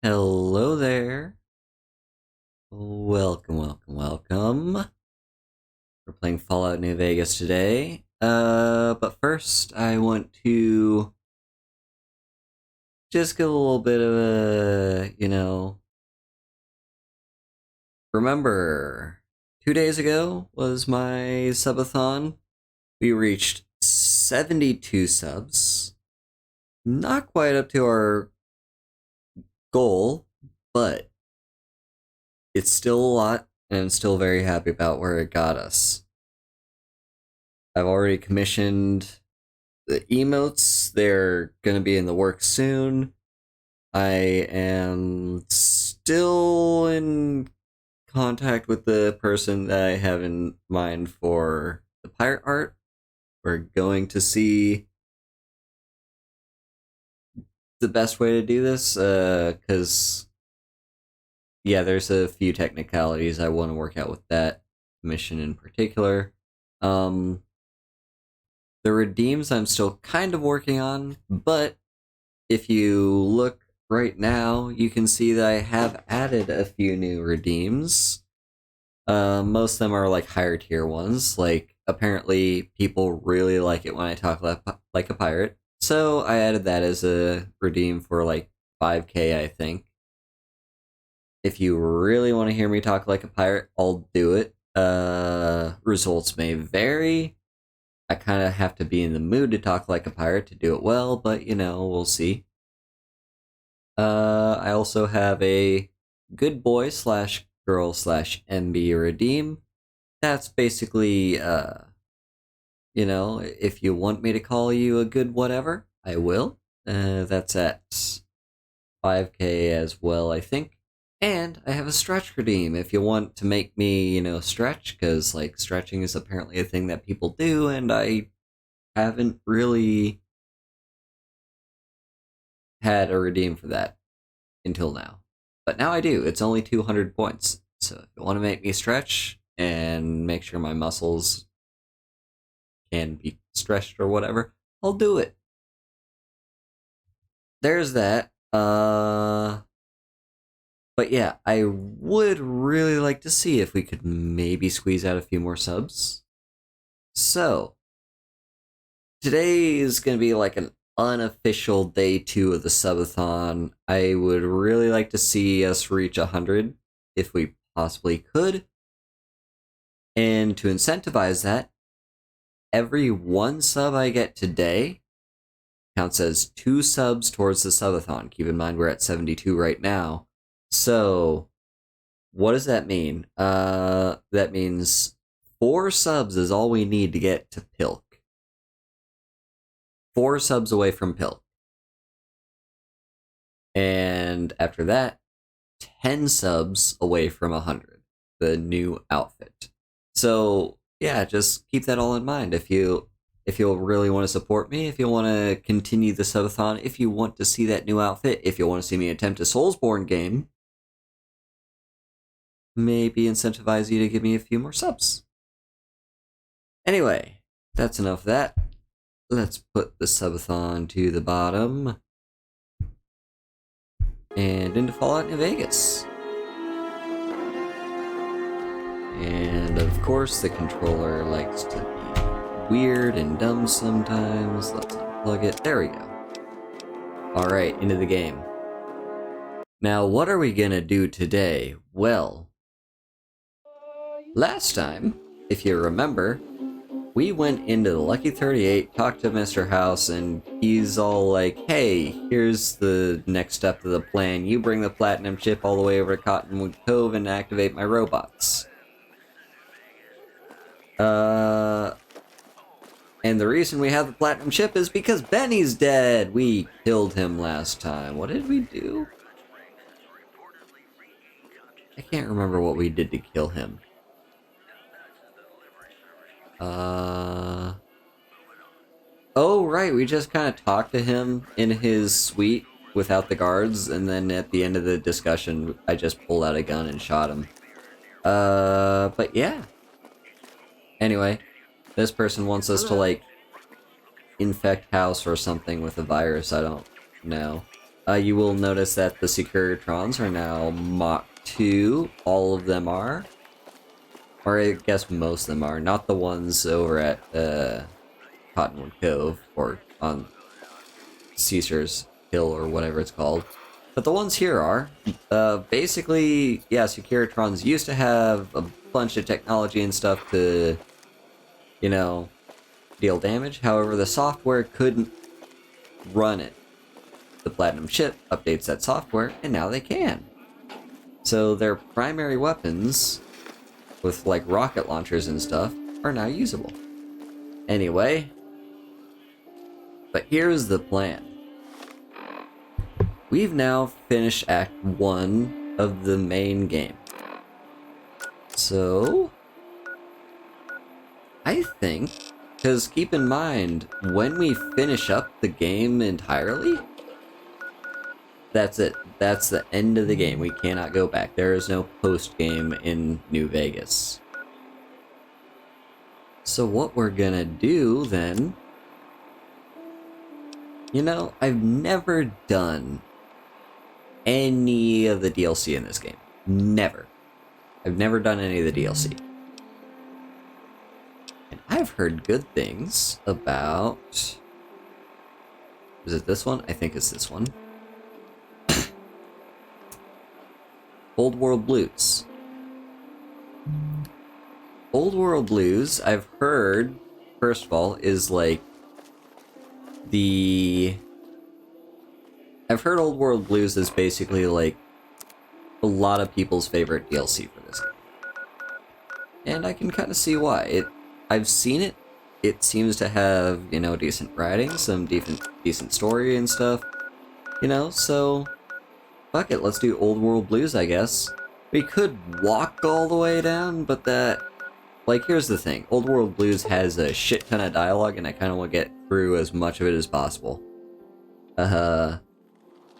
Hello there. Welcome. We're playing Fallout New Vegas today. But first I want to just get a little bit of remember 2 days ago was my subathon. We reached 72 subs. Not quite up to our goal, but it's still a lot, and I'm still very happy about where it got us. I've already commissioned the emotes. They're going to be in the works soon. I am still in contact with the person that I have in mind for the pirate art. We're going to see the best way to do this, because there's a few technicalities I want to work out with that mission in particular. The redeems I'm still kind of working on, but if you look right now, you can see that I have added a few new redeems. Most of them are like higher tier ones. Like, apparently people really like it when I talk like a pirate. So I added that as a redeem for like 5k, I think. If you really want to hear me talk like a pirate, I'll do it. Results may vary. I kind of have to be in the mood to talk like a pirate to do it well, but we'll see. I also have a good boy slash girl slash MB redeem. That's basically, if you want me to call you a good whatever, I will. That's at 5k as well, I think. And I have a stretch redeem if you want to make me, stretch, because, like, stretching is apparently a thing that people do, and I haven't really had a redeem for that until now. But now I do. It's only 200 points. So if you want to make me stretch and make sure my muscles can be stretched or whatever, I'll do it. There's that. But yeah, I would really like to see if we could maybe squeeze out a few more subs. So, today is going to be like an unofficial day 2 of the subathon. I would really like to see us reach 100 if we possibly could. And to incentivize that, every 1 sub I get today counts as 2 subs towards the subathon. Keep in mind we're at 72 right now. So, what does that mean? That means 4 subs is all we need to get to Pilk. 4 subs away from Pilk. And after that, 10 subs away from 100, the new outfit. So, yeah, just keep that all in mind. If you really want to support me, if you want to continue the subathon, if you want to see that new outfit, if you want to see me attempt a Soulsborne game, maybe incentivize you to give me a few more subs. Anyway, that's enough of that. Let's put the subathon to the bottom. And into Fallout New Vegas. And of course, the controller likes to be weird and dumb sometimes. Let's unplug it. There we go. Alright, into the game. Now, what are we gonna do today? Well, last time, if you remember, we went into the Lucky 38, talked to Mr. House, and he's all like, hey, here's the next step to the plan. You bring the platinum chip all the way over to Cottonwood Cove and activate my robots. And the reason we have the platinum chip is because Benny's dead. We killed him last time. What did we do? I can't remember what we did to kill him. Oh, right, we just kind of talked to him in his suite without the guards, and then at the end of the discussion, I just pulled out a gun and shot him. But yeah. Anyway, this person wants us to, like, infect House or something with a virus, I don't know. You will notice that the Securitrons are now Mach 2. All of them are. Or I guess most of them are. Not the ones over at Cottonwood Cove or on Caesar's Hill or whatever it's called. But the ones here are. Basically, yeah, Securitrons used to have a bunch of technology and stuff to, you know, deal damage. However, the software couldn't run it. The Platinum chip updates that software, and now they can. So their primary weapons, with like rocket launchers and stuff, are now usable. Anyway, but here's the plan. We've now finished Act 1 of the main game. So, I think, because keep in mind, when we finish up the game entirely, that's it. That's the end of the game. We cannot go back. There is no post-game in New Vegas. So what we're gonna do then... You know, I've never done any of the DLC in this game. Never. I've never done any of the DLC. And I've heard good things about... Is it this one? I think it's this one. Old World Blues. Old World Blues, I've heard, first of all, is like the... I've heard Old World Blues is basically like a lot of people's favorite DLC for this game. And I can kind of see why. I've seen it. It seems to have, you know, decent writing, some decent story and stuff. You know, so... Fuck it, let's do Old World Blues, I guess. We could walk all the way down, but that... Like, here's the thing. Old World Blues has a shit ton of dialogue, and I kind of want to get through as much of it as possible.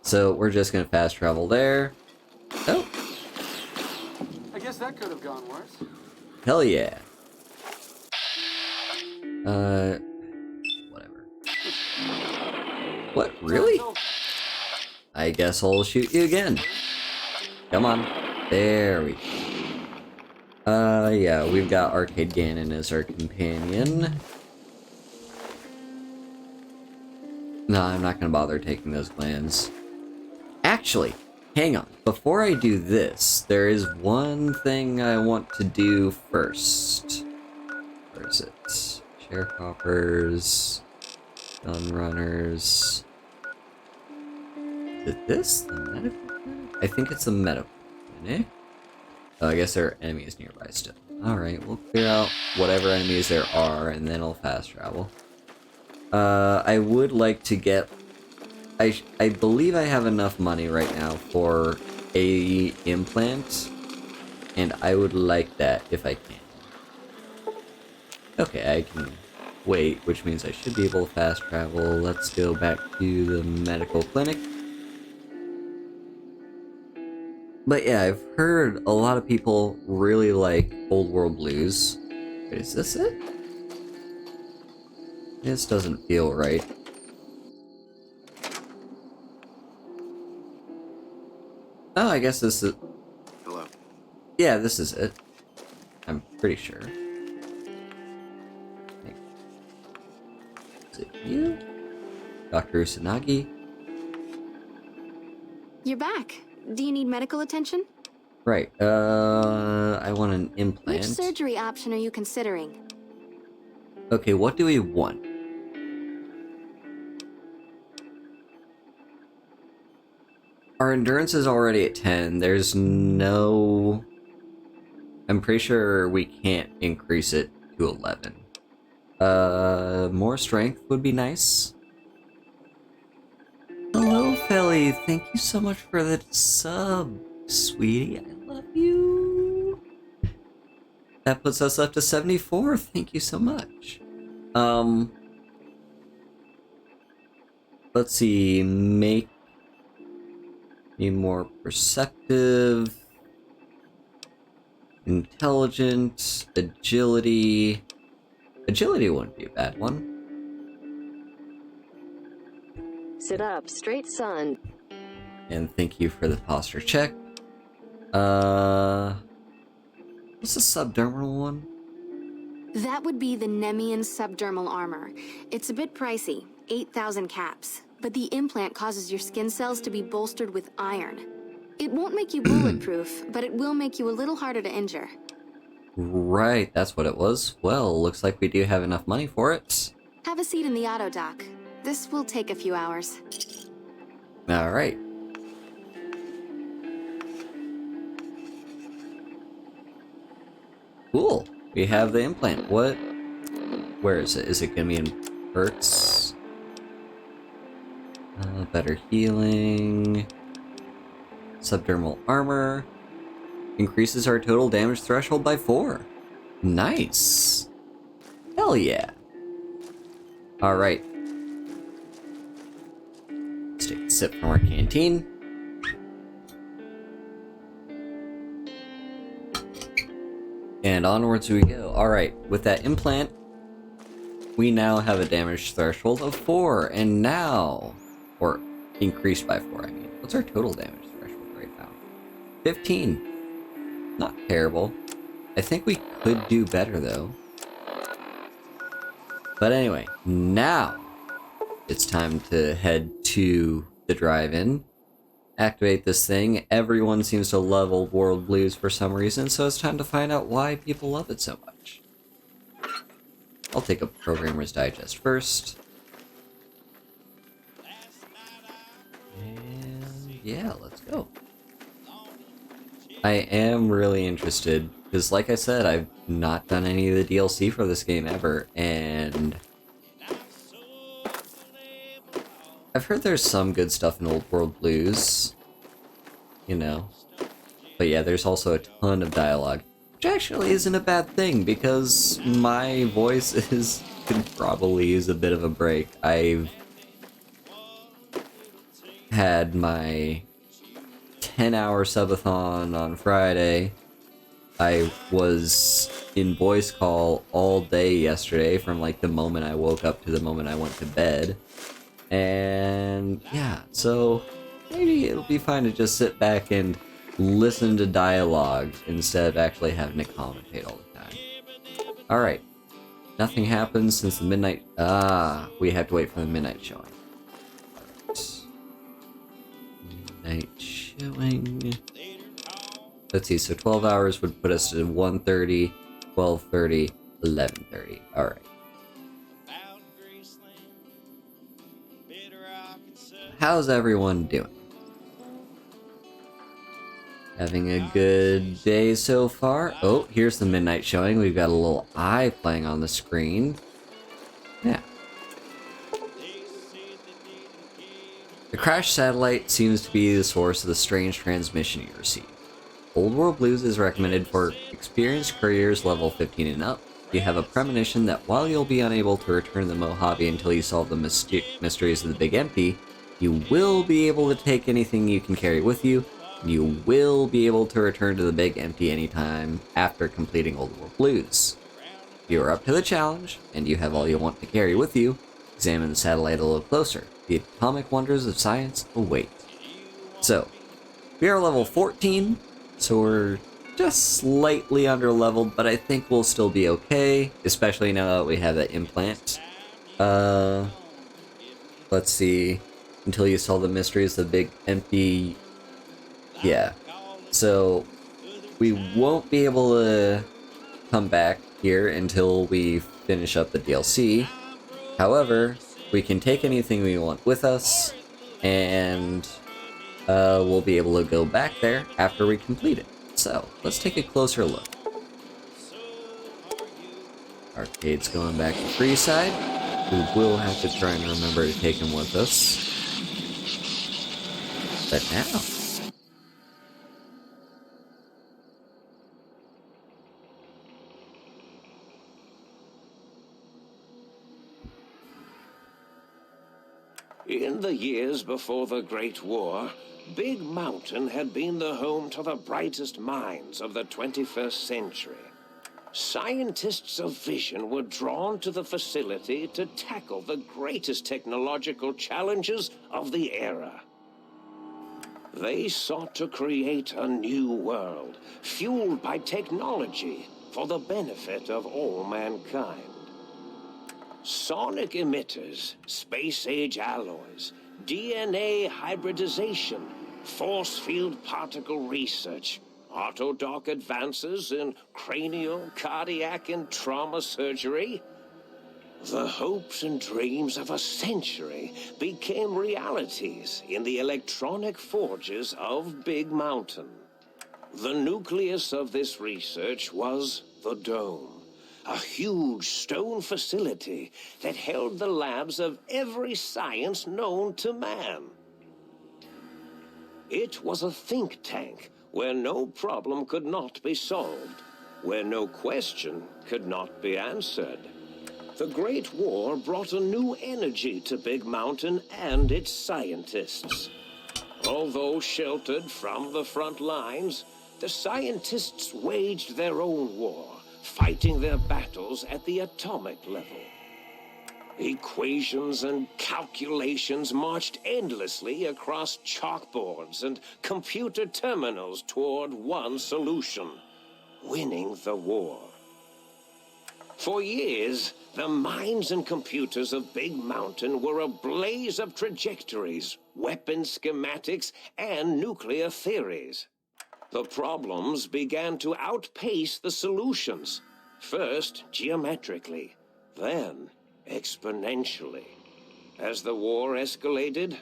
So, we're just gonna fast travel there. Oh. I guess that could have gone worse. Hell yeah. Whatever. What, really? I guess I'll shoot you again. Come on. There we go. Yeah, we've got Arcade Ganon as our companion. No, I'm not gonna bother taking those glands. Actually, hang on. Before I do this, there is one thing I want to do first. Where is it? Sharecroppers, Gunrunners. Is it this? The medical clinic? I think it's the medical clinic. Oh, I guess there are enemies nearby still. Alright, we'll clear out whatever enemies there are, and then I'll fast travel. I would like to get... I believe I have enough money right now for a implant, and I would like that if I can. Okay, I can wait, which means I should be able to fast travel. Let's go back to the medical clinic. But yeah, I've heard a lot of people really like Old World Blues. Wait, is this it? This doesn't feel right. Oh, I guess this is... Hello. Yeah, this is it. I'm pretty sure. Is it you? Dr. Usanagi? You're back. Do you need medical attention? Right, I want an implant. Which surgery option are you considering? Okay, what do we want? Our endurance is already at 10. There's no... I'm pretty sure we can't increase it to 11. More strength would be nice. Hello, Felly. Thank you so much for the sub, sweetie. I love you. That puts us up to 74. Thank you so much. Let's see. Make me more perceptive, intelligent, agility. Agility wouldn't be a bad one. Sit up, straight, son. And thank you for the posture check. What's the subdermal one? That would be the Nemian subdermal armor. It's a bit pricey, 8,000 caps. But the implant causes your skin cells to be bolstered with iron. It won't make you bulletproof, but it will make you a little harder to injure. Right, that's what it was. Well, looks like we do have enough money for it. Have a seat in the auto dock. This will take a few hours. Alright. Cool. We have the implant. What? Where is it? Is it gonna be in perks? Better healing. Subdermal armor. Increases our total damage threshold by 4. Nice. Hell yeah. Alright. Let's take a sip from our canteen. And onwards we go. Alright, with that implant, we now have a damage threshold of 4. And now, or increased by 4, I mean. What's our total damage threshold right now? 15. Not terrible. I think we could do better though. But anyway, now it's time to head to the drive-in. Activate this thing. Everyone seems to love Old World Blues for some reason, so it's time to find out why people love it so much. I'll take a Programmer's Digest first. And yeah, let's go. I am really interested, because like I said, I've not done any of the DLC for this game ever, and I've heard there's some good stuff in Old World Blues, you know, but yeah, there's also a ton of dialogue, which actually isn't a bad thing, because my voice could probably use a bit of a break. I've had my 10-hour subathon on Friday. I was in voice call all day yesterday, from like the moment I woke up to the moment I went to bed. And yeah, so maybe it'll be fine to just sit back and listen to dialogue instead of actually having to commentate all the time. Alright, nothing happens since the midnight. We have to wait for the midnight showing. Alright. Midnight showing. Let's see, so 12 hours would put us to 1:30, 12:30, 11:30. Alright. How's everyone doing? Having a good day so far? Oh, here's the midnight showing. We've got a little eye playing on the screen. Yeah. The crashed satellite seems to be the source of the strange transmission you received. Old World Blues is recommended for experienced couriers level 15 and up. You have a premonition that while you'll be unable to return to the Mojave until you solve the mysteries of the Big Empty, you will be able to take anything you can carry with you. You will be able to return to the Big Empty anytime after completing Old World Blues. If you are up to the challenge, and you have all you want to carry with you, examine the satellite a little closer. The atomic wonders of science await. So, we are level 14, so we're just slightly under leveled, but I think we'll still be okay, especially now that we have that implant. Let's see. Until you solve the mysteries of the Big Empty. Yeah. So, we won't be able to come back here until we finish up the DLC. However, we can take anything we want with us, and we'll be able to go back there after we complete it. So, let's take a closer look. Arcade's going back to Freeside. We will have to try and remember to take him with us. But now... In the years before the Great War, Big Mountain had been the home to the brightest minds of the 21st century. Scientists of vision were drawn to the facility to tackle the greatest technological challenges of the era. They sought to create a new world, fueled by technology for the benefit of all mankind. Sonic emitters, space-age alloys, DNA hybridization, force field particle research, autodoc advances in cranial, cardiac, and trauma surgery. The hopes and dreams of a century became realities in the electronic forges of Big Mountain. The nucleus of this research was the Dome, a huge stone facility that held the labs of every science known to man. It was a think tank where no problem could not be solved, where no question could not be answered. The Great War brought a new energy to Big Mountain and its scientists. Although sheltered from the front lines, the scientists waged their own war, fighting their battles at the atomic level. Equations and calculations marched endlessly across chalkboards and computer terminals toward one solution: winning the war. For years, the minds and computers of Big Mountain were a blaze of trajectories, weapon schematics, and nuclear theories. The problems began to outpace the solutions, first geometrically, then exponentially. As the war escalated,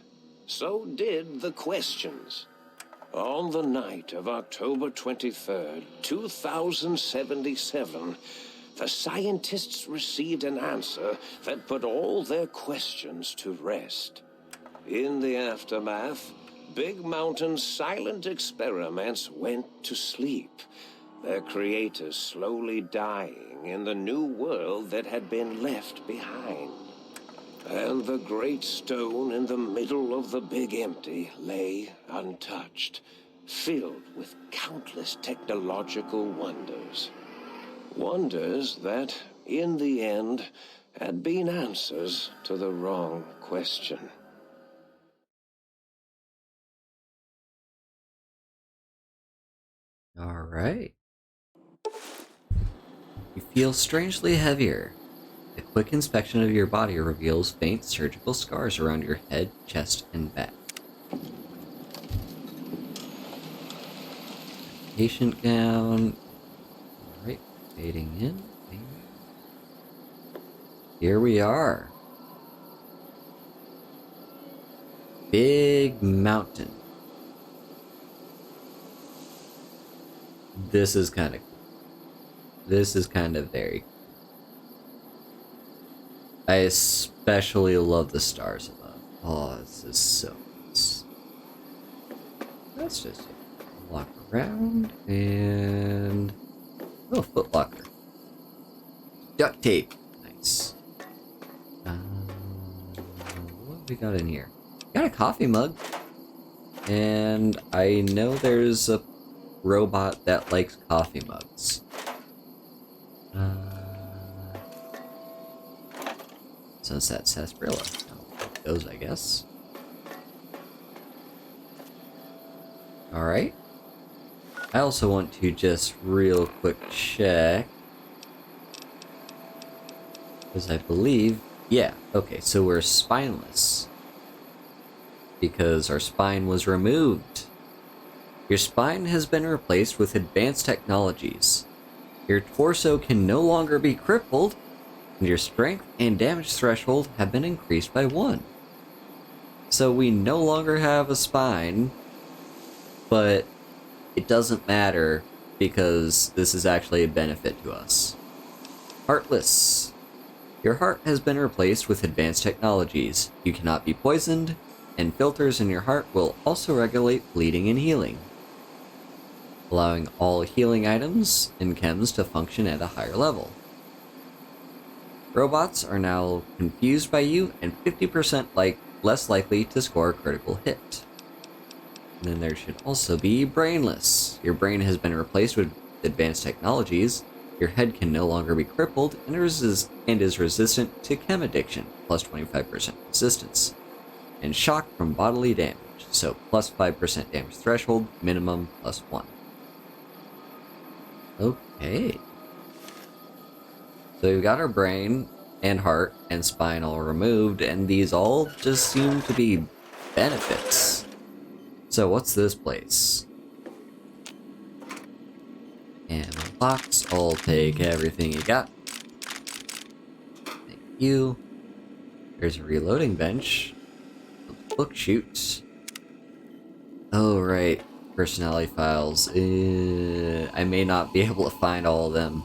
so did the questions. On the night of October 23rd, 2077, the scientists received an answer that put all their questions to rest. In the aftermath, Big Mountain's silent experiments went to sleep, their creators slowly dying in the new world that had been left behind. And the great stone in the middle of the Big Empty lay untouched, filled with countless technological wonders. Wonders that, in the end, had been answers to the wrong question. All right. You feel strangely heavier. A quick inspection of your body reveals faint surgical scars around your head, chest, and back. Patient gown. All right, fading in. Here we are. Big Mountain. This is kind of cool. This is kind of very cool. I especially love the stars above. Oh, this is so nice. Let's just walk around and... oh, foot locker. Duct tape. Nice. What we got in here? Got a coffee mug. And I know there's a robot that likes coffee mugs. Sunset sarsaparilla. Those, I guess. Alright. I also want to just real quick check. Because I believe... yeah, okay, so we're spineless. Because our spine was removed. Your spine has been replaced with advanced technologies. Your torso can no longer be crippled, and your strength and damage threshold have been increased by 1. So we no longer have a spine, but it doesn't matter because this is actually a benefit to us. Heartless. Your heart has been replaced with advanced technologies. You cannot be poisoned, and filters in your heart will also regulate bleeding and healing, allowing all healing items and chems to function at a higher level. Robots are now confused by you and 50% less likely to score a critical hit. And then there should also be brainless. Your brain has been replaced with advanced technologies. Your head can no longer be crippled and is resistant to chem addiction, plus 25% resistance, and shock from bodily damage, So plus 5% damage threshold, minimum +1. Okay. So we've got our brain and heart and spine all removed, and these all just seem to be benefits. So what's this place? Ammo box, I'll take everything you got. Thank you. There's a reloading bench. Book chute. Oh right, personality files. I may not be able to find all of them.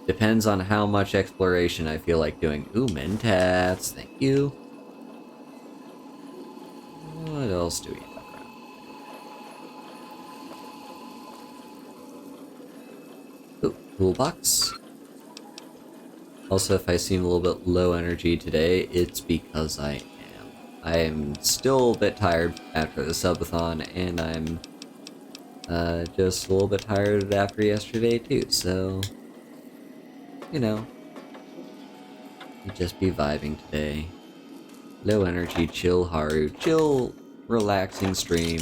Depends on how much exploration I feel like doing. Ooh, mentats, thank you. What else do we have around? Ooh, toolbox. Also, if I seem a little bit low energy today, it's because I am. I am still a bit tired after the subathon, and I'm just a little bit tired after yesterday too, so... You know, you just be vibing today. Low energy, chill Haru, chill, relaxing stream.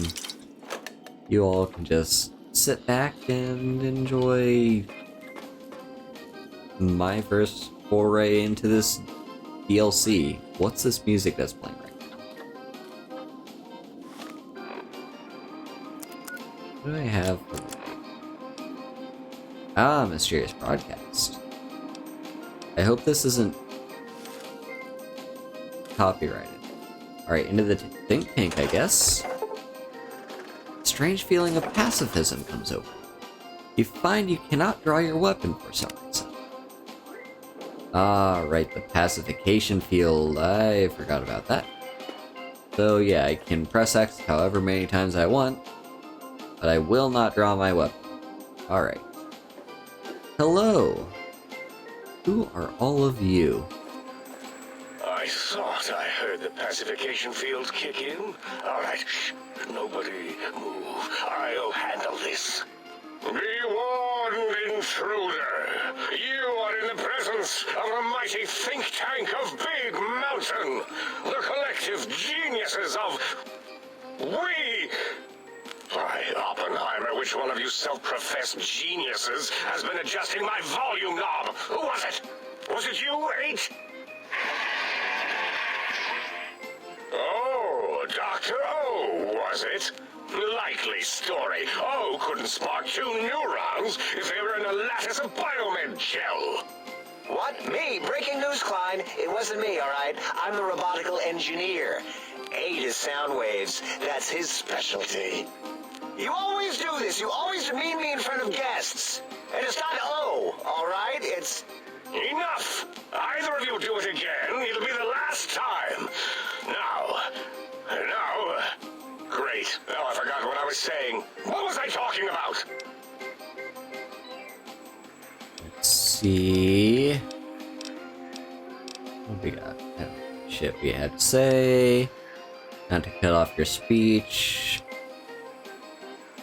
You all can just sit back and enjoy my first foray into this DLC. What's this music that's playing right now? What do I have for the... Ah, mysterious broadcast. I hope this isn't copyrighted. Alright, into the think tank, I guess. Strange feeling of pacifism comes over. You find you cannot draw your weapon for some reason. Ah, right, the pacification field. I forgot about that. So yeah, I can press X however many times I want, but I will not draw my weapon. Alright. Hello. Who are all of you? I thought I heard the pacification fields kick in. All right, shh. Nobody move. I'll handle this. Be warned, intruder. You are in the presence of the mighty think tank of Big Mountain. The collective geniuses of... We... Why, Oppenheimer, which one of you self-professed geniuses has been adjusting my volume knob? Who was it? Was it you, 8? Oh, Dr. O, was it? Likely story. O couldn't spark 2 neurons if they were in a lattice of biomed gel. What? Me? Breaking news, Klein. It wasn't me, all right? I'm the robotical engineer. 8 is sound waves. That's his specialty. You always do this. You always demean me in front of guests. And it's not O, all right? It's... Enough! Either of you do it again, it'll be the last time. Now... Great. Now I forgot what I was saying. What was I talking about? Let's see... What we got? Shit we had to say. Not to cut off your speech.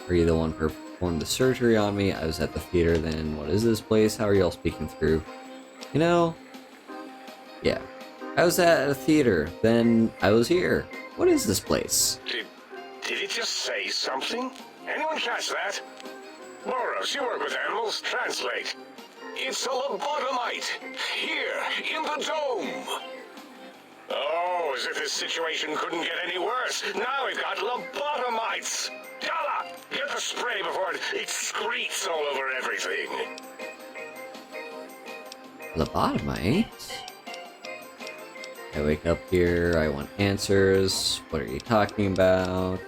Are you the one who performed the surgery on me? I was at the theater then. What is this place? How are y'all speaking through? You know? Yeah. I was at a theater, then I was here. What is this place? Did it just say something? Anyone catch that? Boros, you work with animals. Translate. It's a lobotomite. Here, in the dome. Oh, as if this situation couldn't get any worse. Now we've got lobotomites. Gala, get the spray before it excretes all over everything. Lobotomite? I wake up here, I want answers. What are you talking about?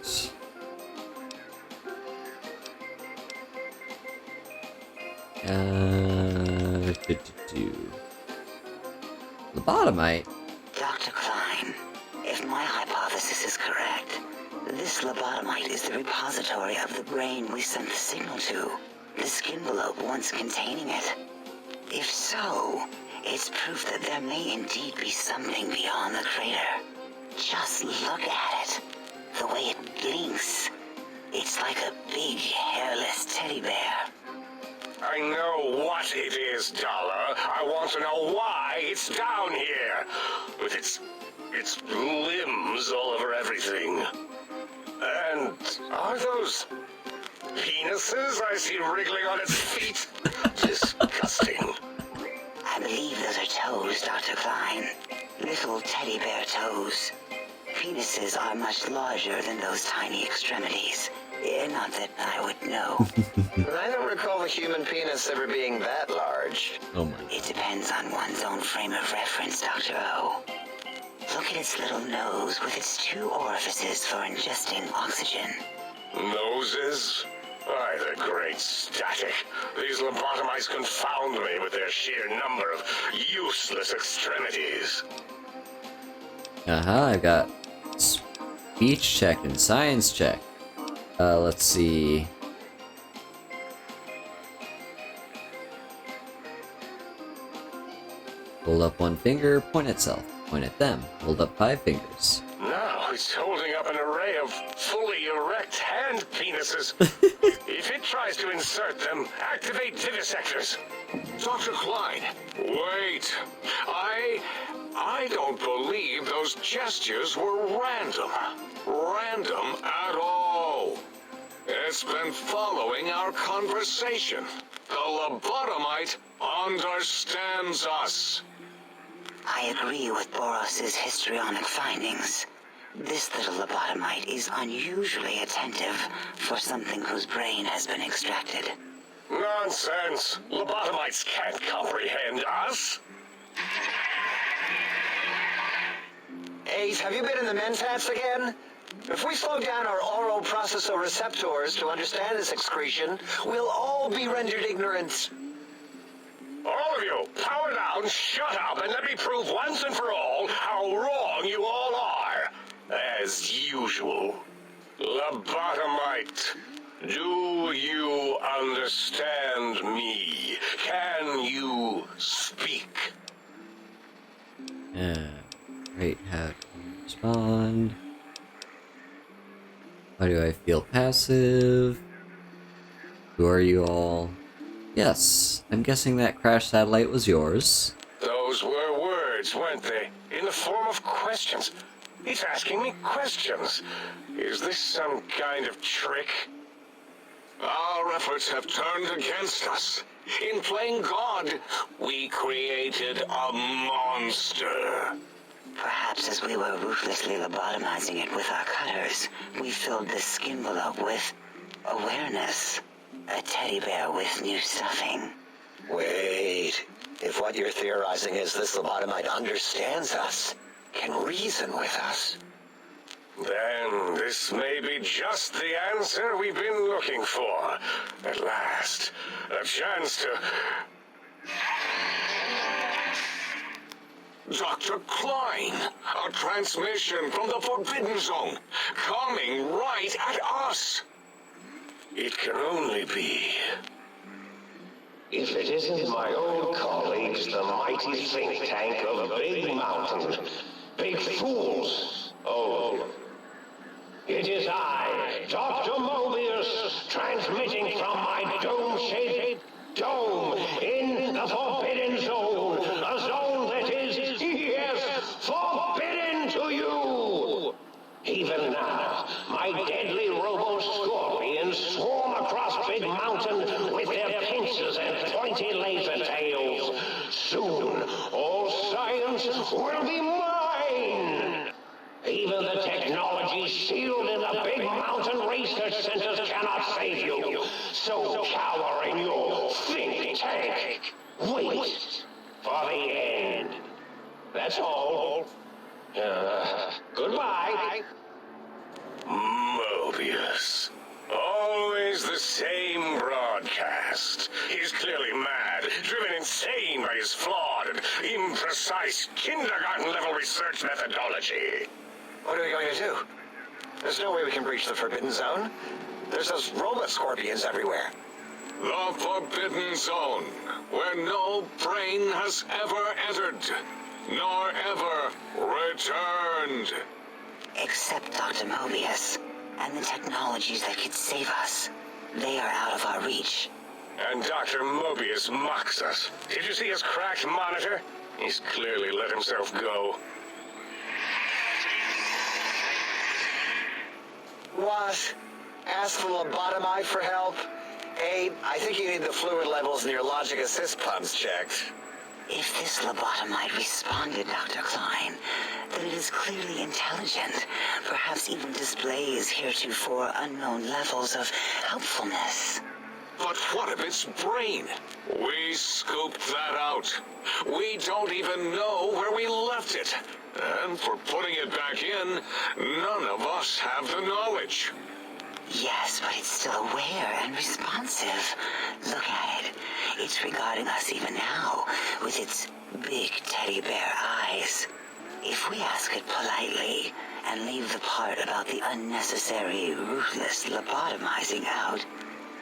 Lobotomite? Dr. Klein, if my hypothesis is correct, this lobotomite is the repository of the brain we sent the signal to, the skinvelope once containing it. If so, it's proof that there may indeed be something beyond the crater. Just look at it. The way it blinks. It's like a big, hairless teddy bear. I know what it is, Dollar. I want to know why it's down here. With its limbs all over everything. And are those penises I see wriggling on its feet? Disgusting. I believe those are toes, Dr. Klein. Little teddy bear toes. Penises are much larger than those tiny extremities. Not that I would know. I don't recall the human penis ever being that large. Oh my. It depends on one's own frame of reference, Dr. O. Look at its little nose with its 2 orifices for ingesting oxygen. Noses? Why, the great static. These lobotomites confound me with their sheer number of useless extremities. I got speech check and science check. Let's see. Hold up 1 finger, point at self. Point at them. Hold up 5 fingers. Now it's holding up an array of fully erect hand penises. If it tries to insert them, activate vivisectors. Dr. Klein, wait. I don't believe those gestures were random. Random at all. It's been following our conversation. The lobotomite understands us. I agree with Boros's histrionic findings. This little lobotomite is unusually attentive for something whose brain has been extracted. Nonsense. Lobotomites can't comprehend us. Ace, have you been in the mentats again? If we slow down our oral processoreceptors to understand this excretion, we'll all be rendered ignorant. All of you, power down, shut up, and let me prove once and for all how wrong you all are. As usual. Lobotomite, do you understand me? Can you speak? Great, how do you respond? Why do I feel passive? Who are you all? Yes, I'm guessing that crash satellite was yours. Those were words, weren't they? In the form of questions. It's asking me questions. Is this some kind of trick? Our efforts have turned against us. In playing God, we created a monster. Perhaps as we were ruthlessly lobotomizing it with our cutters, we filled the skin envelope with awareness. A teddy bear with new stuffing. Wait. If what you're theorizing is this lobotomite understands us, can reason with us, then this may be just the answer we've been looking for. At last, a chance to... Dr. Klein, a transmission from the Forbidden Zone, coming right at us. It can only be. If it isn't my old colleagues, the mighty think tank of Big Mountain. Big fools. Oh. It is I, Dr. Mobius, transmitting from my dome-shaped dome in the Forbidden Zone. A zone that is, yes, forbidden to you. Even now, my deadly robo-scorpions swarm across Big Mountain with their pincers and pointy laser tails. Soon, all science will be mine. Even the technology sealed in the Big Mountain research centers cannot save you. So cower in your think tank. Wait for the end. That's all. Goodbye. Mobius. Always the same broadcast. He's clearly mad, driven insane by his flawed and imprecise kindergarten-level research methodology. what are we going to do? There's no way we can breach the Forbidden Zone. There's those robot scorpions everywhere. The Forbidden Zone, where no brain has ever entered, nor ever returned. Except Dr. Mobius and the technologies that could save us. They are out of our reach. And Dr. Mobius mocks us. Did you see his cracked monitor? He's clearly let himself go. What? Ask the lobotomite for help? Abe, I think you need the fluid levels in your logic assist pumps checked. If this lobotomite responded, Dr. Klein, then it is clearly intelligent, perhaps even displays heretofore unknown levels of helpfulness. But what of its brain? We scooped that out. We don't even know where we left it. And for putting it back in, none of us have the knowledge. Yes, but it's still aware and responsive. Look at it. It's regarding us even now, with its big teddy bear eyes. If we ask it politely, and leave the part about the unnecessary, ruthless lobotomizing out,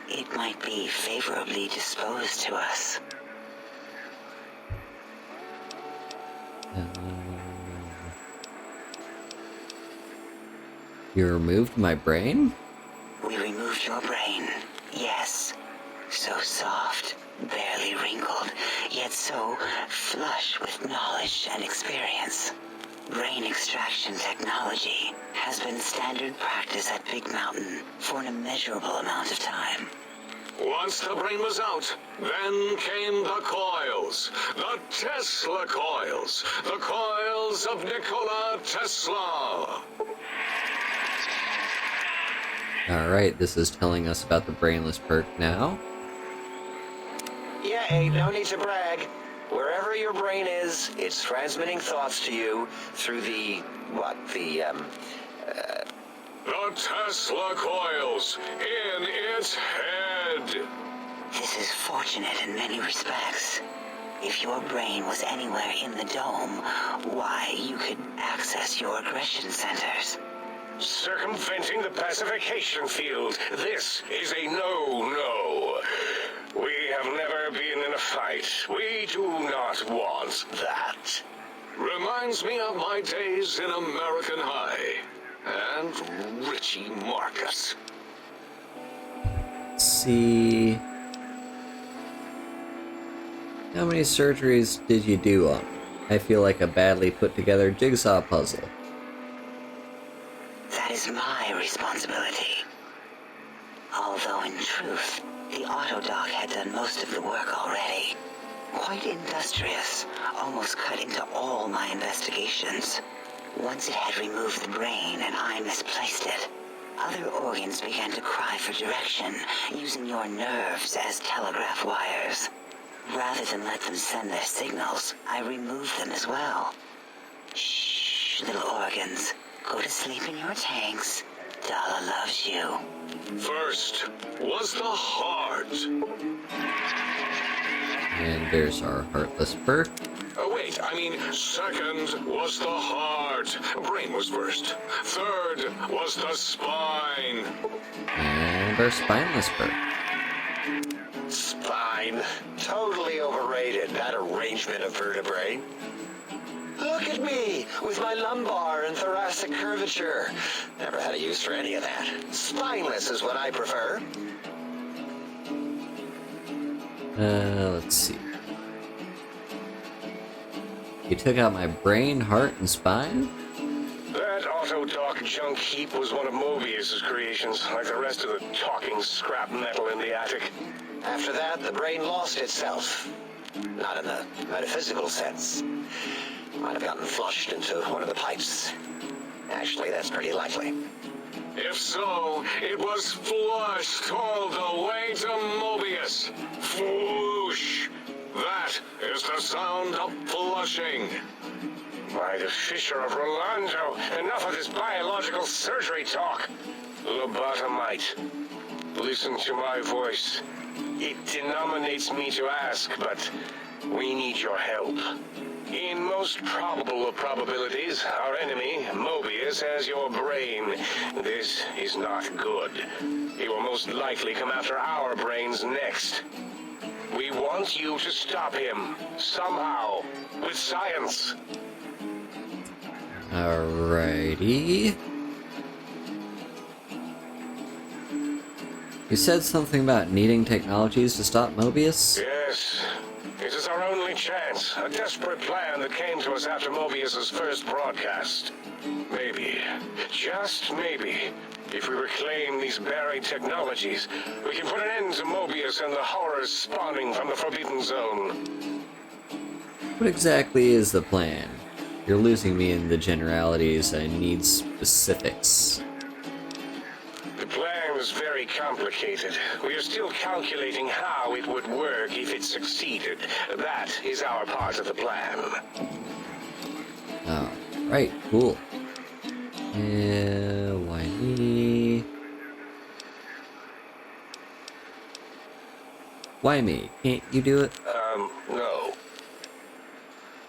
it might be favorably disposed to us. You removed my brain? We removed your brain, yes. So soft, barely wrinkled, yet so flush with knowledge and experience. Brain extraction technology has been standard practice at Big Mountain for an immeasurable amount of time. Once the brain was out, then came the coils. The Tesla coils. The coils of Nikola Tesla. Alright, this is telling us about the brainless perk now. Yeah, Abe, no need to brag. Wherever your brain is, it's transmitting thoughts to you through the Tesla coils in its head. This is fortunate in many respects. If your brain was anywhere in the dome, why, you could access your aggression centers. Circumventing the pacification field. This is a no-no. We have never been in a fight. We do not want that. Reminds me of my days in American High. And Richie Marcus. Let's see. How many surgeries did you do on me? I feel like a badly put together jigsaw puzzle. That is my responsibility. Although in truth, the Autodoc had done most of the work already. Quite industrious, almost cut into all my investigations. Once it had removed the brain and I misplaced it, other organs began to cry for direction, using your nerves as telegraph wires. Rather than let them send their signals, I removed them as well. Shh, little organs. Go to sleep in your tanks. Dala loves you. First was the heart. And there's our heartless perk. Wait, I mean, second was the heart. Brain was first. Third was the spine. And our spineless perk. spine. Totally overrated, that arrangement of vertebrae. Look at me, with my lumbar and thoracic curvature. Never had a use for any of that. Spineless is what I prefer. Let's see. You took out my brain, heart, and spine? That Autodoc junk heap was one of Mobius's creations, like the rest of the talking scrap metal in the attic. After that, the brain lost itself. Not in the metaphysical sense. Might have gotten flushed into one of the pipes. Actually, that's pretty likely. If so, it was flushed all the way to Mobius. Floosh! That is the sound of flushing. By the Fisher of Rolando, enough of this biological surgery talk. Lobotomite, listen to my voice. It denominates me to ask, but we need your help. In most probable of probabilities, our enemy, Mobius, has your brain. This is not good. He will most likely come after our brains next. We want you to stop him, somehow, with science. Alrighty. You said something about needing technologies to stop Mobius? Yes. It is our only chance. A desperate plan that came to us after Mobius's first broadcast. Maybe, just maybe, if we reclaim these buried technologies, we can put an end to Mobius and the horrors spawning from the Forbidden Zone. What exactly is the plan? You're losing me in the generalities. I need specifics. The plan is very complicated. We are still calculating how it would work if it succeeded. That is our part of the plan. Oh, right, cool. Why me? Why me? Can't you do it? No.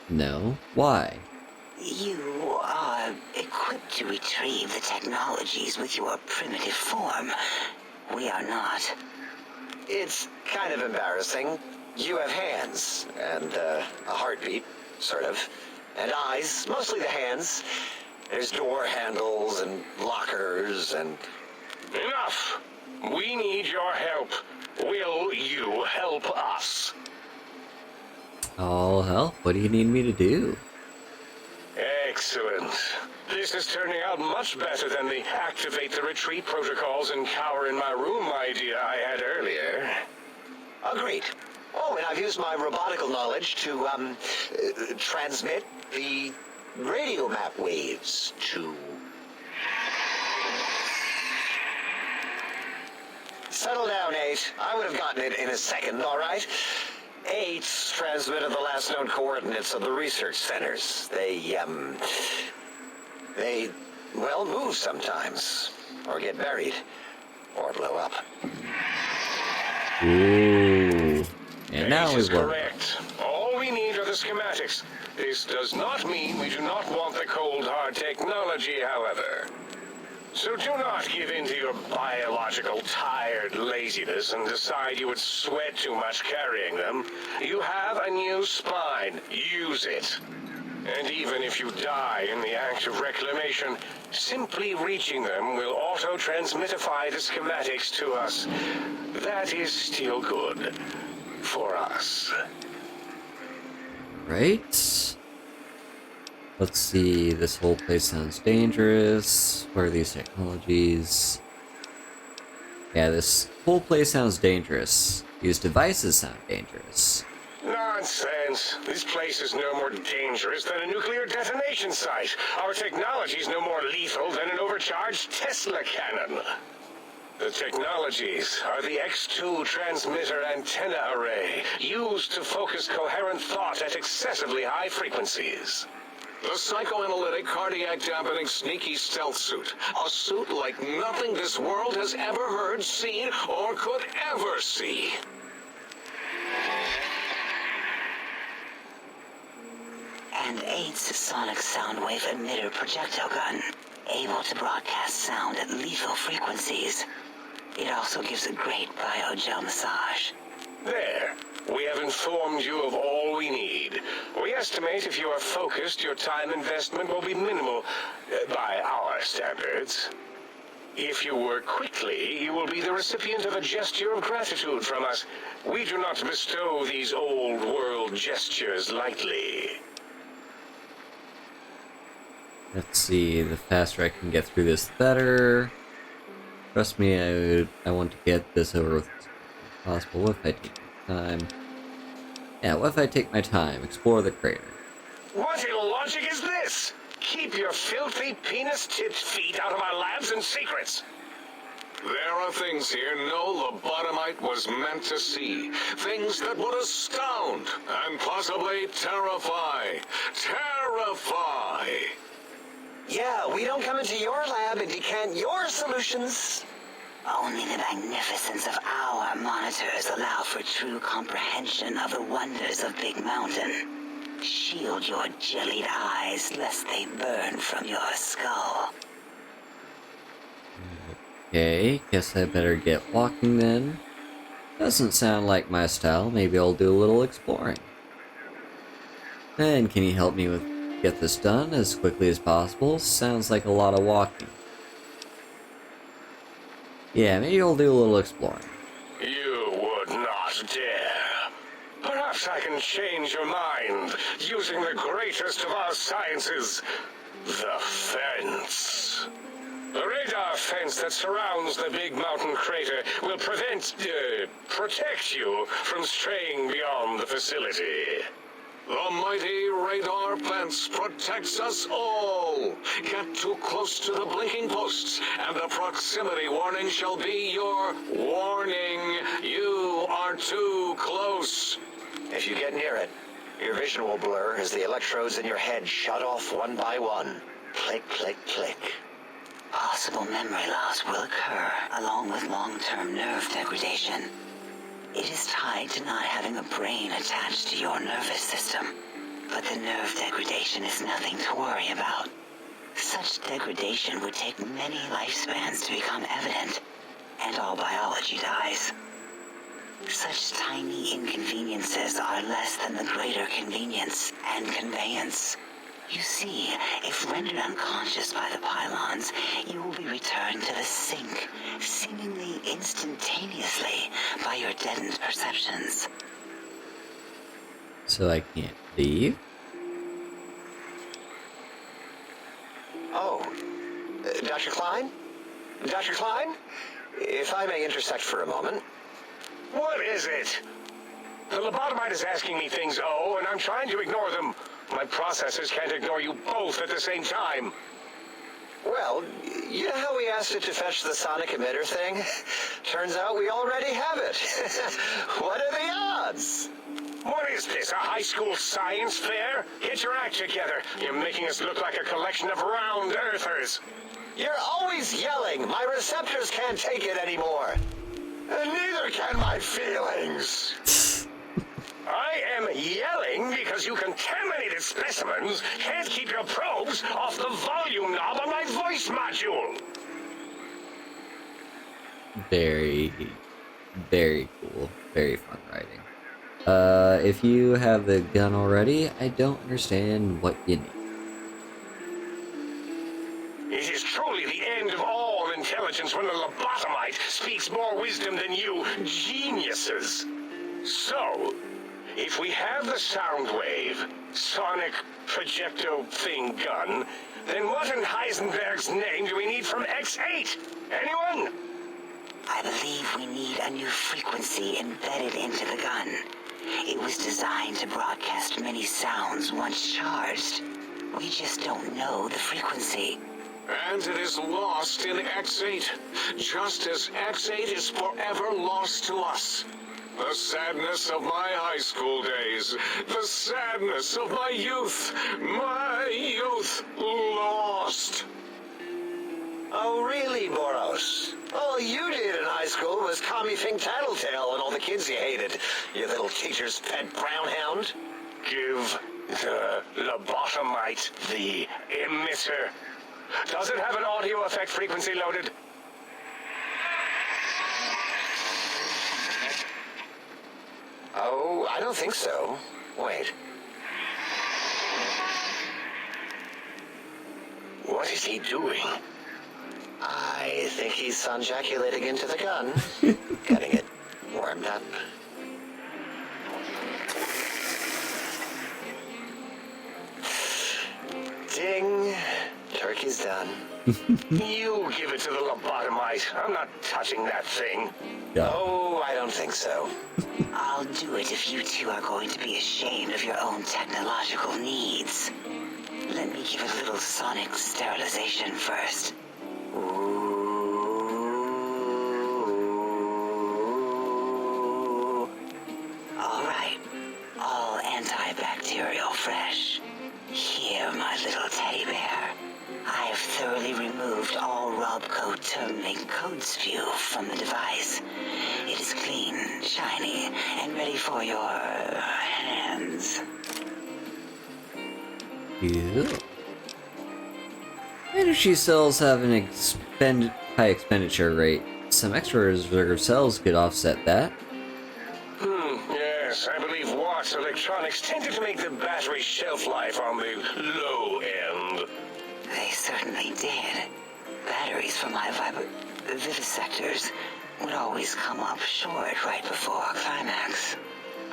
No? Why? You are equipped to retrieve the technologies with your primitive form. We are not. It's kind of embarrassing. You have hands, and a heartbeat, sort of, and eyes, mostly the hands. There's door handles and lockers and... Enough! We need your help. Will you help us? I'll help. What do you need me to do? Excellent. This is turning out much better than the activate the retreat protocols and cower in my room idea I had earlier. Agreed. Oh, and I've used my robotical knowledge to, transmit the radio map waves to... Settle down, 8. I would have gotten it in a second, all right? 8's transmitted the last known coordinates of the research centers. They, well, move sometimes. Or get buried. Or blow up. Ooh. And now This we is will. correct. All we need are the schematics. This does not mean we do not want the cold hard technology, however. So do not give in to your biological tired laziness and decide you would sweat too much carrying them. You have a new spine. Use it. And even if you die in the act of reclamation, simply reaching them will auto-transmitify the schematics to us. That is still good. For us. Right? Let's see, this whole place sounds dangerous. What are these technologies? Yeah, this whole place sounds dangerous. These devices sound dangerous. Nonsense. This place is no more dangerous than a nuclear detonation site. Our technology is no more lethal than an overcharged Tesla cannon. The technologies are the X2 transmitter antenna array, used to focus coherent thought at excessively high frequencies. The psychoanalytic, cardiac-dampening, sneaky stealth suit. A suit like nothing this world has ever heard, seen, or could ever see. And 8's sonic sound wave emitter projectile gun, able to broadcast sound at lethal frequencies. It also gives a great biogel massage. There. We have informed you of all we need. We estimate if you are focused, your time investment will be minimal, by our standards. If you work quickly, you will be the recipient of a gesture of gratitude from us. We do not bestow these old-world gestures lightly. Let's see, the faster I can get through this, the better. Trust me, I want to get this over with as possible. What if I take my time? Yeah, what if I take my time? Explore the crater. What illogic is this? Keep your filthy, penis-tipped feet out of our labs and secrets. There are things here no lobotomite was meant to see. Things that would astound and possibly terrify. Terrify! Yeah, we don't come into your lab and decant your solutions. Only the magnificence of our monitors allow for true comprehension of the wonders of Big Mountain. Shield your jellied eyes lest they burn from your skull. Okay, guess I better get walking then. Doesn't sound like my style, maybe I'll do a little exploring. And can you help me with get this done as quickly as possible? Sounds like a lot of walking. Yeah, maybe we'll do a little exploring. You would not dare. Perhaps I can change your mind using the greatest of our sciences, the fence. The radar fence that surrounds the big mountain crater will protect you from straying beyond the facility. The mighty radar fence protects us all. Get too close to the blinking posts, and the proximity warning shall be your warning. You are too close. If you get near it, your vision will blur as the electrodes in your head shut off one by one. Click, click, click. Possible memory loss will occur, along with long-term nerve degradation. It is tied to not having a brain attached to your nervous system. But the nerve degradation is nothing to worry about. Such degradation would take many lifespans to become evident, and all biology dies. Such tiny inconveniences are less than the greater convenience and conveyance. You see, if rendered unconscious by the pylons, you will be returned to the sink, seemingly instantaneously by your deadened perceptions. So I can't leave? Oh, Dr. Klein? Dr. Klein? If I may intersect for a moment. What is it? The lobotomite is asking me things, oh, and I'm trying to ignore them. My processors can't ignore you both at the same time. Well, you know how we asked it to fetch the sonic emitter thing? Turns out we already have it. What are the odds? What is this, a high school science fair? Get your act together. You're making us look like a collection of round earthers. You're always yelling. My receptors can't take it anymore. And neither can my feelings. I am yelling because you contaminated specimens can't keep your probes off the volume knob on my voice module. Very, very cool. Very fun writing. If you have the gun already, I don't understand what you need. It is truly the end of all intelligence when the lobotomite speaks more wisdom than you geniuses. So, if we have the sound wave, sonic projecto thing gun, then what in Heisenberg's name do we need from X8? Anyone? I believe we need a new frequency embedded into the gun. It was designed to broadcast many sounds once charged. We just don't know the frequency. And it is lost in X8, just as X8 is forever lost to us. The sadness of my high school days, the sadness of my youth lost. Oh, really, Boros? All you did in high school was call me Fink Tattletale and all the kids you hated, you little teacher's pet brown hound. Give the lobotomite the emitter. Does it have an audio effect frequency loaded? Oh, I don't think so. Wait. What is he doing? I think he's sonjaculating into the gun. Getting it warmed up. Ding. Turkey's done. You give it to the lobotomite. I'm not touching that thing. Yeah. Oh, I don't think so. I'll do it if you two are going to be ashamed of your own technological needs. Let me give a little sonic sterilization first. Ooh. All right. All antibacterial fresh. Here, my little teddy bear. I have thoroughly removed all rub coat terminate code spew from the device. It is clean, shiny, and ready for your hands. Yeah. Energy cells have an high expenditure rate. Some extra reserve cells could offset that. Yes, I believe Watt's electronics tended to make the battery shelf life on the low end. They certainly did. Batteries for my vivisectors would always come up short right before climax.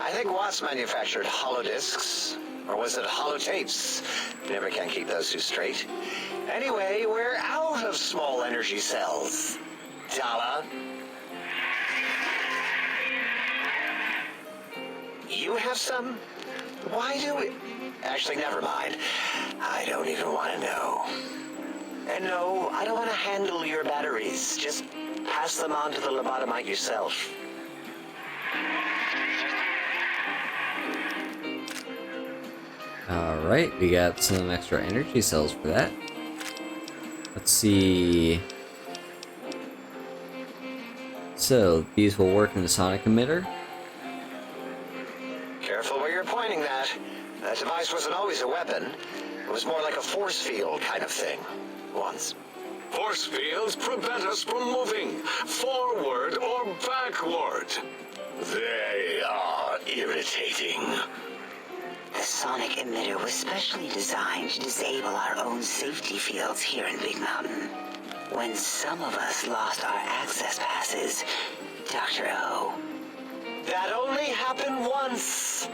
I think Watts manufactured holodiscs. Or was it holotapes? Never can keep those two straight. Anyway, we're out of small energy cells. Dala. You have some? Why do we... Actually, never mind. I don't even want to know. And no, I don't want to handle your batteries. Just pass them on to the lobotomite yourself. Alright, we got some extra energy cells for that. Let's see. So, these will work in the sonic emitter. Careful where you're pointing that. That device wasn't always a weapon. It was more like a force field kind of thing. Once. Force fields prevent us from moving forward or backward. They are irritating. The sonic emitter was specially designed to disable our own safety fields here in Big Mountain. When some of us lost our access passes, Dr. O. That only happened once.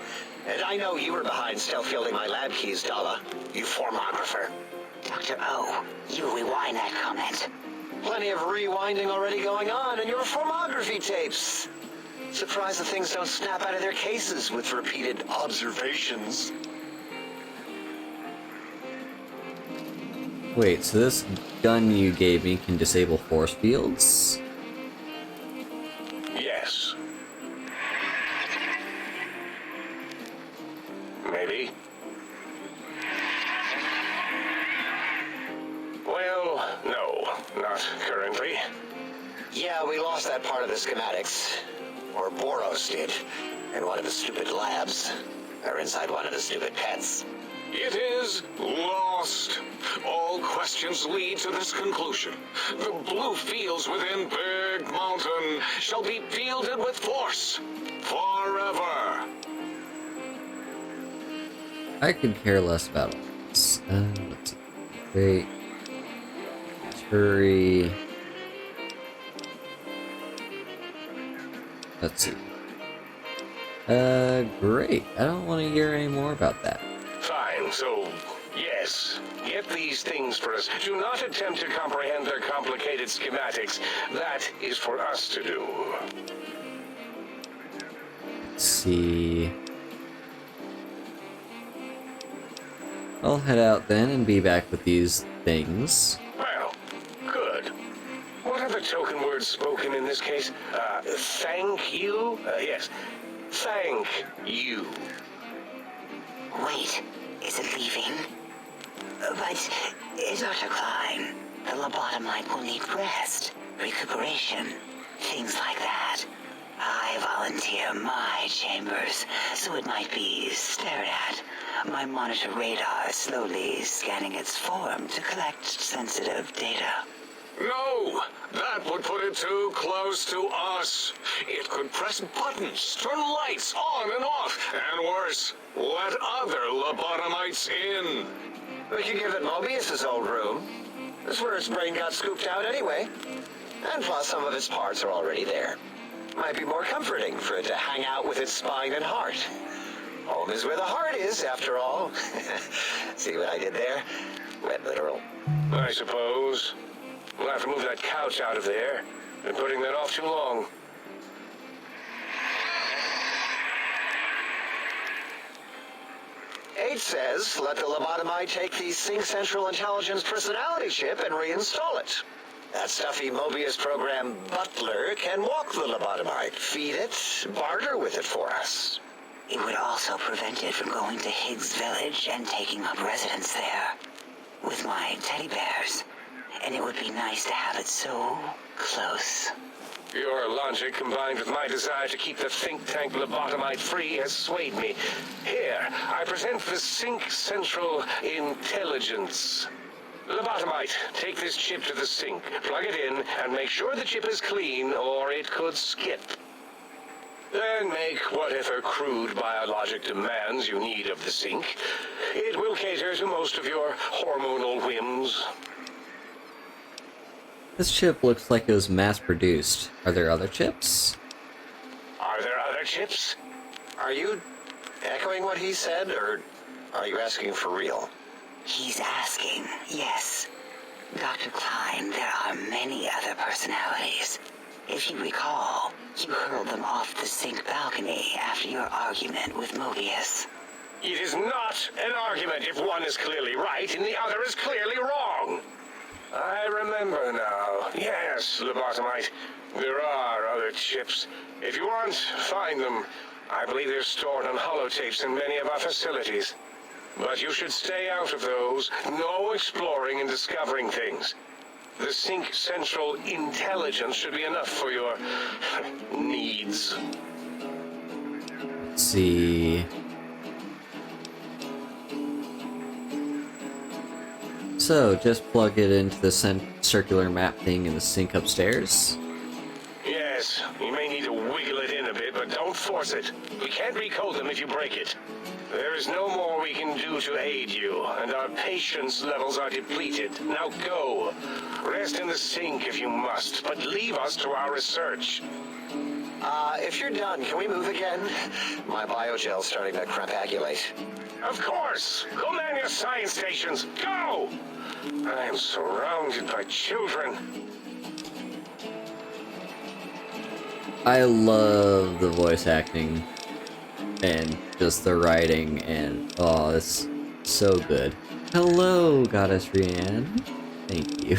And I know you were behind stealth fielding my lab keys, Dala. You formographer. Dr. O, you rewind that comment. Plenty of rewinding already going on in your formography tapes. Surprised the things don't snap out of their cases with repeated observations. Wait, so this gun you gave me can disable force fields? Yes. Maybe. Well, no, not currently. Yeah, we lost that part of the schematics. Or Boros did. In one of the stupid labs. Or inside one of the stupid pets. It is lost. All questions lead to this conclusion. The blue fields within Big Mountain shall be fielded with force forever. I could care less about all this. Let's see. Great. Let's hurry. Let's see. Great. I don't want to hear any more about that. Fine, so, yes. Get these things for us. Do not attempt to comprehend their complicated schematics. That is for us to do. Let's see. I'll head out then and be back with these things. Well, good. What are the token words spoken in this case? Thank you? Yes. Thank you. Wait, is it leaving? But, Dr. Klein, the lobotomite will need rest, recuperation, things like that. I volunteer my chambers, so it might be stared at. My monitor radar is slowly scanning its form to collect sensitive data. No, that would put it too close to us. It could press buttons, turn lights on and off, and worse, let other lobotomites in. We could give it Mobius's old room. That's where its brain got scooped out anyway. And plus, some of its parts are already there. Might be more comforting for it to hang out with its spine and heart. Home is where the heart is, after all. See what I did there? Went literal. I suppose. We'll have to move that couch out of there. Been putting that off too long. H says, let the lobotomite take the Sync Central Intelligence personality chip and reinstall it. That stuffy Mobius program Butler can walk the lobotomite, feed it, barter with it for us. It would also prevent it from going to Higgs Village and taking up residence there. With my teddy bears. And it would be nice to have it so close. Your logic, combined with my desire to keep the think tank lobotomite free, has swayed me. Here, I present the Sync Central Intelligence. Lobotomite, take this chip to the sink, plug it in, and make sure the chip is clean, or it could skip. Then make whatever crude biologic demands you need of the sink. It will cater to most of your hormonal whims. This chip looks like it was mass-produced. Are there other chips? Are there other chips? Are you echoing what he said, or are you asking for real? He's asking, yes. Dr. Klein, there are many other personalities. If you recall, you hurled them off the sink balcony after your argument with Mobius. It is not an argument if one is clearly right and the other is clearly wrong. I remember now. Yes, Lobotomite. There are other chips. If you want, find them. I believe they're stored on holotapes in many of our facilities. But you should stay out of those. No exploring and discovering things. The Sync Central intelligence should be enough for your needs. Let's see. So, just plug it into the circular map thing in the sink upstairs. Yes, you may need to wiggle it in a bit, but don't force it. We can't recode them if you break it. There is no more we can do to aid you, and our patience levels are depleted. Now go. Rest in the sink if you must, but leave us to our research. If you're done, can we move again? My biogel's starting to crepagulate. Of course! Go man your science stations! Go! I am surrounded by children. I love the voice acting and just the writing, and oh, it's so good. Hello, Goddess Rianne. Thank you.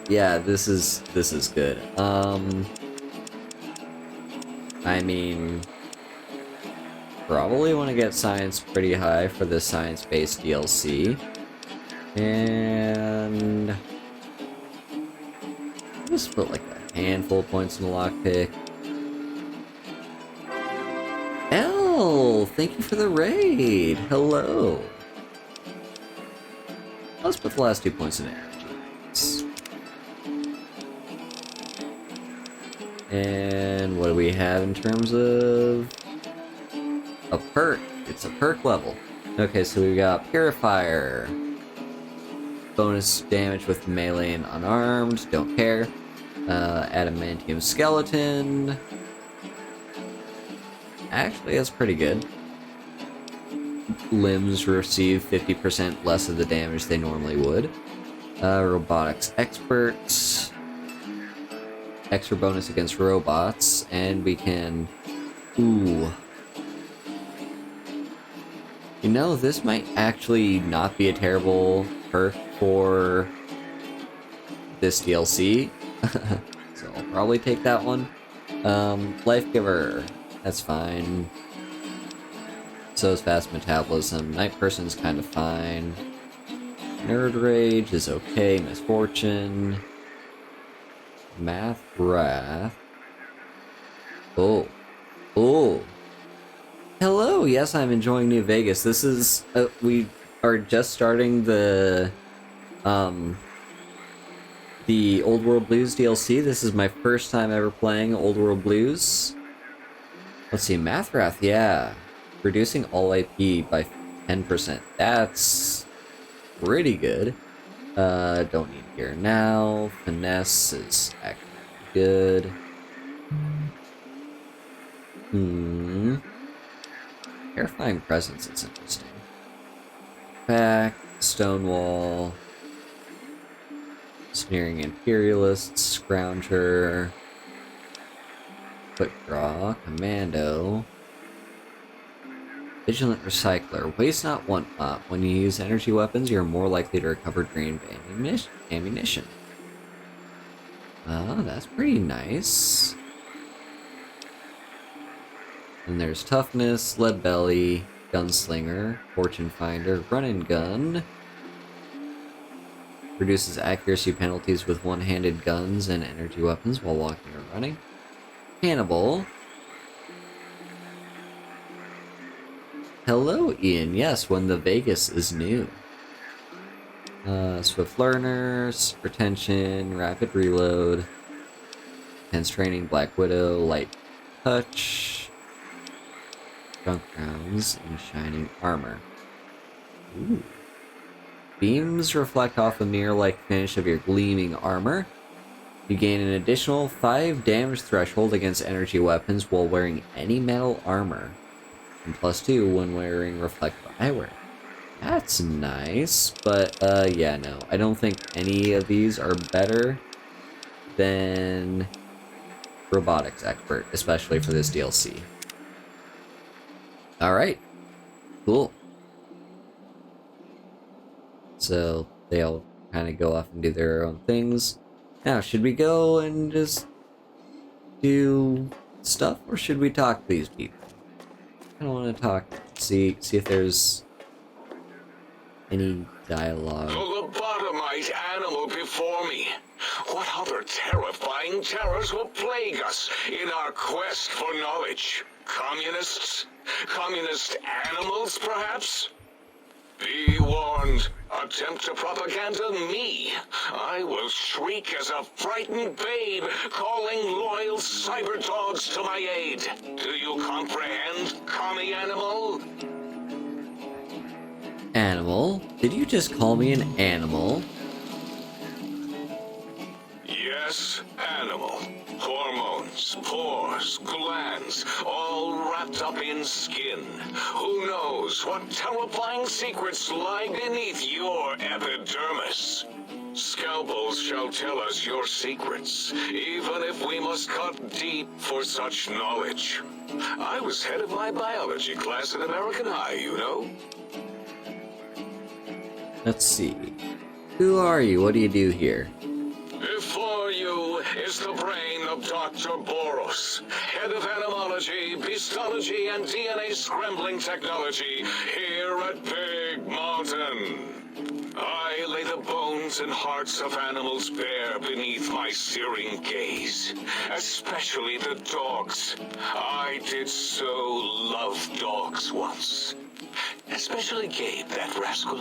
Yeah, this is good. I mean, probably want to get science pretty high for the science-based DLC, and just put like a handful of points in the lockpick. Elle, thank you for the raid. Hello. Let's put the last 2 points in energy. And what do we have in terms of a perk? It's a perk level. Okay, so we got Purifier. Bonus damage with melee and unarmed. Don't care. Adamantium Skeleton. Actually, that's pretty good. Limbs receive 50% less of the damage they normally would. Robotics Experts. Extra bonus against robots, and we can... Ooh. You know, this might actually not be a terrible perk for this DLC. So I'll probably take that one. Life Giver. That's fine. So is Fast Metabolism. Night Person's kind of fine. Nerd Rage is okay. Misfortune. Math Wrath. Oh. Oh. Hello, yes, I'm enjoying New Vegas. This is, we are just starting the Old World Blues DLC. This is my first time ever playing Old World Blues. Let's see, Math Wrath, yeah. Reducing all IP by 10%. That's pretty good. Don't need gear now. Finesse is actually good. Terrifying Presence is interesting. Back, Stonewall. Sneering Imperialists, Scrounger. Quick Draw, Commando. Vigilant Recycler. Waste not, want not. When you use energy weapons, you're more likely to recover drained ammunition. Oh, that's pretty nice. And there's Toughness, Lead Belly, Gunslinger, Fortune Finder, Run and Gun. Reduces accuracy penalties with one-handed guns and energy weapons while walking or running. Cannibal. Hello, Ian. Yes, when the Vegas is new. Swift Learner, Retention, Rapid Reload, Intense Training, Black Widow, Light Touch, Junk Rounds, and Shining Armor. Ooh. beams reflect off the mirror-like finish of your gleaming armor. You gain an additional 5 damage threshold against energy weapons while wearing any metal armor, and +2 when wearing reflective eyewear. That's nice, but yeah, no. I don't think any of these are better than Robotics Expert, especially for this DLC. Alright, cool. So they all kind of go off and do their own things. Now, should we go and just do stuff, or should we talk to these people? I don't want to talk. See if there's any dialogue. The lobotomite animal before me. What other terrifying terrors will plague us in our quest for knowledge? Communists? Communist animals, perhaps? Be warned. Attempt to propaganda me. I will shriek as a frightened babe, calling loyal cyber dogs to my aid. Do you comprehend, commie animal? Animal? Did you just call me an animal? Yes, animal. Hormones, pores, glands, all wrapped up in skin. Who knows what terrifying secrets lie beneath your epidermis? Scalpels shall tell us your secrets, even if we must cut deep for such knowledge. I was head of my biology class at American High, you know. Let's see. Who are you? What do you do here? Before you is the brain of Dr. Boros, head of animology, beastology, and DNA scrambling technology here at Big Mountain. I lay the bones and hearts of animals bare beneath my searing gaze, especially the dogs. I did so love dogs once. Especially Gabe, that rascal.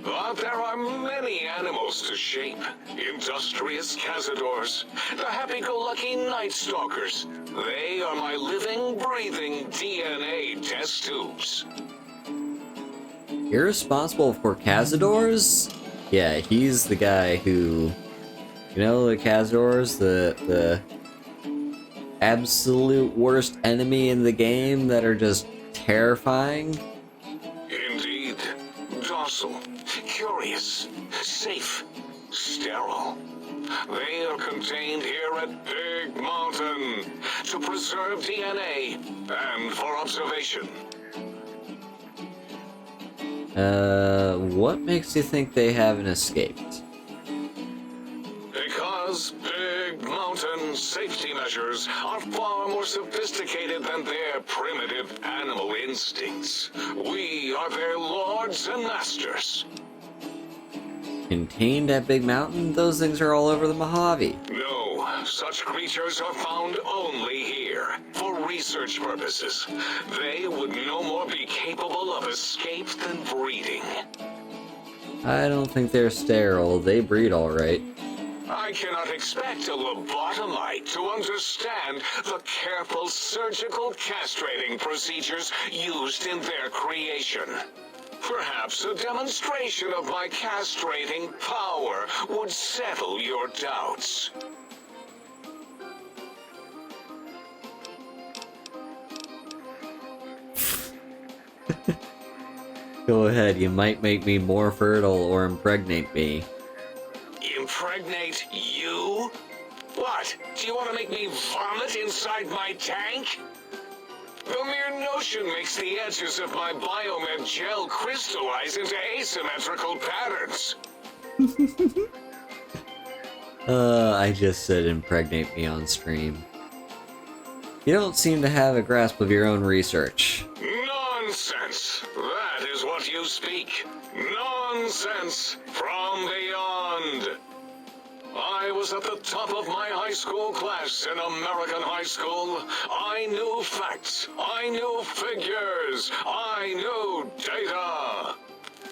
But there are many animals to shape. Industrious cazadors, the happy-go-lucky night stalkers. They are my living, breathing DNA test tubes. You're responsible for Cazadors? Yeah, he's the guy who... You know the Cazadors? The absolute worst enemy in the game that are just terrifying? Indeed. Docile. Curious, safe, sterile. They are contained here at Big Mountain to preserve DNA and for observation. What makes you think they haven't escaped? Because Big Mountain safety measures are far more sophisticated than their primitive animal instincts. We are their lords and masters. Contained at Big Mountain? Those things are all over the Mojave. No, such creatures are found only here, for research purposes. They would no more be capable of escape than breeding. I don't think they're sterile. They breed alright. I cannot expect a lobotomite to understand the careful surgical castrating procedures used in their creation. Perhaps a demonstration of my castrating power would settle your doubts. Go ahead, you might make me more fertile or impregnate me. Impregnate you? What? Do you want to make me vomit inside my tank? The mere notion makes the edges of my biomed gel crystallize into asymmetrical patterns. I just said impregnate me on stream. You don't seem to have a grasp of your own research. Nonsense! That is what you speak. Nonsense from beyond. I was at the top of my high school class in American high school. I knew facts. I knew figures. I knew data.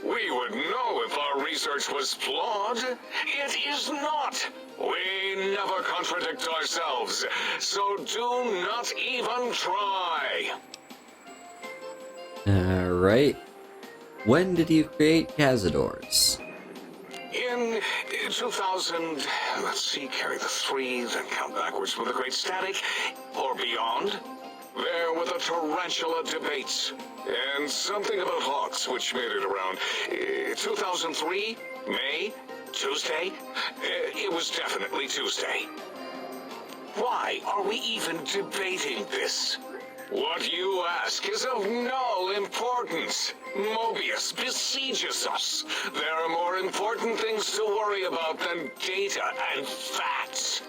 We would know if our research was flawed. It is not. We never contradict ourselves, so do not even try. Alright. when did you create Cazadors? In 2000, let's see, carry the 3, then count backwards from the Great Static, or beyond. There were the tarantula debates, and something about hawks, which made it around 2003, May, Tuesday. It was definitely Tuesday. Why are we even debating this? What you ask is of no importance. Mobius besieges us. There are more important things to worry about than data and facts.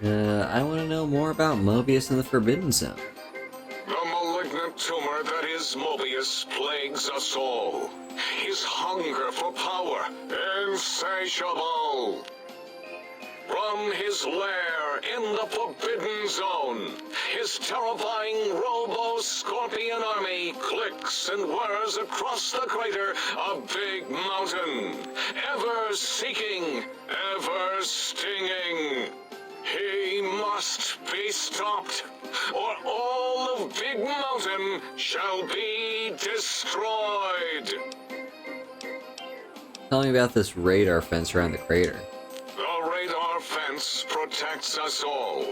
I want to know more about Mobius and the Forbidden Zone. The malignant tumor that is Mobius plagues us all. His hunger for power, insatiable. From his lair in the Forbidden Zone, his terrifying Robo-Scorpion army clicks and whirs across the crater of Big Mountain, ever seeking, ever stinging. He must be stopped, or all of Big Mountain shall be destroyed. Tell me about this radar fence around the crater. The radar fence protects us all.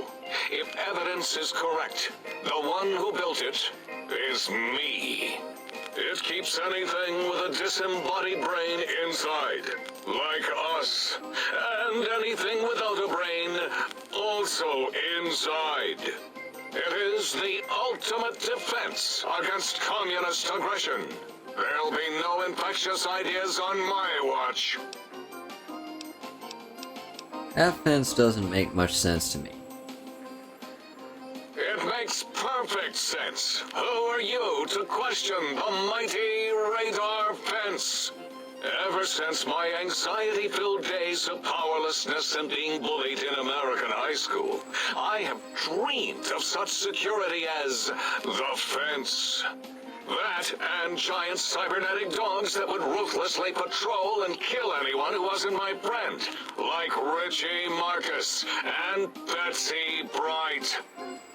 If evidence is correct, the one who built it is me. It keeps anything with a disembodied brain inside, like us, and anything without a brain also inside. It is the ultimate defense against communist aggression. There'll be no infectious ideas on my watch. That fence doesn't make much sense to me. It makes perfect sense. Who are you to question the mighty radar fence? Ever since my anxiety-filled days of powerlessness and being bullied in American high school, I have dreamed of such security as the fence. That and giant cybernetic dogs that would ruthlessly patrol and kill anyone who wasn't my friend, like Richie Marcus and Betsy Bright.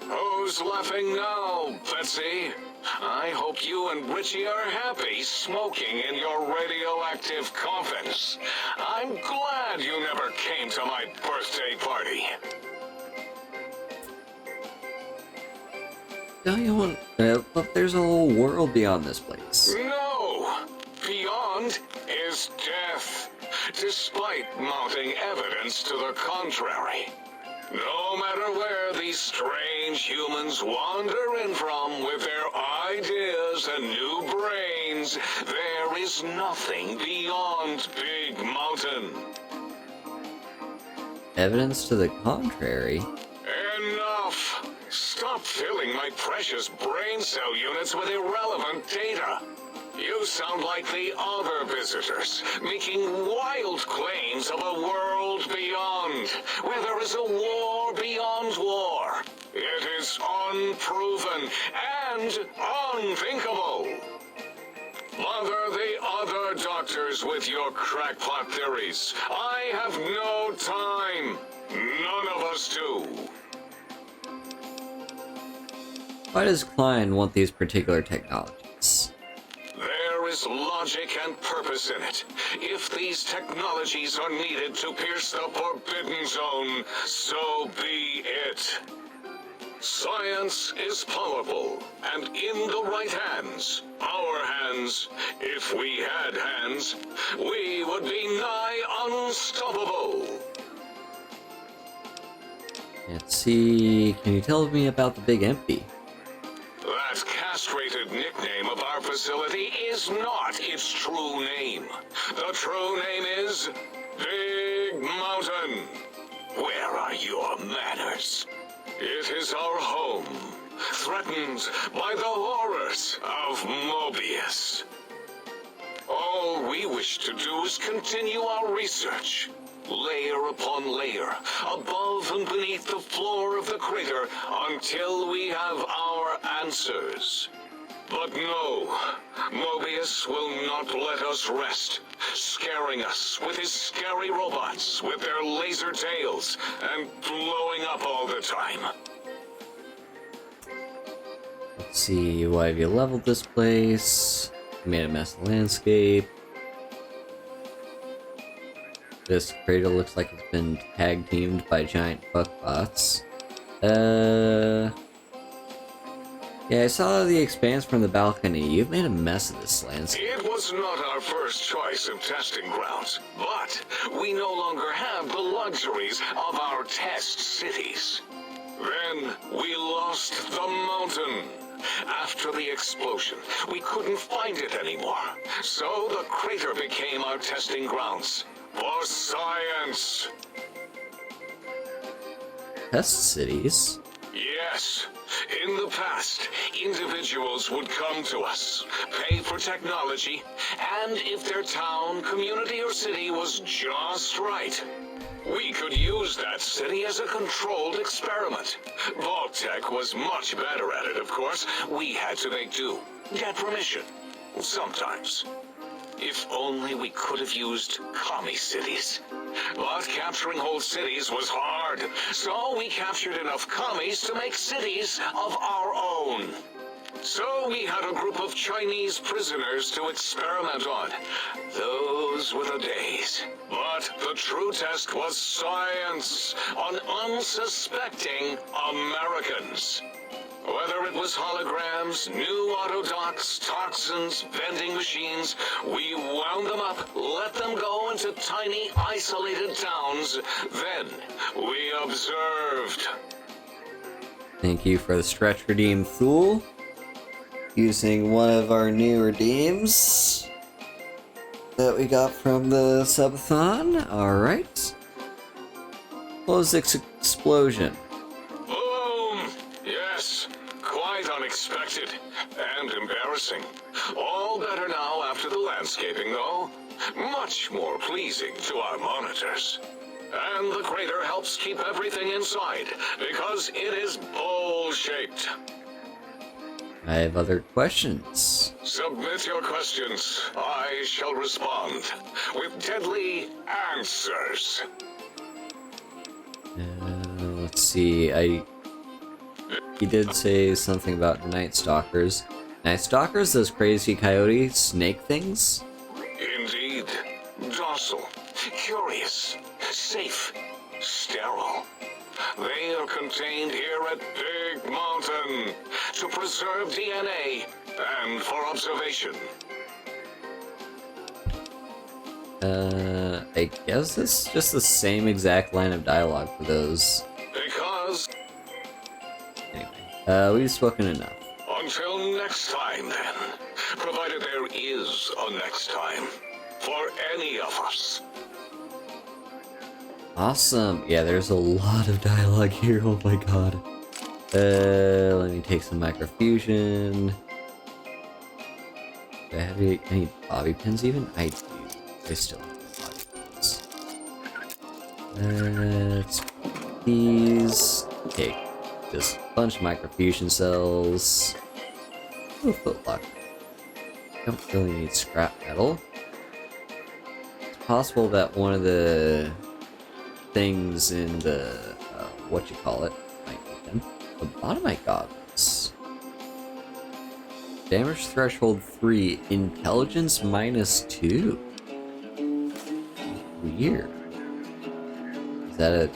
Who's laughing now, Betsy? I hope you and Richie are happy smoking in your radioactive coffins. I'm glad you never came to my birthday party. Don't you want... but there's a whole world beyond this place. No! Beyond is death, despite mounting evidence to the contrary. No matter where these strange humans wander in from with their ideas and new brains, there is nothing beyond Big Mountain. Evidence to the contrary? Enough! Stop filling my precious brain cell units with irrelevant data. You sound like the other visitors, making wild claims of a world beyond, where there is a war beyond war. It is unproven and unthinkable. Bother the other doctors with your crackpot theories. I have no time. None of us do. Why does Klein want these particular technologies? There is logic and purpose in it. If these technologies are needed to pierce the Forbidden Zone, so be it. Science is powerful, and in the right hands, our hands, if we had hands, we would be nigh unstoppable. Let's see... Can you tell me about the Big Empty? That castrated nickname of our facility is not its true name. The true name is Big Mountain. Where are your manners? It is our home, threatened by the horrors of Mobius. All we wish to do is continue our research, layer upon layer, above and beneath the floor of the crater, until we have our answers. But no, Mobius will not let us rest, scaring us with his scary robots with their laser tails and blowing up all the time. Let's see, why have you leveled this place? Made a mess of the landscape. This crater looks like it's been tag teamed by giant fuckbots. Yeah, I saw the expanse from the balcony. You've made a mess of this landscape. It was not our first choice of testing grounds, but we no longer have the luxuries of our test cities. Then we lost the mountain. After the explosion, we couldn't find it anymore. So the crater became our testing grounds. For science. Test cities? Yes. In the past, individuals would come to us, pay for technology, and if their town, community, or city was just right, we could use that city as a controlled experiment. Vault-Tec was much better at it, of course. We had to make do. Get permission. Sometimes. If only we could have used commie cities. But capturing whole cities was hard, so we captured enough commies to make cities of our own. So we had a group of Chinese prisoners to experiment on. Those were the days. But the true test was science on unsuspecting Americans. Whether it was holograms, new autodocs, toxins, vending machines, we wound them up, let them go into tiny, isolated towns. Then we observed. Thank you for the stretch redeem, Fool. Using one of our new redeems that we got from the subathon. Alright. What was this explosion? Boom! Yes, quite unexpected and embarrassing. All better now after the landscaping, though. Much more pleasing to our monitors. And the crater helps keep everything inside, because it is bowl-shaped. I have other questions. Submit your questions. I shall respond with deadly answers. Let's see, he did say something about Night Stalkers. Night Stalkers, those crazy coyote snake things? Indeed. Docile, curious, safe, sterile. They are contained here at Big Mountain to preserve DNA and for observation. I guess it's just the same exact line of dialogue for those. Because... Anyway, we've spoken enough. Until next time, then. Provided there is a next time. For any of us. Awesome. Yeah, there's a lot of dialogue here. Oh my god. Let me take some microfusion. Do I have any bobby pins even? I do. I still have bobby pins. Let's put these. Okay. Just a bunch of microfusion cells. Ooh, footlocker. Don't really need scrap metal. It's possible that one of the things in the what you call it might be them. Lobotomite goggles. Damage threshold 3, intelligence -2. Weird. Is that a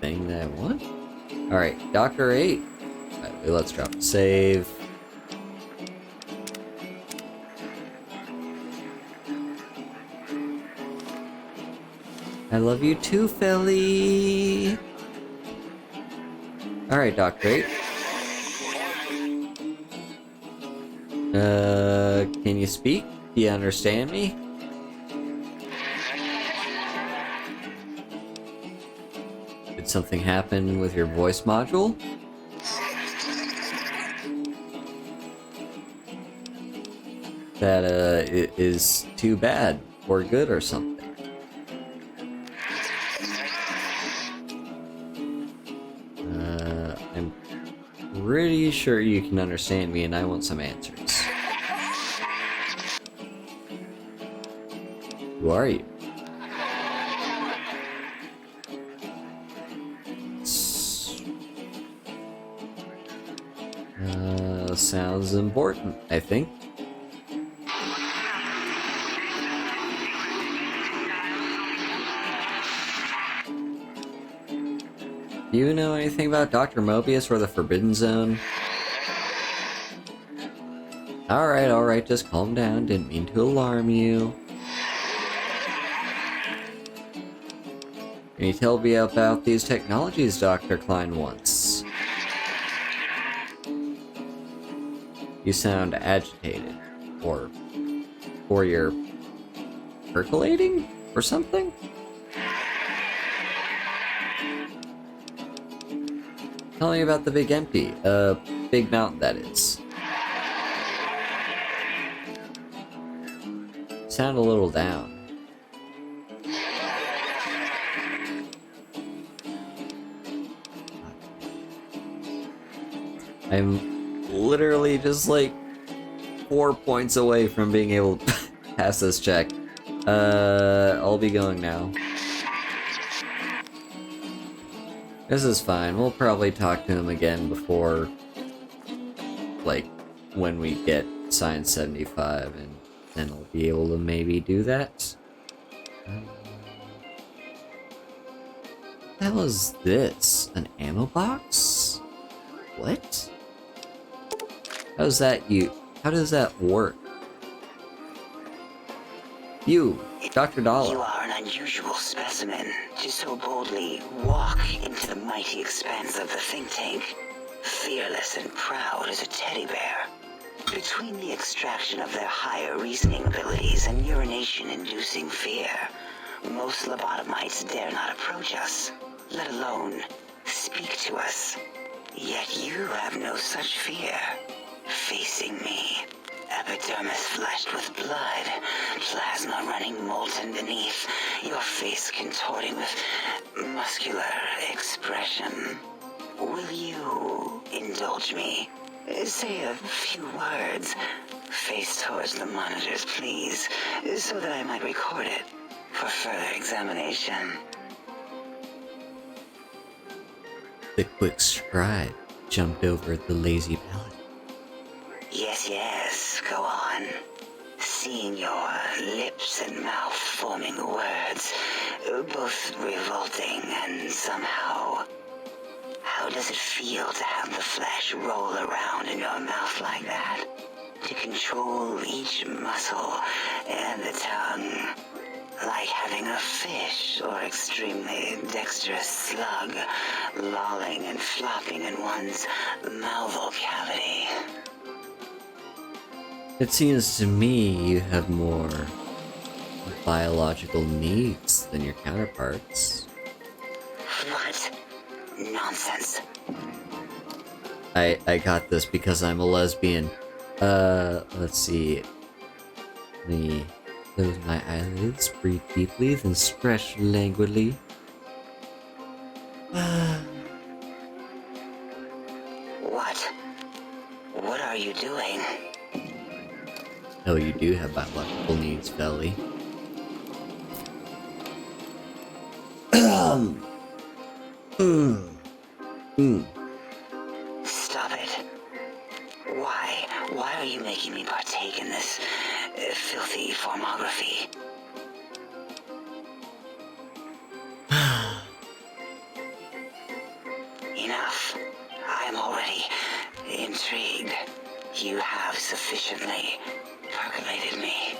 thing that I want? Alright, Dr. 8. Alright, let's drop a save. I love you too, Philly. Alright, Dr. 8. Can you speak? Do you understand me? Did something happen with your voice module? That, is too bad, or good, or something. I'm pretty sure you can understand me, and I want some answers. Who are you? Sounds important, I think. Do you know anything about Dr. Mobius or the Forbidden Zone? Alright, just calm down. Didn't mean to alarm you. Can you tell me about these technologies Dr. Klein wants? You sound agitated. Or you're percolating? Or something? Tell me about the Big Empty. Big Mountain, that is. Sound a little down. I'm literally just like 4 points away from being able to pass this check. I'll be going now. This is fine. We'll probably talk to him again before, like, when we get Science 75, and then I'll be able to maybe do that. What the hell is this? An ammo box? What? How does that work? You, Dr. Dollar. You are an unusual specimen to so boldly walk into the mighty expanse of the think tank, fearless and proud as a teddy bear. Between the extraction of their higher reasoning abilities and urination-inducing fear, most lobotomites dare not approach us, let alone speak to us. Yet you have no such fear. Facing me, epidermis flushed with blood, plasma running molten beneath, your face contorting with muscular expression. Will you indulge me? Say a few words. Face towards the monitors, please, so that I might record it for further examination. The quick scribe jumped over the lazy pallet. Yes, go on. Seeing your lips and mouth forming words, both revolting and somehow... How does it feel to have the flesh roll around in your mouth like that? To control each muscle and the tongue, like having a fish or extremely dexterous slug lolling and flopping in one's malval cavity. It seems to me you have more biological needs than your counterparts. What? Nonsense. I got this because I'm a lesbian. Let's see. Let me close my eyelids, breathe deeply, then stretch languidly. What? What are you doing? Oh, you do have biological needs, Belly. Stop it. Why? Why are you making me partake in this filthy formography? Enough. I am already intrigued. You have sufficiently percolated me.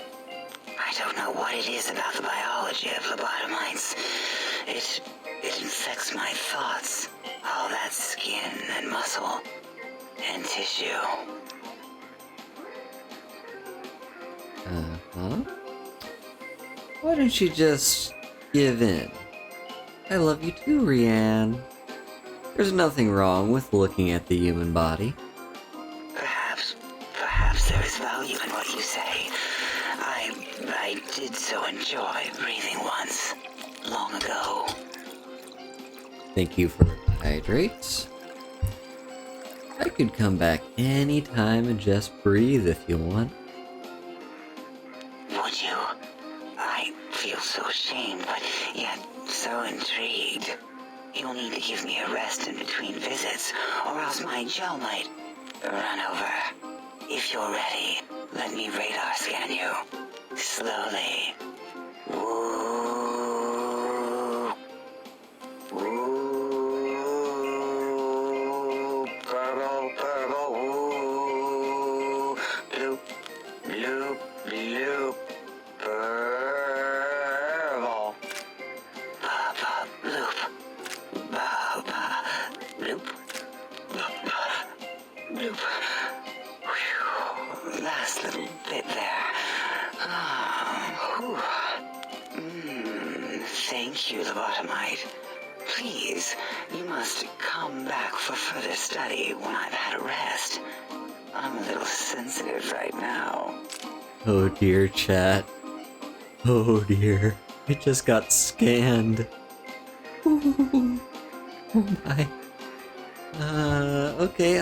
I don't know what it is about the biology of lobotomites. It infects my thoughts. All that skin and muscle and tissue. Uh-huh. Why don't you just give in? I love you too, Rianne. There's nothing wrong with looking at the human body. Perhaps there is value in what you say. I did so enjoy breathing once, long ago. Thank you for the hydrates. I could come back anytime and just breathe if you want. Would you? I feel so ashamed, but yet so intrigued. You'll need to give me a rest in between visits, or else my jaw might run over. If you're ready, let me radar scan you. Slowly. Woo. Woo. Thank you, lobotomite. Please, you must come back for further study when I've had a rest. I'm a little sensitive right now. Oh dear, chat. Oh dear. I just got scanned. Ooh. Oh my. Okay,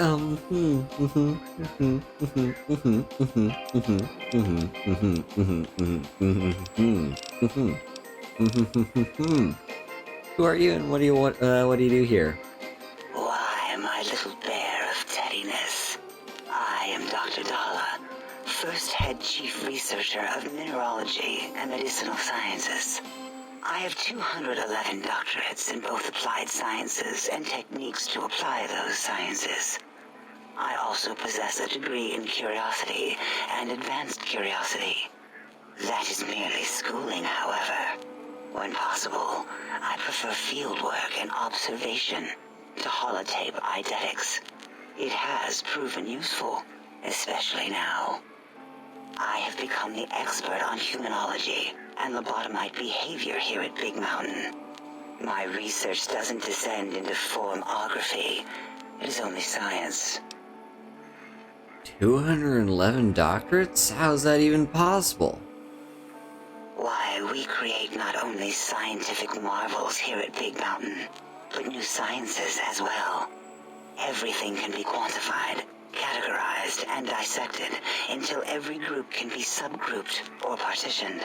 Who are you and what do you do here? Why, my little bear of teddiness. I am Dr. Dalla, first head chief researcher of mineralogy and medicinal sciences. I have 211 doctorates in both applied sciences and techniques to apply those sciences. I also possess a degree in curiosity and advanced curiosity. That is merely schooling, however. When possible, I prefer fieldwork and observation to holotape eidetics. It has proven useful, especially now. I have become the expert on humanology and lobotomite behavior here at Big Mountain. My research doesn't descend into formography. It is only science. 211 doctorates? How is that even possible? Why, we create not only scientific marvels here at Big Mountain, but new sciences as well. Everything can be quantified, categorized, and dissected until every group can be subgrouped or partitioned.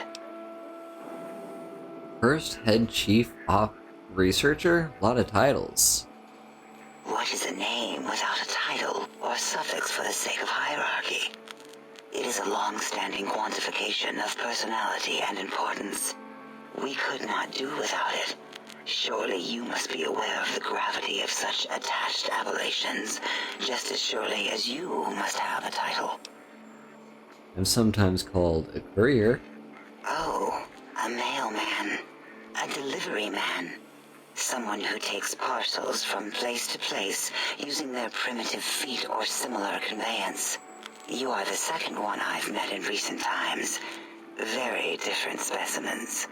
First head chief op researcher? A lot of titles. What is a name without a title or suffix for the sake of hierarchy? It is a long-standing quantification of personality and importance. We could not do without it. Surely you must be aware of the gravity of such attached appellations, just as surely as you must have a title. I'm sometimes called a courier. Oh, a mailman. A delivery man. Someone who takes parcels from place to place using their primitive feet or similar conveyance. You are the second one I've met in recent times. Very different specimens.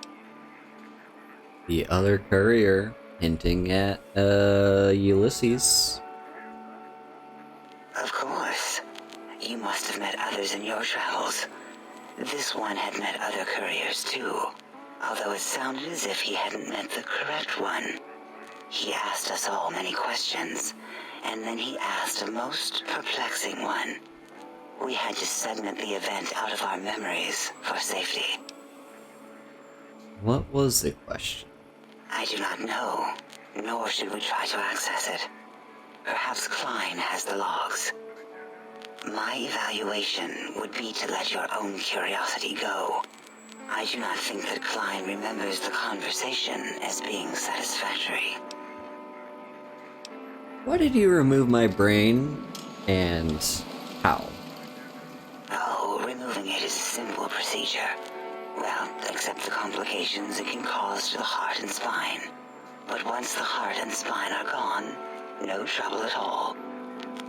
The other courier, hinting at, Ulysses. Of course. You must have met others in your travels. This one had met other couriers too, although it sounded as if he hadn't met the correct one. He asked us all many questions, and then he asked a most perplexing one. We had to segment the event out of our memories for safety. What was the question? I do not know, nor should we try to access it. Perhaps Klein has the logs. My evaluation would be to let your own curiosity go. I do not think that Klein remembers the conversation as being satisfactory. Why did you remove my brain, and how? Oh, removing it is a simple procedure. Well, except the complications it can cause to the heart and spine. But once the heart and spine are gone, no trouble at all.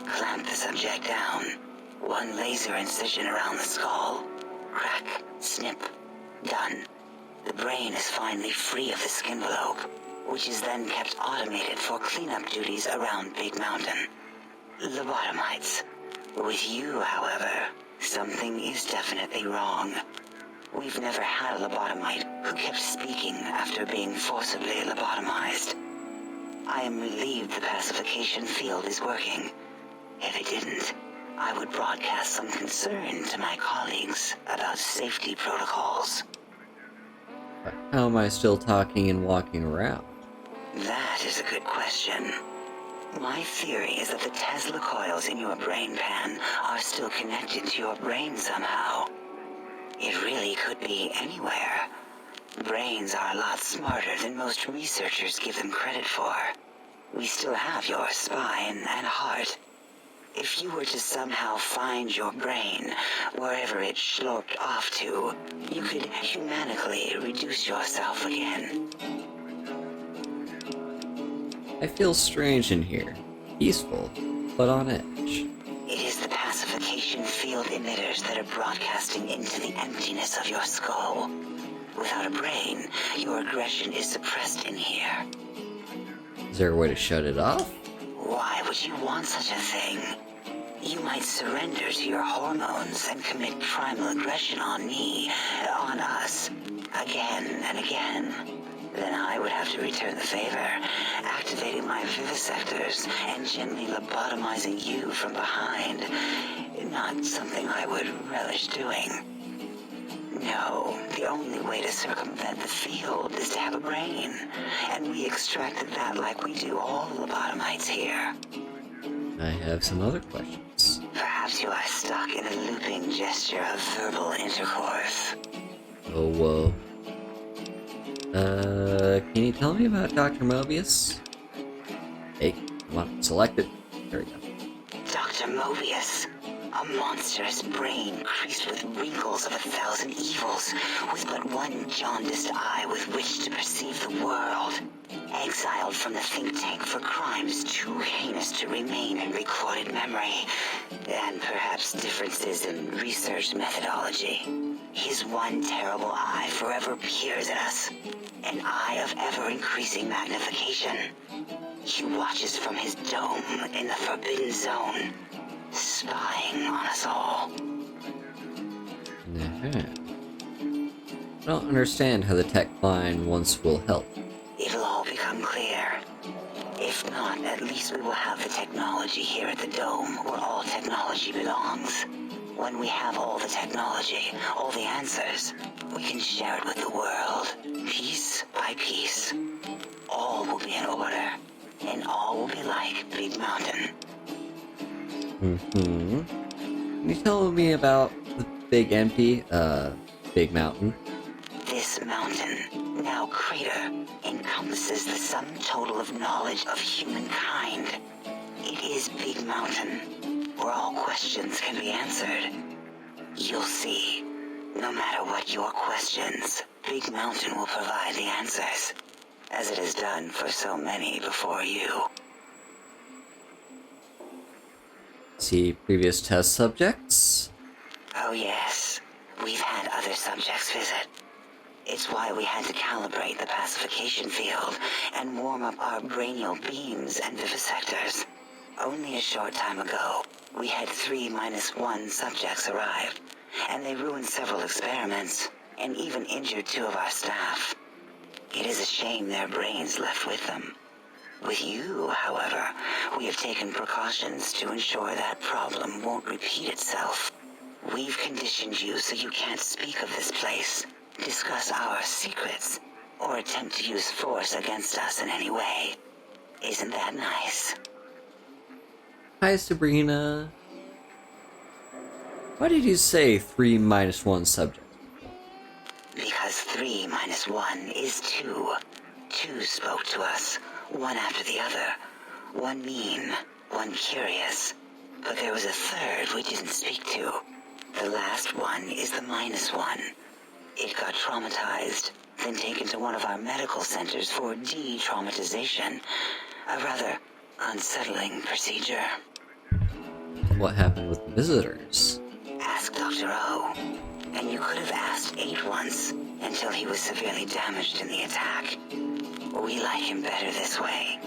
Clamp the subject down. One laser incision around the skull. Crack, snip, done. The brain is finally free of the skin envelope, which is then kept automated for cleanup duties around Big Mountain. Lobotomites. With you, however, something is definitely wrong. We've never had a lobotomite who kept speaking after being forcibly lobotomized. I am relieved the pacification field is working. If it didn't, I would broadcast some concern to my colleagues about safety protocols. How am I still talking and walking around? That is a good question. My theory is that the Tesla coils in your brain pan are still connected to your brain somehow. It really could be anywhere. Brains are a lot smarter than most researchers give them credit for. We still have your spine and heart. If you were to somehow find your brain, wherever it sloped off to, you could humanically reduce yourself again. I feel strange in here. Peaceful, but on edge. It is the pacification field emitters that are broadcasting into the emptiness of your skull. Without a brain, your aggression is suppressed in here. Is there a way to shut it off? Why would you want such a thing? You might surrender to your hormones and commit primal aggression on me, on us, again and again. Then I would have to return the favor, activating my vivisectors and gently lobotomizing you from behind. Not something I would relish doing. No, the only way to circumvent the field is to have a brain, and we extracted that like we do all lobotomites here. I have some other questions. Perhaps you are stuck in a looping gesture of verbal intercourse. Oh, whoa. Can you tell me about Dr. Mobius? Hey, come on, select it. There we go. Dr. Mobius, a monstrous brain creased with wrinkles of 1,000 evils, with but one jaundiced eye with which to perceive the world. Exiled from the think tank for crimes too heinous to remain in recorded memory, and perhaps differences in research methodology. His one terrible eye forever peers at us, an eye of ever-increasing magnification. He watches from his dome in the Forbidden Zone, spying on us all. I don't understand how the tech line once will help. It'll all become clear. If not, at least we will have the technology here at the Dome, where all technology belongs. When we have all the technology, all the answers, we can share it with the world, piece by piece. All will be in order, and all will be like Big Mountain. Can you tell me about the big empty, Big Mountain? This mountain, now crater, encompasses the sum total of knowledge of humankind. It is Big Mountain, where all questions can be answered. You'll see, no matter what your questions, Big Mountain will provide the answers, as it has done for so many before you. See previous test subjects? Oh yes, we've had other subjects visit. It's why we had to calibrate the pacification field and warm up our brainial beams and vivisectors. Only a short time ago, we had 3-1 subjects arrive, and they ruined several experiments, and even injured 2 of our staff. It is a shame their brains left with them. With you, however, we have taken precautions to ensure that problem won't repeat itself. We've conditioned you so you can't speak of this place, discuss our secrets, or attempt to use force against us in any way. Isn't that nice? Hi, Sabrina. Why did you say 3-1 subject? Because 3-1 is 2. 2 spoke to us, one after the other. One mean, one curious. But there was a third we didn't speak to. The last one is the -1. It got traumatized, then taken to one of our medical centers for de-traumatization. A rather unsettling procedure. What happened with the visitors? Ask Dr. O. And you could have asked 8 once, until he was severely damaged in the attack. We like him better this way.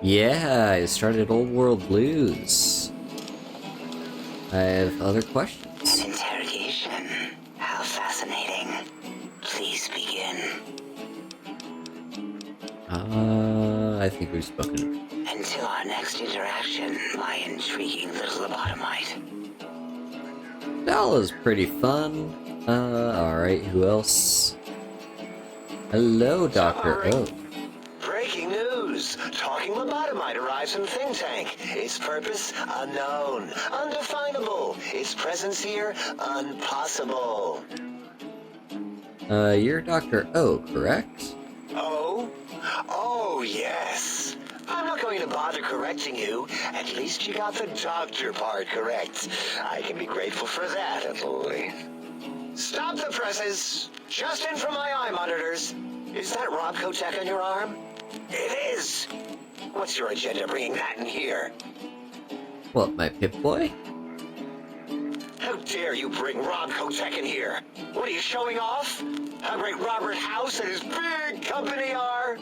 Yeah, I started Old World Blues. I have other questions. An interrogation. How fascinating. Please begin. I think we've spoken. Until our next interaction, my intriguing little lobotomite. That was pretty fun. Alright, who else? Hello, Dr. O. Breaking news! Talking lobotomite arrives in think tank. Its purpose unknown, undefinable. Its presence here impossible. You're Dr. O, correct? Oh? Oh, yes. I'm not going to bother correcting you. At least you got the doctor part correct. I can be grateful for that, at least. Stop the presses. Just in from my eye monitors. Is that Rob Kotek on your arm? It is. What's your agenda bringing that in here? What, my Pip-Boy? How dare you bring Rob Kotek in here? What are you showing off? how great Robert House and his big company are?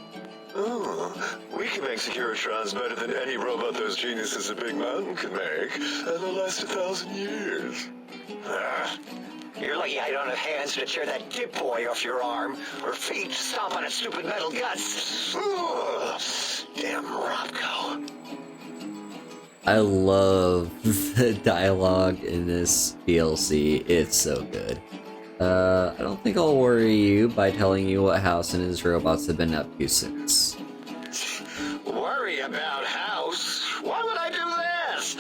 Ooh, we can make Securitrons better than any robot those geniuses at Big Mountain can make, and they'll last 1,000 years. You're lucky I don't have hands to tear that dip boy off your arm, or feet to stomp on its stupid metal guts. Ugh. Damn Robco. I love the dialogue in this DLC. It's so good. I don't think I'll worry you by telling you what House and his robots have been up to since. Worry about House? Why would I do this?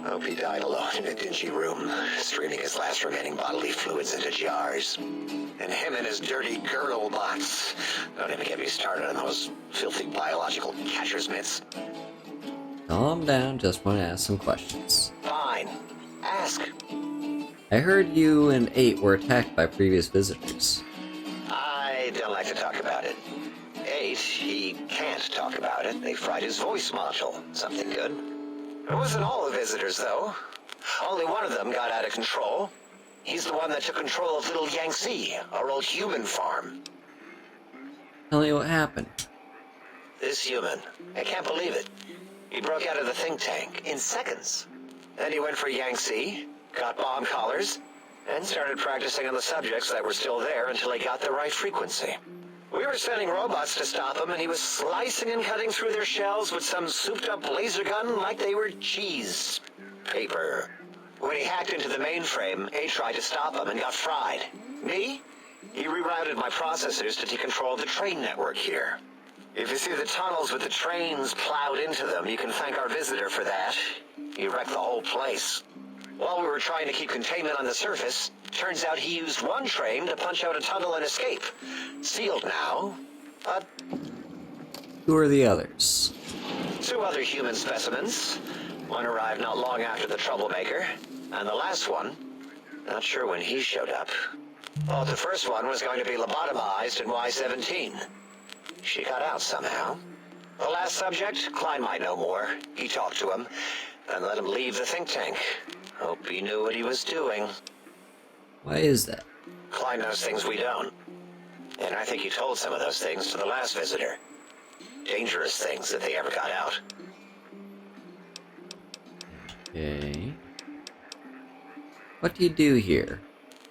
Hope he died alone in a dingy room, streaming his last remaining bodily fluids into jars. And him and his dirty girdle bots. Don't even get me started on those filthy biological catcher's mitts. Calm down, just want to ask some questions. Fine. Ask. I heard you and 8 were attacked by previous visitors. I don't like to talk about it. 8, he can't talk about it. They fried his voice module. Something good. It wasn't all the visitors, though. Only one of them got out of control. He's the one that took control of Little Yangtze, our old human farm. Tell me what happened. This human. I can't believe it. He broke out of the think tank in seconds. Then he went for Yangtze, got bomb collars, and started practicing on the subjects that were still there until he got the right frequency. We were sending robots to stop him, and he was slicing and cutting through their shells with some souped-up laser gun like they were cheese paper. When he hacked into the mainframe, A tried to stop him and got fried. Me? He rerouted my processors to take control of the train network here. If you see the tunnels with the trains plowed into them, you can thank our visitor for that. He wrecked the whole place. While we were trying to keep containment on the surface, turns out he used one train to punch out a tunnel and escape. Sealed now, but... Who are the others? 2 other human specimens. One arrived not long after the troublemaker, and the last one, not sure when he showed up. Thought the first one was going to be lobotomized in Y-17. She got out somehow. The last subject, Klein might know more. He talked to him, and let him leave the think tank. Hope he knew what he was doing. Why is that? Klein knows things we don't. And I think he told some of those things to the last visitor. Dangerous things if they ever got out. Okay. What do you do here?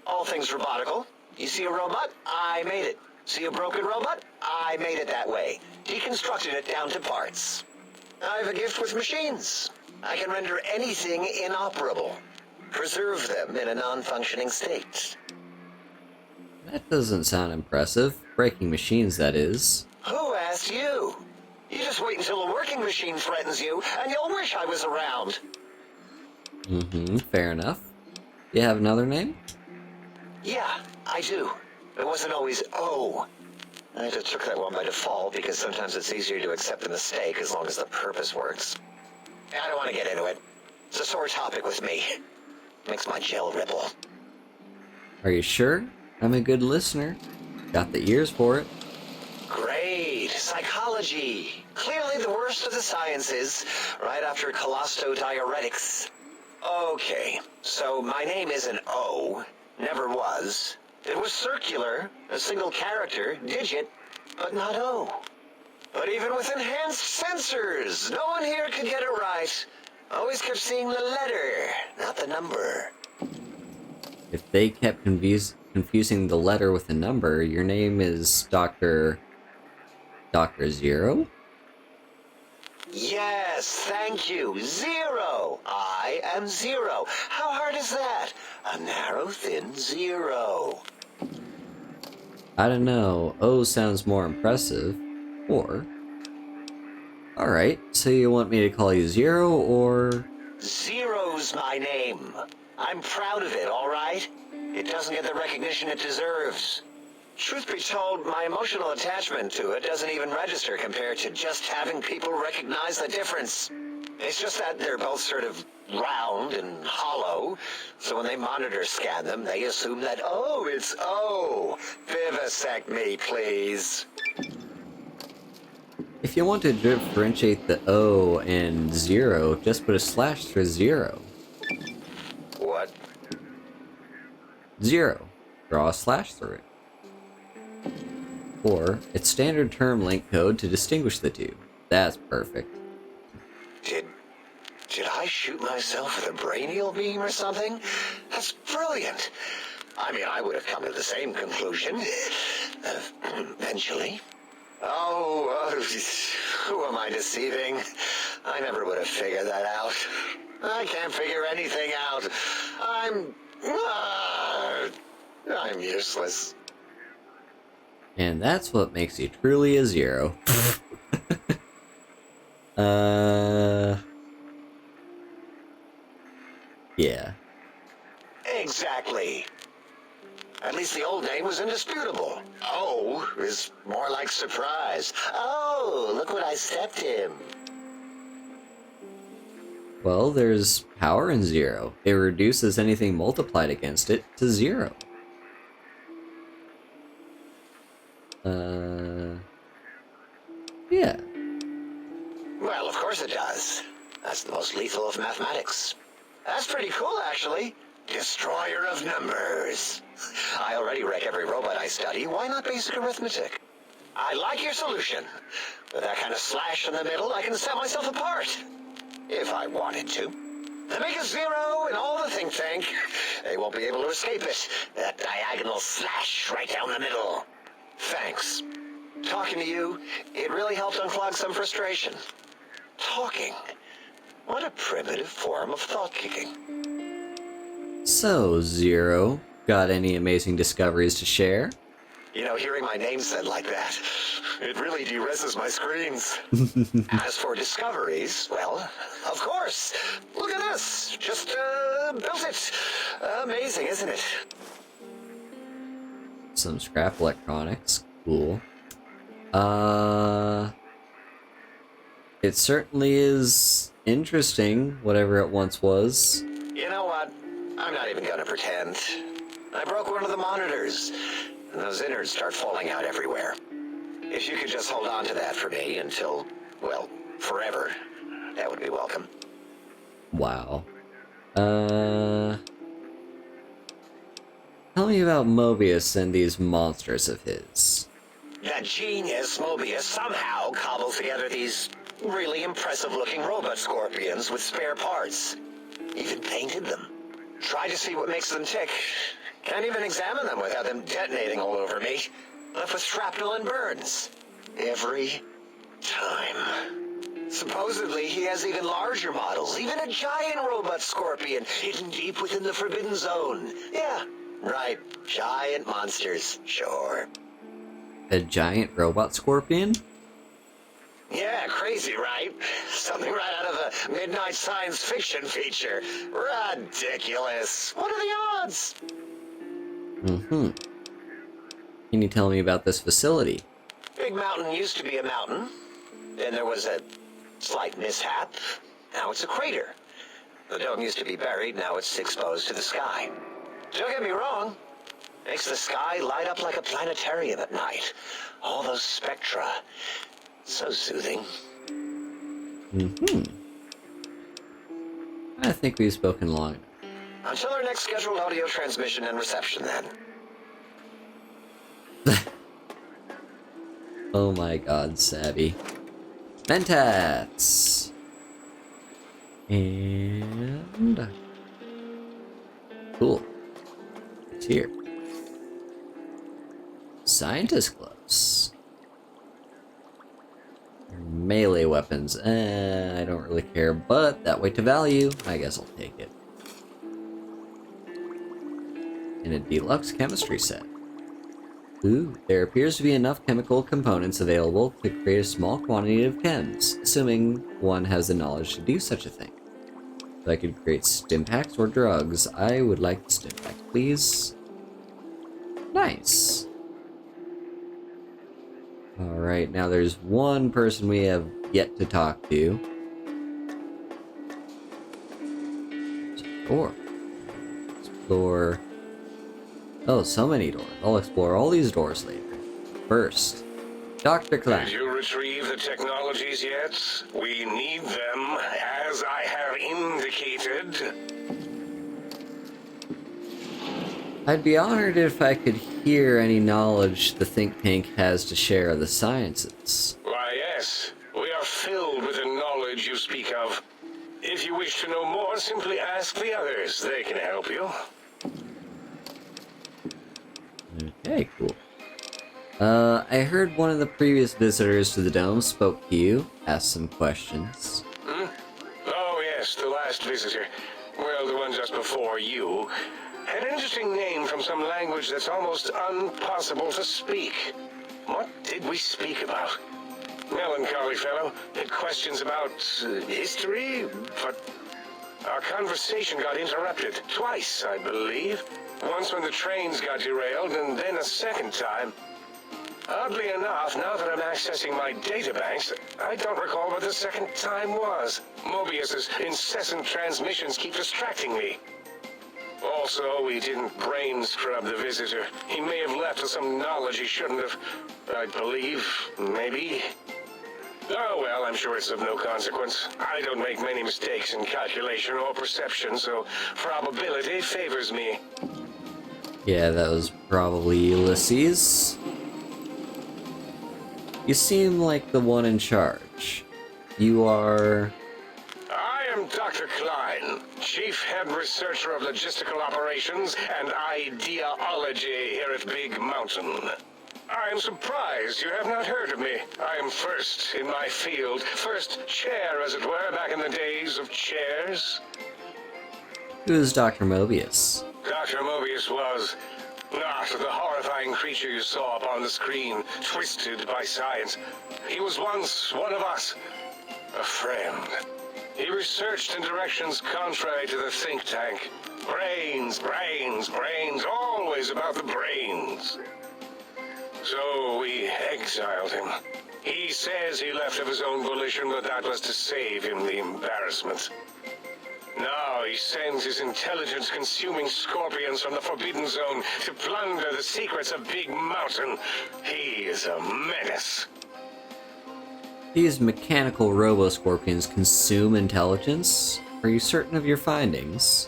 All things robotical. You see a robot? I made it. See a broken robot? I made it that way. Deconstructed it down to parts. I have a gift with machines. I can render anything inoperable. Preserve them in a non-functioning state. That doesn't sound impressive. Breaking machines, that is. Who asked you? You just wait until a working machine threatens you, and you'll wish I was around. Fair enough. You have another name? Yeah, I do. It wasn't always O. I just took that one by default because sometimes it's easier to accept the mistake as long as the purpose works. I don't want to get into it. It's a sore topic with me. Makes my gel ripple. Are you sure? I'm a good listener. Got the ears for it. Great. Psychology. Clearly the worst of the sciences, right after colostodiuretics. Okay, so my name isn't O. Never was. It was circular, a single character, digit, but not O. But even with enhanced sensors, no one here could get it right. Always kept seeing the letter, not the number. If they kept confusing the letter with the number, your name is Dr. Zero? Yes, thank you. 0. I am 0. How hard is that? A narrow, thin 0. I don't know. O sounds more impressive. Or... Alright, so you want me to call you Zero, or... Zero's my name. I'm proud of it, all right? It doesn't get the recognition it deserves. Truth be told, my emotional attachment to it doesn't even register compared to just having people recognize the difference. It's just that they're both sort of round and hollow, so when they monitor scan them, they assume that, oh, it's O. Vivisect me, please. If you want to differentiate the O and Zero, just put a slash for Zero. What? Zero. Draw a slash through it. Or its standard term link code to distinguish the two. That's perfect. Did I shoot myself with a brainial beam or something? That's brilliant. I mean, I would have come to the same conclusion. Eventually. Who am I deceiving? I never would have figured that out. I can't figure anything out. I'm useless. And that's what makes you truly a zero. Yeah. Exactly. At least the old name was indisputable. Oh is more like surprise. Oh, look what I stepped in. Well, there's power in zero. It reduces anything multiplied against it to zero. Yeah. Well, of course it does. That's the most lethal of mathematics. That's pretty cool, actually. Destroyer of numbers. I already wreck every robot I study. Why not basic arithmetic? I like your solution. With that kind of slash in the middle, I can set myself apart. If I wanted to. And make a zero in all the think tank. They won't be able to escape it. That diagonal slash right down the middle. Thanks. Talking to you, it really helped unclog some frustration. Talking. What a primitive form of thought kicking. So, Zero, got any amazing discoveries to share? You know, hearing my name said like that, it really de-reses my screens. As for discoveries, well, of course. Look at this. Just, built it. Amazing, isn't it? Some scrap electronics. Cool. It certainly is interesting, whatever it once was. You know what? I'm not even gonna pretend. I broke one of the monitors, and those innards start falling out everywhere. If you could just hold on to that for me until, well, forever, that would be welcome. Wow. Tell me about Mobius and these monsters of his. That genius Mobius somehow cobbles together these really impressive-looking robot scorpions with spare parts. Even painted them. Tried to see what makes them tick. Can't even examine them without them detonating all over me. Left with shrapnel and burns. Every time. Supposedly, he has even larger models, even a giant robot scorpion hidden deep within the Forbidden Zone. Yeah, right. Giant monsters, sure. A giant robot scorpion? Yeah, crazy, right? Something right out of a midnight science fiction feature. Ridiculous. What are the odds? Mm-hmm. Can you tell me about this facility? Big Mountain used to be a mountain. Then there was a slight mishap. Now it's a crater. The dome used to be buried, now it's exposed to the sky. Don't get me wrong. Makes the sky light up like a planetarium at night. All those spectra. So soothing. Mm-hmm. I think we've spoken long enough. Until our next scheduled audio transmission and reception, then. Oh my god, Savvy. Mentats! And... Cool. It's here. Scientist gloves. Melee weapons. I don't really care, but that weight to value, I guess I'll take it. In a deluxe chemistry set. Ooh, there appears to be enough chemical components available to create a small quantity of chems, assuming one has the knowledge to do such a thing. If I could create stimpaks or drugs, I would like the stimpak, please. Nice. Alright, now there's one person we have yet to talk to. There's a door. Explore. Oh, so many doors. I'll explore all these doors later. First, Dr. Klein. Did you retrieve the technologies yet? We need them, as I have indicated. I'd be honored if I could hear any knowledge the think tank has to share of the sciences. Why, yes. We are filled with the knowledge you speak of. If you wish to know more, simply ask the others. They can help you. Okay, cool. I heard one of the previous visitors to the dome spoke to you, asked some questions. Oh, yes, the last visitor. Well, the one just before you. Had an interesting name from some language that's almost impossible to speak. What did we speak about? Melancholy fellow. Had questions about history, but our conversation got interrupted twice, I believe. Once when the trains got derailed, and then a second time. Oddly enough, now that I'm accessing my databanks, I don't recall what the second time was. Mobius's incessant transmissions keep distracting me. Also, we didn't brain scrub the visitor. He may have left with some knowledge he shouldn't have. I believe, maybe. Oh well, I'm sure it's of no consequence. I don't make many mistakes in calculation or perception, so probability favors me. Yeah, that was probably Ulysses. You seem like the one in charge. You are... I am Dr. Klein, Chief Head Researcher of Logistical Operations and Ideology here at Big Mountain. I am surprised you have not heard of me. I am first in my field, first chair, as it were, back in the days of chairs. Who is Dr. Mobius? Dr. Mobius was not the horrifying creature you saw upon the screen, twisted by science. He was once one of us, a friend. He researched in directions contrary to the think tank. Brains, brains, brains, always about the brains. So we exiled him. He says he left of his own volition, but that was to save him the embarrassment. Now he sends his intelligence-consuming scorpions from the Forbidden Zone to plunder the secrets of Big Mountain. He is a menace. These mechanical robo-scorpions consume intelligence? Are you certain of your findings?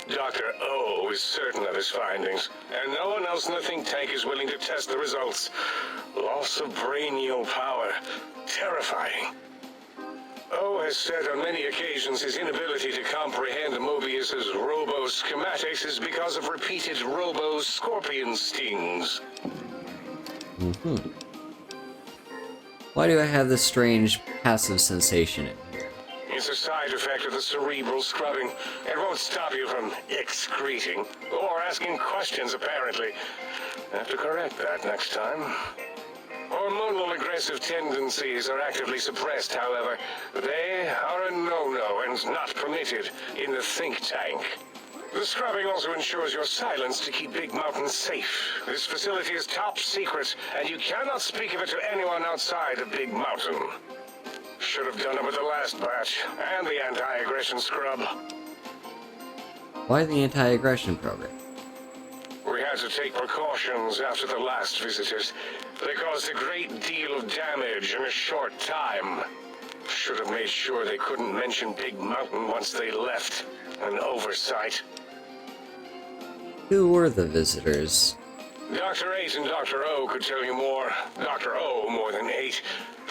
Dr. O is certain of his findings, and no one else in the think tank is willing to test the results. Loss of brainial power. Terrifying. O has said on many occasions his inability to comprehend Mobius's robo-schematics is because of repeated robo-scorpion stings. Why do I have this strange passive sensation in here? It's a side effect of the cerebral scrubbing. It won't stop you from excreting, or asking questions, apparently. Have to correct that next time. Hormonal aggressive tendencies are actively suppressed, however. They are a no-no and not permitted in the think tank. The scrubbing also ensures your silence to keep Big Mountain safe. This facility is top secret, and you cannot speak of it to anyone outside of Big Mountain. Should have done it with the last batch, and the anti-aggression scrub. Why the anti-aggression program? We had to take precautions after the last visitors. They caused a great deal of damage in a short time. Should have made sure they couldn't mention Big Mountain once they left. An oversight. Who were the visitors? Dr. 8 and Dr. O could tell you more. Dr. O more than 8.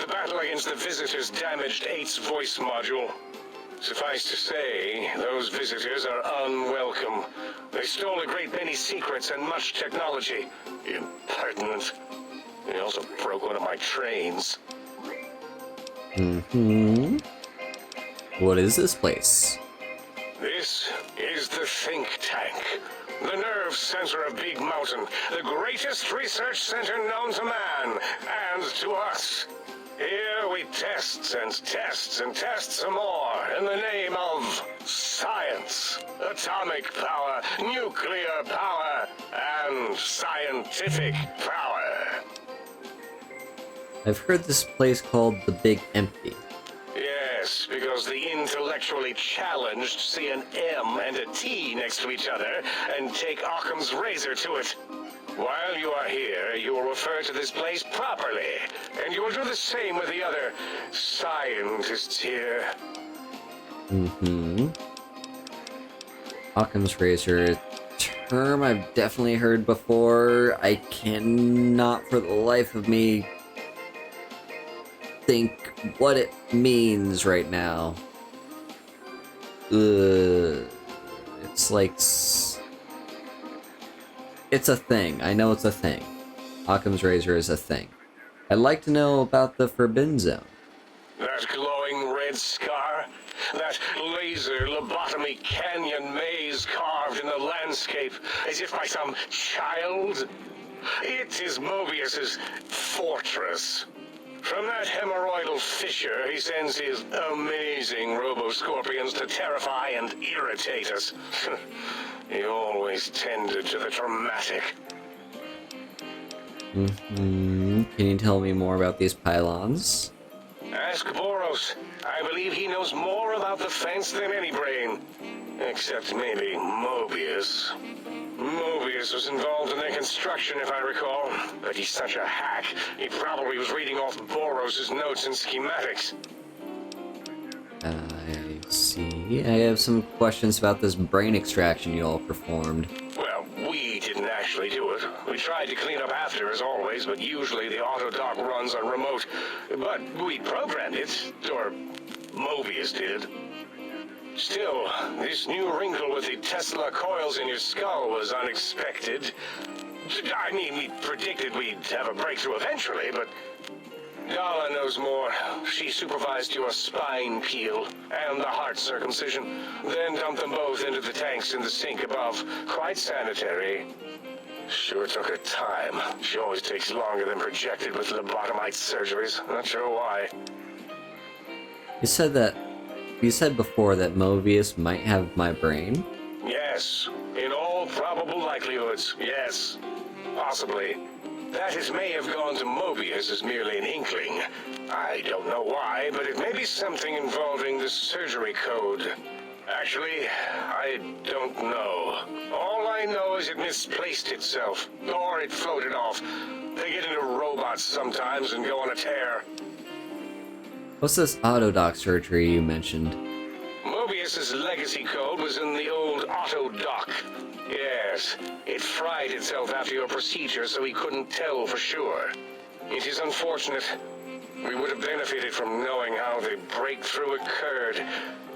The battle against the visitors damaged 8's voice module. Suffice to say, those visitors are unwelcome. They stole a great many secrets and much technology. Impertinent. They also broke one of my trains. What is this place? This is the think tank. The nerve center of Big Mountain. The greatest research center known to man, and to us. Here we test and test and test some more in the name of science, atomic power, nuclear power, and scientific power. I've heard this place called the Big Empty. Yes, because the intellectually challenged see an M and a T next to each other and take Occam's razor to it. While you are here, you will refer to this place properly, and you will do the same with the other scientists here. Occam's razor term I've definitely heard before. I cannot for the life of me think what it means right now. It's like... It's a thing. I know it's a thing. Occam's razor is a thing. I'd like to know about the Forbidden Zone. That glowing red scar? That laser lobotomy canyon maze carved in the landscape as if by some child? It is Mobius's fortress. From that hemorrhoidal fissure, he sends his amazing robo-scorpions to terrify and irritate us. He always tended to the dramatic. Can you tell me more about these pylons? Ask Boros. I believe he knows more about the fence than any brain. Except maybe Mobius. Mobius was involved in their construction, if I recall. But he's such a hack, he probably was reading off Boros' notes and schematics. I see. I have some questions about this brain extraction you all performed. Well, we didn't actually do it. We tried to clean up after, as always, but usually the auto-dock runs on remote. But we programmed it, or Mobius did. Still, this new wrinkle with the Tesla coils in your skull was unexpected. I mean, we predicted we'd have a breakthrough eventually, but Dala knows more. She supervised your spine peel and the heart circumcision, then dumped them both into the tanks in the sink above. Quite sanitary. Sure took her time. She always takes longer than projected with lobotomite surgeries. Not sure why. You said before that Mobius might have my brain? Yes. In all probable likelihoods, yes. Possibly. That it may have gone to Mobius is merely an inkling. I don't know why, but it may be something involving the surgery code. Actually, I don't know. All I know is it misplaced itself, or it floated off. They get into robots sometimes and go on a tear. What's this auto-dock surgery you mentioned? Mobius's legacy code was in the old auto-dock. Yes, it fried itself after your procedure, so he couldn't tell for sure. It is unfortunate. We would have benefited from knowing how the breakthrough occurred.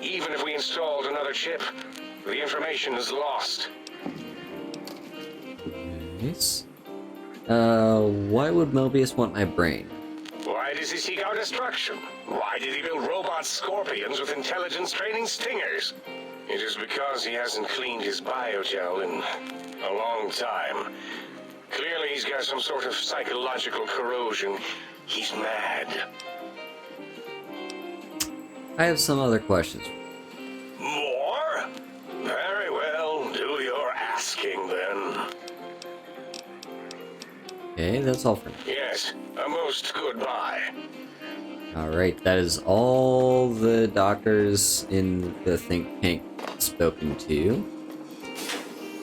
Even if we installed another chip, the information is lost. Nice. Why would Mobius want my brain? Why does he seek our destruction? Why did he build robot scorpions with intelligence training stingers? It is because he hasn't cleaned his biogel in a long time. Clearly he's got some sort of psychological corrosion. He's mad. I have some other questions. More? Very well, do your asking then. Okay, that's all for now. Yes, a most goodbye. Alright, that is all the doctors in the think tank spoken to.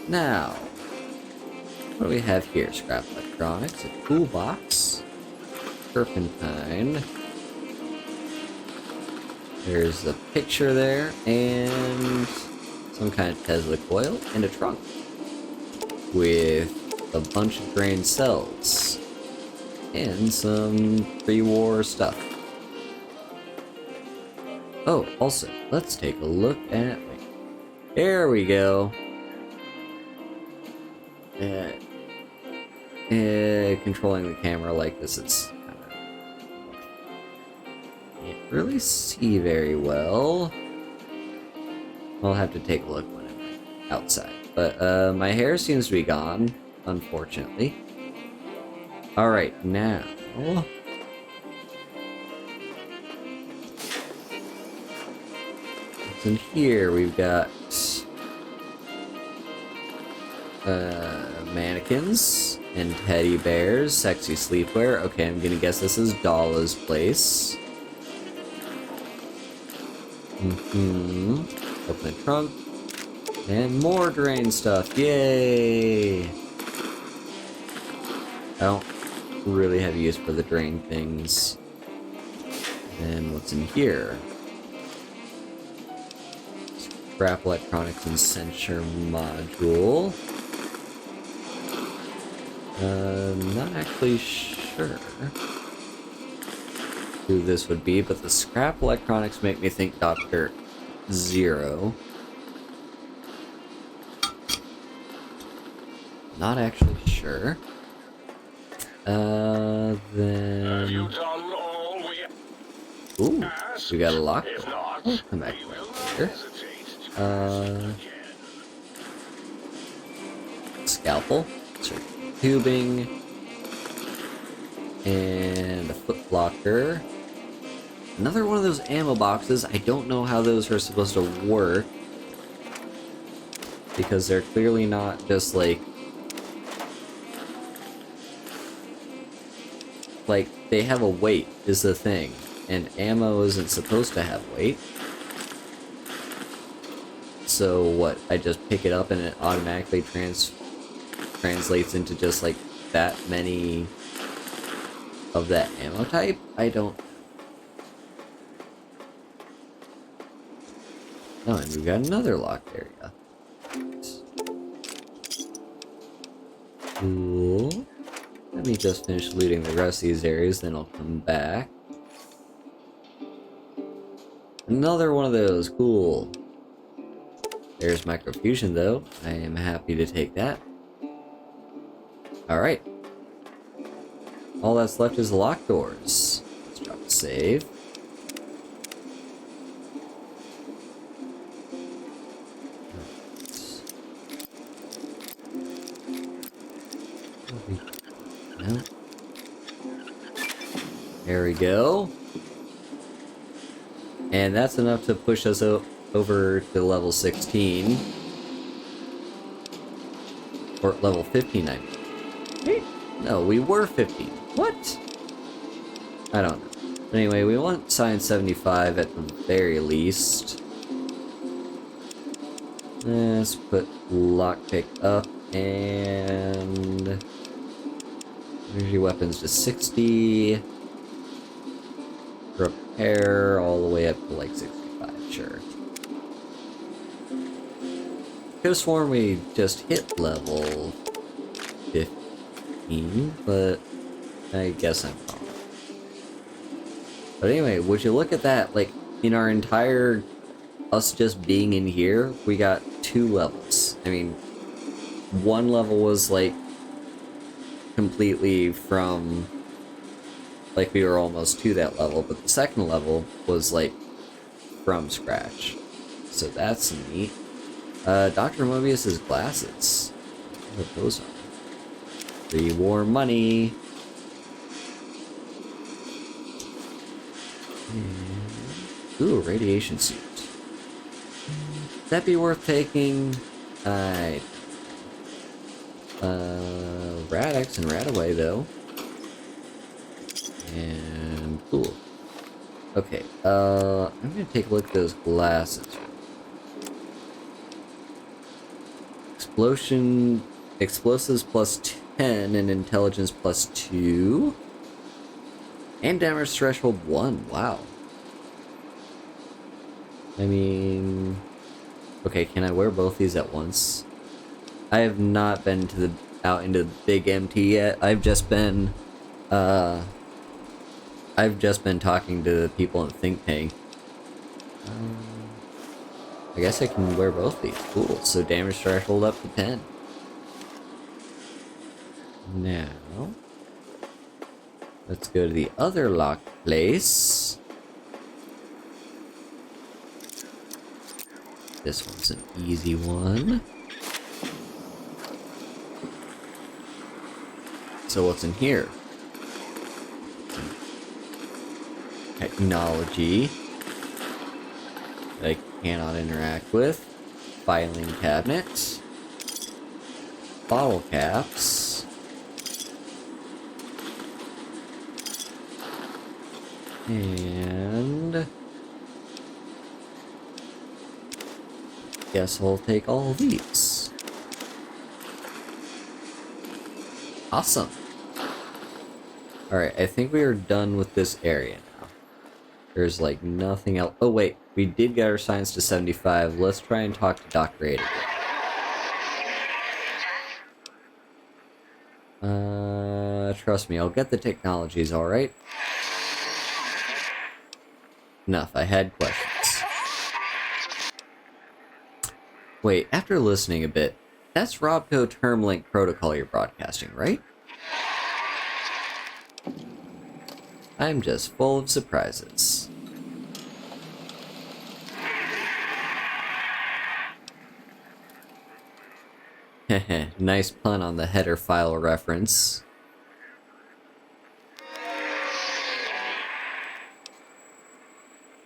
Now, what do we have here? Scrap electronics, a toolbox, turpentine. There's a picture there, and some kind of Tesla coil, and a trunk with a bunch of brain cells and some pre-war stuff. Oh, also, let's take a look at... There we go. Controlling the camera like this, it's kind of... Can't really see very well. I'll have to take a look when I'm outside. But, my hair seems to be gone, unfortunately. Alright, now... in here we've got mannequins and teddy bears, sexy sleepwear. Okay, I'm gonna guess this is Dala's place. Open the trunk. And more drain stuff. Yay! I don't really have use for the drain things. And what's in here? Scrap electronics and sensor module. Not actually sure who this would be, but the scrap electronics make me think Dr. Zero. Not actually sure. Have you Then... done all we Ooh, asked? we got a lock. If not, Oh, come back we will not here. hesitate to ask again. Scalpel, circuit tubing, and a foot locker. Another one of those ammo boxes. I don't know how those are supposed to work, because they're clearly not just like they have a weight is the thing, and ammo isn't supposed to have weight. So what, I just pick it up and it automatically translates into just like that many of that ammo type? I don't. Oh, and we've got another locked area. Cool. Let me just finish looting the rest of these areas, then I'll come back. Another one of those, cool. There's microfusion though. I am happy to take that. Alright. All that's left is the locked doors. Let's drop a save. No. There we go. And that's enough to push us over to level 16. Or level 15, I mean. No, we were 15. What? I don't know. Anyway, we want science 75 at the very least. Let's put lockpick up and energy weapons to 60. Repair all the way up to like 65, sure. Could've sworn we just hit level 15, but I guess I'm wrong. But anyway, would you look at that, like, in our entire, us just being in here, we got 2 levels. I mean, one level was, like, completely from, like, we were almost to that level, but the second level was, like, from scratch. So that's neat. Dr. Mobius's glasses. What those are. Free war money. Ooh, a radiation suit. Would that be worth taking? Radix and Radaway though. And cool. Okay, I'm gonna take a look at those glasses. Explosives plus 10 and intelligence plus 2. And damage threshold 1, wow. I mean... Okay, can I wear both these at once? I have not been to out into the big MT yet. I've just been talking to the people in Think Tank. I guess I can wear both these. Cool. So damage threshold up to 10. Now, let's go to the other locked place. This one's an easy one. So what's in here? Technology that I cannot interact with. Filing cabinets. Bottle caps. And guess I'll take all of these. Awesome. Alright, I think we are done with this area now. There's like nothing else. Oh wait, we did get our science to 75. Let's try and talk to Dr. 8 again. Trust me, I'll get the technologies, alright? Enough, I had questions. Wait, after listening a bit, that's Robco Term Link Protocol you're broadcasting, right? I'm just full of surprises. Heh, nice pun on the header file reference.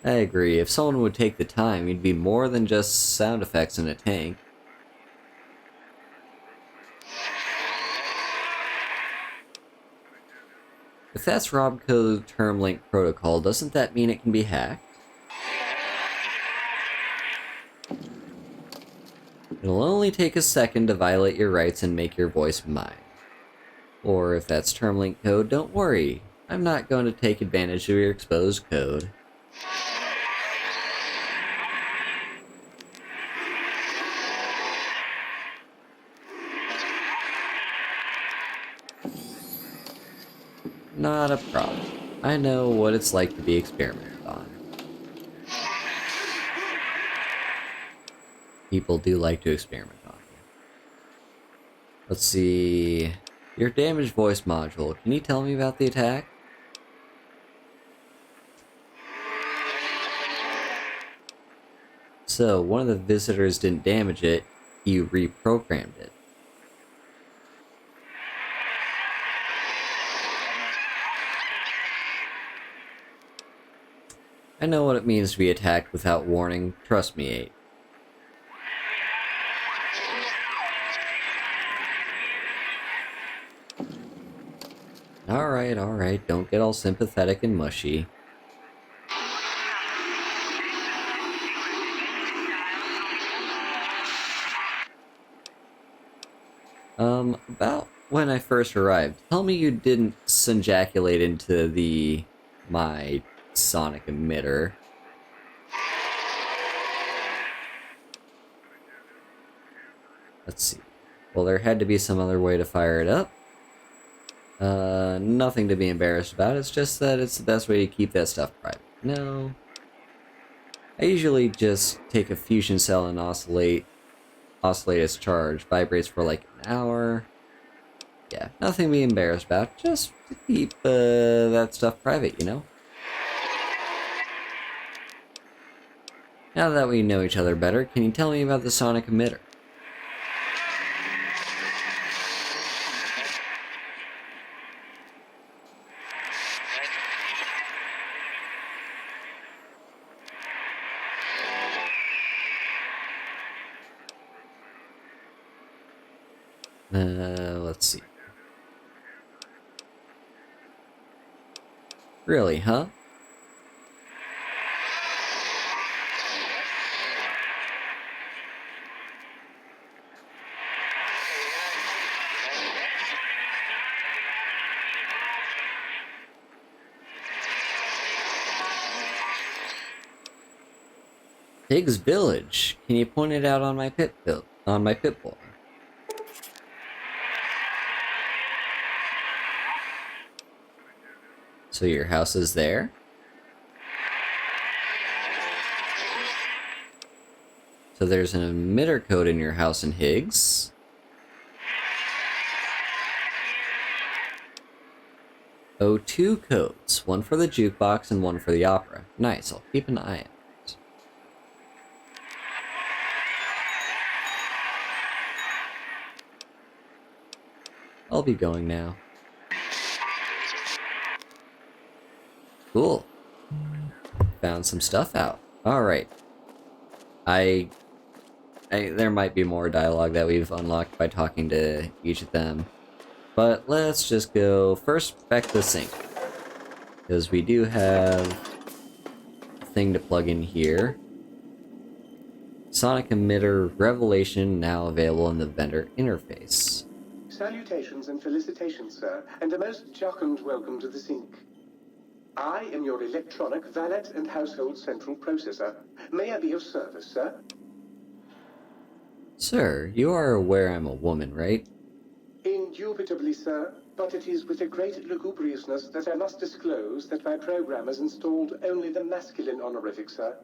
I agree, if someone would take the time, you'd be more than just sound effects in a tank. If that's Robco Term Link Protocol, doesn't that mean it can be hacked? It'll only take a second to violate your rights and make your voice mine. Or if that's term link code, don't worry. I'm not going to take advantage of your exposed code. Not a problem. I know what it's like to be experimented on. People do like to experiment on you. Let's see... Your damaged voice module, can you tell me about the attack? So, one of the visitors didn't damage it, you reprogrammed it. I know what it means to be attacked without warning, trust me, 8. Alright, don't get all sympathetic and mushy. About when I first arrived, tell me you didn't sunjaculate into my sonic emitter. Let's see. Well, there had to be some other way to fire it up. Nothing to be embarrassed about, it's just that it's the best way to keep that stuff private. No. I usually just take a fusion cell and oscillate its charge. Vibrates for like an hour. Yeah, nothing to be embarrassed about, just to keep that stuff private, you know? Now that we know each other better, can you tell me about the sonic emitter? Let's see. Really, huh? Pig's Village. Can you point it out on my pitbull? So your house is there? So there's an emitter code in your house in Higgs. Oh, 2 codes. One for the jukebox and one for the opera. Nice, I'll keep an eye on it. I'll be going now. Cool. Found some stuff out. Alright. There might be more dialogue that we've unlocked by talking to each of them. But let's just go first back to the sink. Because we do have a thing to plug in here. Sonic emitter revelation now available in the vendor interface. Salutations and felicitations, sir, and a most jocund welcome to the sink. I am your electronic valet and household central processor. May I be of service, sir? Sir, you are aware I'm a woman, right? Indubitably, sir, but it is with a great lugubriousness that I must disclose that my programmers installed only the masculine honorific, sir.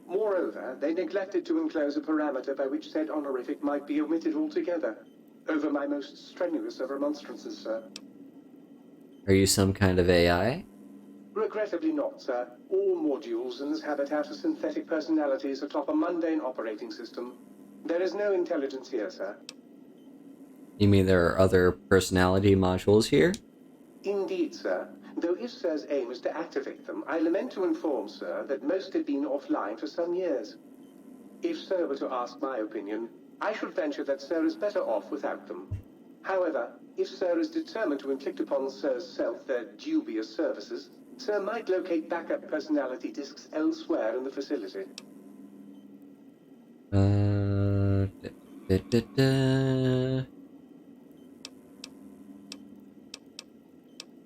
Moreover, they neglected to enclose a parameter by which said honorific might be omitted altogether. Over my most strenuous of remonstrances, sir. Are you some kind of AI? Regrettably not, sir. All modules inhabit out of synthetic personalities atop a mundane operating system. There is no intelligence here, sir. You mean there are other personality modules here? Indeed, sir. Though if Sir's aim is to activate them, I lament to inform Sir that most have been offline for some years. If Sir were to ask my opinion, I should venture that Sir is better off without them. However, if Sir is determined to inflict upon Sir's self their dubious services, Sir might locate backup personality disks elsewhere in the facility. Da, da, da, da.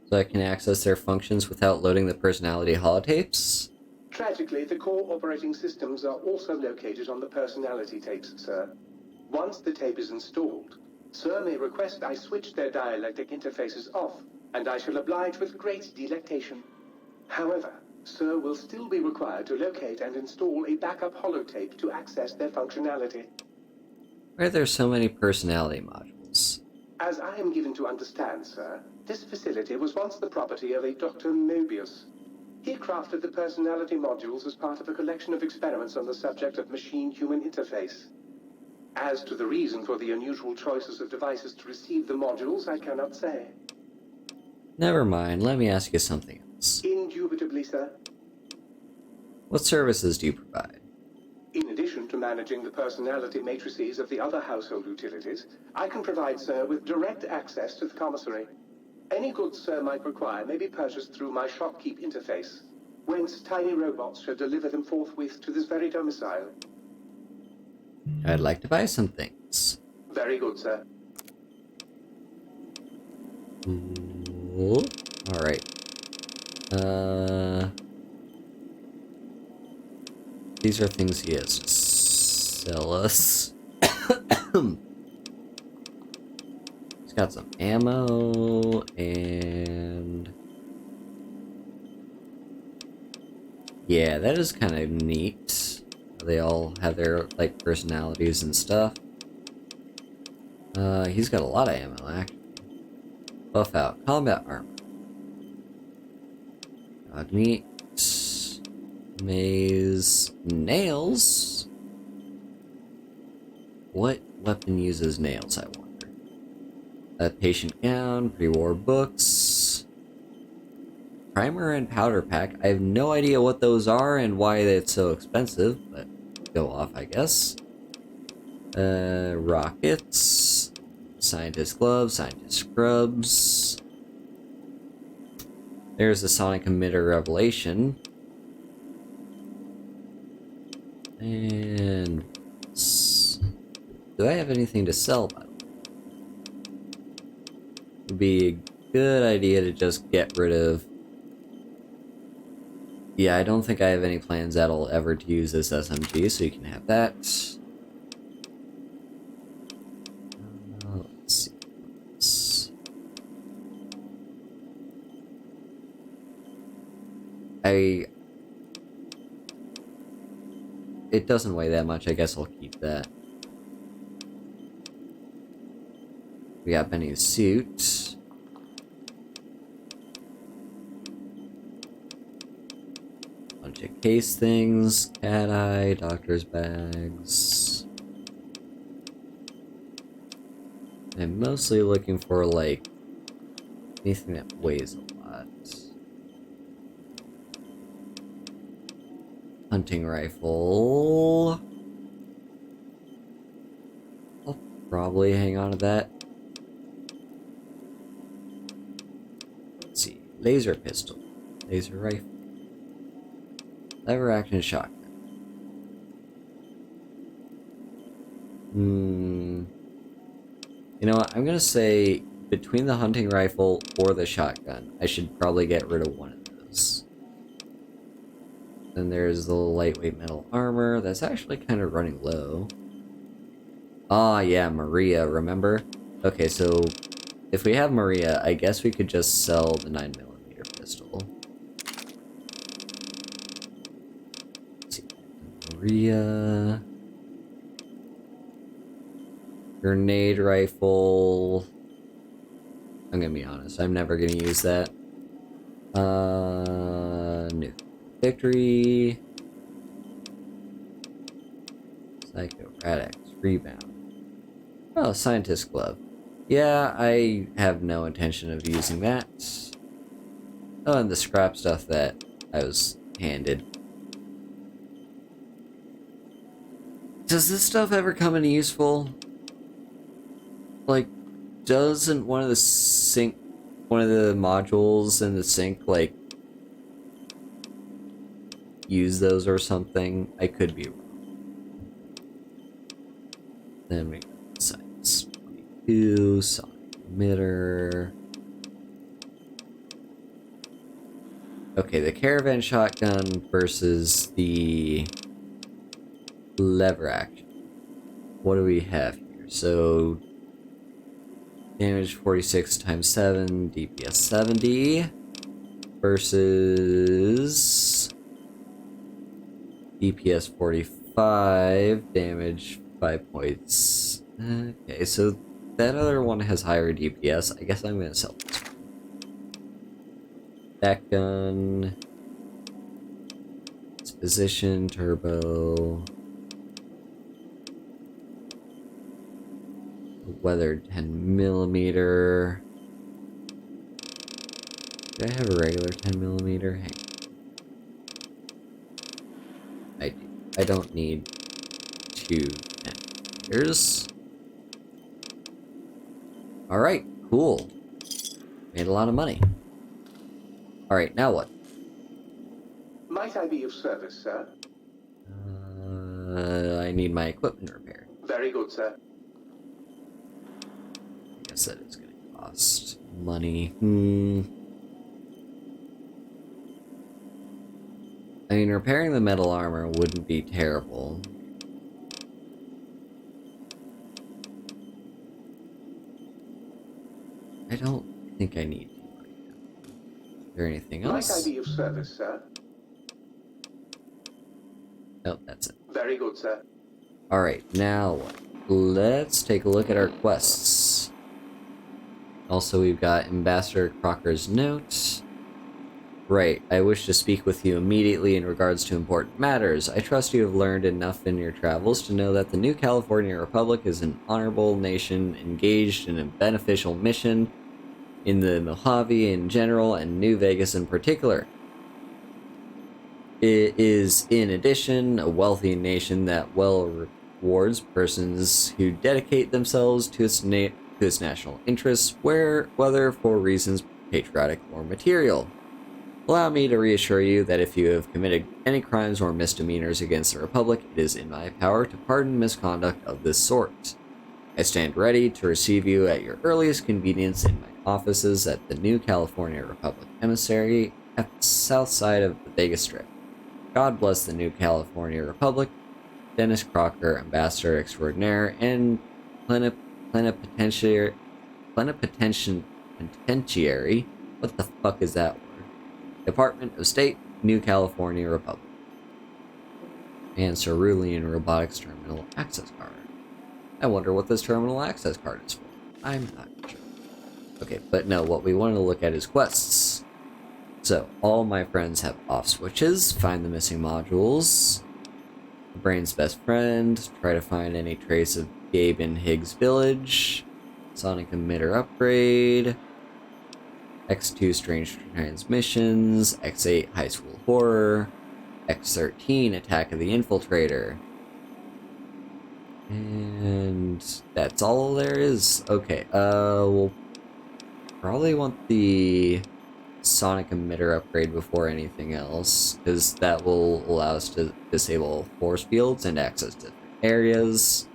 So I can access their functions without loading the personality holotapes? Tragically, the core operating systems are also located on the personality tapes, Sir. Once the tape is installed, Sir may request I switch their dialectic interfaces off, and I shall oblige with great delectation. However, Sir will still be required to locate and install a backup holotape to access their functionality. Why are there so many personality modules? As I am given to understand, Sir, this facility was once the property of a Dr. Mobius. He crafted the personality modules as part of a collection of experiments on the subject of machine-human interface. As to the reason for the unusual choices of devices to receive the modules, I cannot say. Never mind, let me ask you something else. Indubitably, sir. What services do you provide? In addition to managing the personality matrices of the other household utilities, I can provide Sir with direct access to the commissary. Any goods Sir might require may be purchased through my shopkeep interface, whence tiny robots shall deliver them forthwith to this very domicile. I'd like to buy some things. Very good, sir. Cool. Alright. These are things he has to sell us. He's got some ammo and... yeah, that is kind of neat. They all have their, like, personalities and stuff. He's got a lot of ammo, actually. Buff out. Combat armor. Dog meat. Maze. Nails? What weapon uses nails, I wonder? A patient gown, pre-war books. Primer and powder pack. I have no idea what those are and why it's so expensive, but go off, I guess. Rockets. Scientist gloves, scientist scrubs. There's the sonic emitter revelation. And... do I have anything to sell, by the way? Would be a good idea to just get rid of... yeah, I don't think I have any plans that'll ever to use this SMG, so you can have that. Let's see. It doesn't weigh that much, I guess I'll keep that. We got Benny's suit. Bunch of case things, cat eye, doctor's bags. I'm mostly looking for, like, anything that weighs a lot. Hunting rifle. I'll probably hang on to that. Let's see. Laser pistol. Laser rifle. Lever action shotgun. You know what? I'm gonna say between the hunting rifle or the shotgun, I should probably get rid of one of those. Then there's the lightweight metal armor. That's actually kind of running low. Ah, yeah, Maria, remember? Okay, so if we have Maria, I guess we could just sell the 9mm pistol. Let's see. Maria. Grenade rifle. I'm gonna be honest, I'm never gonna use that. No. Victory. Psycho Radix. Rebound. Oh, Scientist Glove. Yeah, I have no intention of using that. Oh, and the scrap stuff that I was handed. Does this stuff ever come in useful? Like, doesn't one of the modules in the sink, like, use those or something? I could be wrong. Then we got Science 22, Sonic Emitter. Okay, the Caravan Shotgun versus the lever action. What do we have here? So, damage 46 times 7, DPS 70 versus DPS 45, damage 5 points. Okay, so that other one has higher DPS. I guess I'm gonna sell this one. That gun. Disposition, turbo. Weathered 10mm. Do I have a regular 10mm? Hang on. I do. I don't need 2 10mm. Alright, cool. Made a lot of money. Alright, now what? Might I be of service, sir? I need my equipment repaired. Very good, sir. I guess that is going to cost money. I mean, repairing the metal armor wouldn't be terrible. I don't think I need to right now. Is there anything else? Might I be of service, sir? Nope, that's it. Very good, sir. Alright, now what? Let's take a look at our quests. Also, we've got Ambassador Crocker's note. Right, I wish to speak with you immediately in regards to important matters. I trust you have learned enough in your travels to know that the New California Republic is an honorable nation engaged in a beneficial mission in the Mojave in general and New Vegas in particular. It is, in addition, a wealthy nation that well rewards persons who dedicate themselves to its national interests, whether for reasons patriotic or material. Allow me to reassure you that if you have committed any crimes or misdemeanors against the Republic, it is in my power to pardon misconduct of this sort. I stand ready to receive you at your earliest convenience in my offices at the New California Republic Emissary at the south side of the Vegas Strip. God bless the New California Republic. Dennis Crocker, Ambassador Extraordinaire and Plenipotentiary. What the fuck is that word? Department of State, New California Republic. And Cerulean Robotics Terminal Access Card. I wonder what this terminal access card is for. I'm not sure. Okay, but no, what we want to look at is quests. So, all my friends have off switches, find the missing modules, the Brain's best friend, try to find any trace of Gabe in Higgs Village, Sonic Emitter upgrade, X2 Strange Transmissions, X8 High School Horror, X13 Attack of the Infiltrator. And that's all there is. Okay, we'll probably want the Sonic Emitter upgrade before anything else, because that will allow us to disable force fields and access different areas.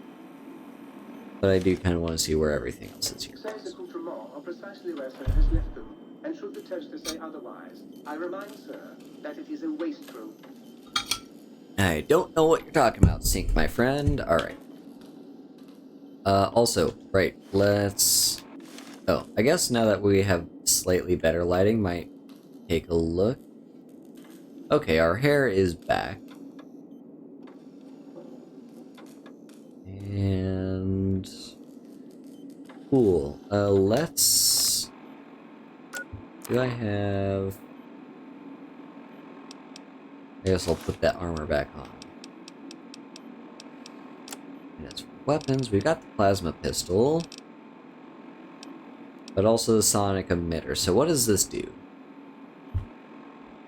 But I do kind of want to see where everything else is here. Says accoutrements are precisely where sir has left them, and should the toaster say otherwise, I remind sir that it is a waste room. I don't know what you're talking about, Sink, my friend. Alright. Also, right, let's Oh, I guess now that we have slightly better lighting, might take a look. Okay, our hair is back. And... cool. Let's... do I have... I guess I'll put that armor back on. And as for weapons, we've got the plasma pistol. But also the sonic emitter. So what does this do?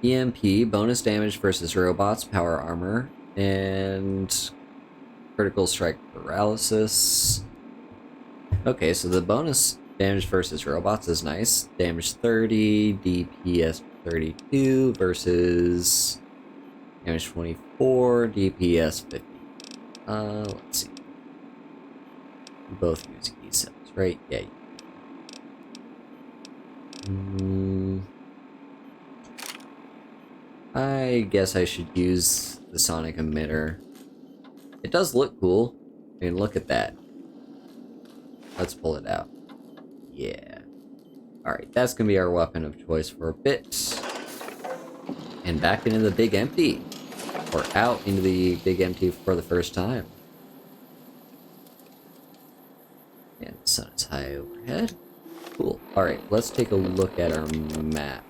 EMP, bonus damage versus robots, power armor, and critical strike paralysis. Okay, so the bonus damage versus robots is nice. Damage 30, DPS 32 versus damage 24, DPS 50. Let's see. We both use E-cells, right? Yeah. I guess I should use the sonic emitter. It does look cool. I mean, look at that. Let's pull it out. Yeah. Alright, that's gonna be our weapon of choice for a bit. And back into the big empty. Or out into the big empty for the first time. And the sun is high overhead. Cool. Alright, let's take a look at our map.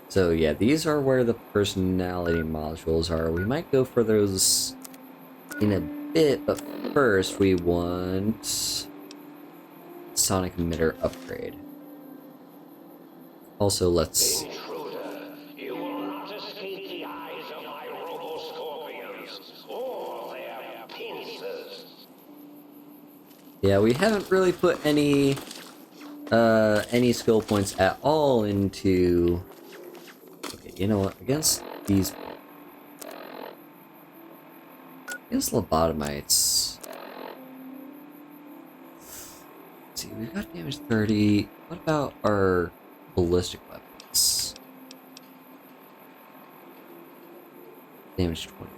So yeah, these are where the personality modules are. We might go for those in a bit, but first we want sonic emitter upgrade. Also, let's... Intruder, you will not escape the eyes of my robo-scorpions or their pincers. yeah, we haven't really put any skill points at all into... okay, you know what? Against these... against lobotomites... let's see, we've got damage 30. What about our ballistic weapons? Damage 20.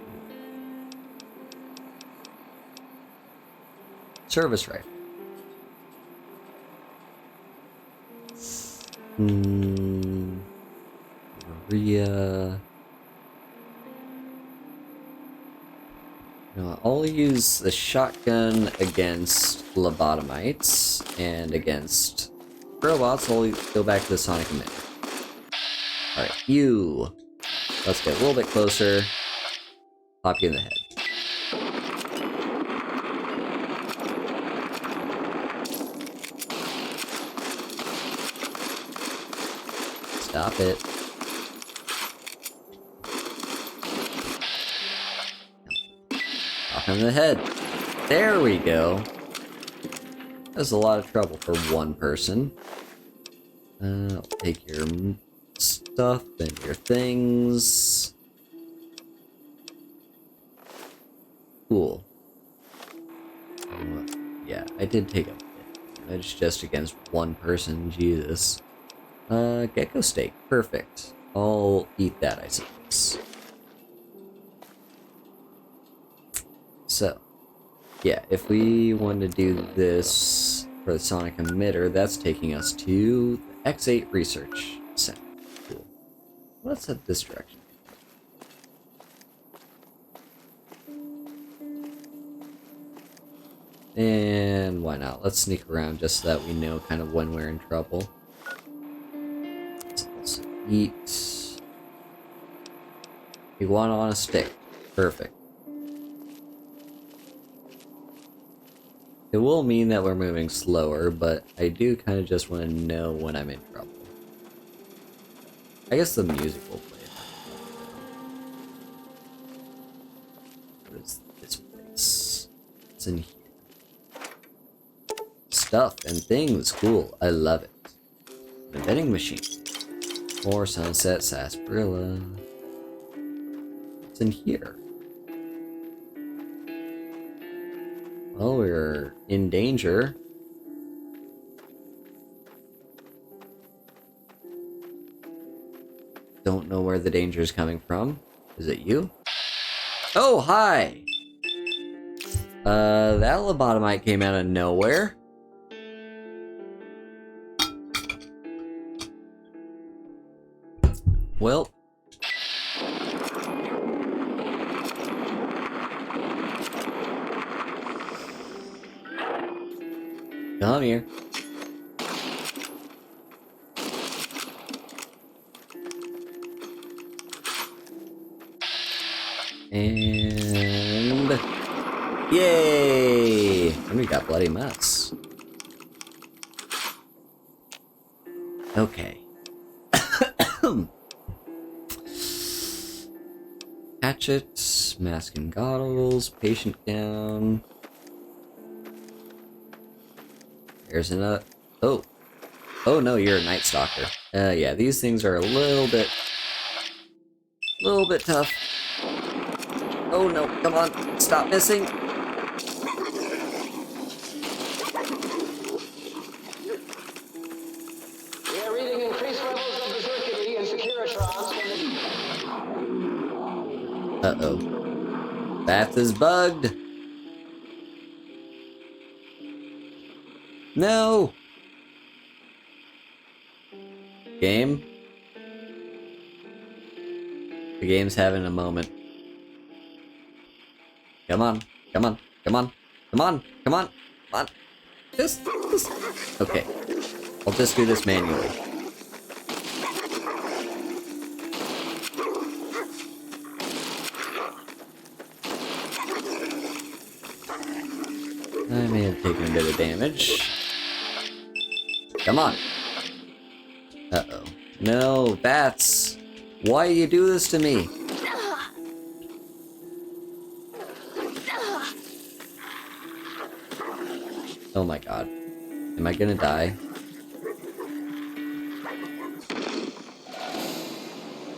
Service rifle. Maria. No, I'll use the shotgun against lobotomites, and against robots, I'll go back to the sonic emitter. Alright, you. Let's get a little bit closer. Pop you in the head. Stop it. Pop him in the head. There we go. That was a lot of trouble for one person. I'll take your stuff and your things. Cool. Yeah, I did take a bit of damage just against one person. Jesus. Gecko steak. Perfect. I'll eat that, I suppose. So, yeah, if we want to do this for the sonic emitter, that's taking us to the X8 Research Center. Cool. Let's head this direction. And why not? Let's sneak around just so that we know kind of when we're in trouble. Let's also eat. Iguana on a stick. Perfect. It will mean that we're moving slower, but I do kind of just want to know when I'm in trouble. I guess the music will play. What is this place? What's in here? Stuff and things. Cool. I love it. The vending machine. More Sunset Sarsaparilla. What's in here? Well, we're in danger. Don't know where the danger is coming from. Is it you? Oh, hi! That lobotomite came out of nowhere. Well. Come here. And... Yay! And we got Bloody Mess. Okay. Hatchet, mask and goggles, patient down. There's another... Oh. Oh no, you're a Night Stalker. Yeah, these things are a little bit tough. Oh no, come on, stop missing. We are reading increased levels of berserkity and securitrons from the... Uh-oh. Bath is bugged. No! Game? The game's having a moment. Come on, come on, come on, come on, come on, come on. Just... Okay. I'll just do this manually. I may have taken a bit of damage. Come on. Uh-oh. No, bats! Why do you do this to me? Oh my god. Am I gonna die?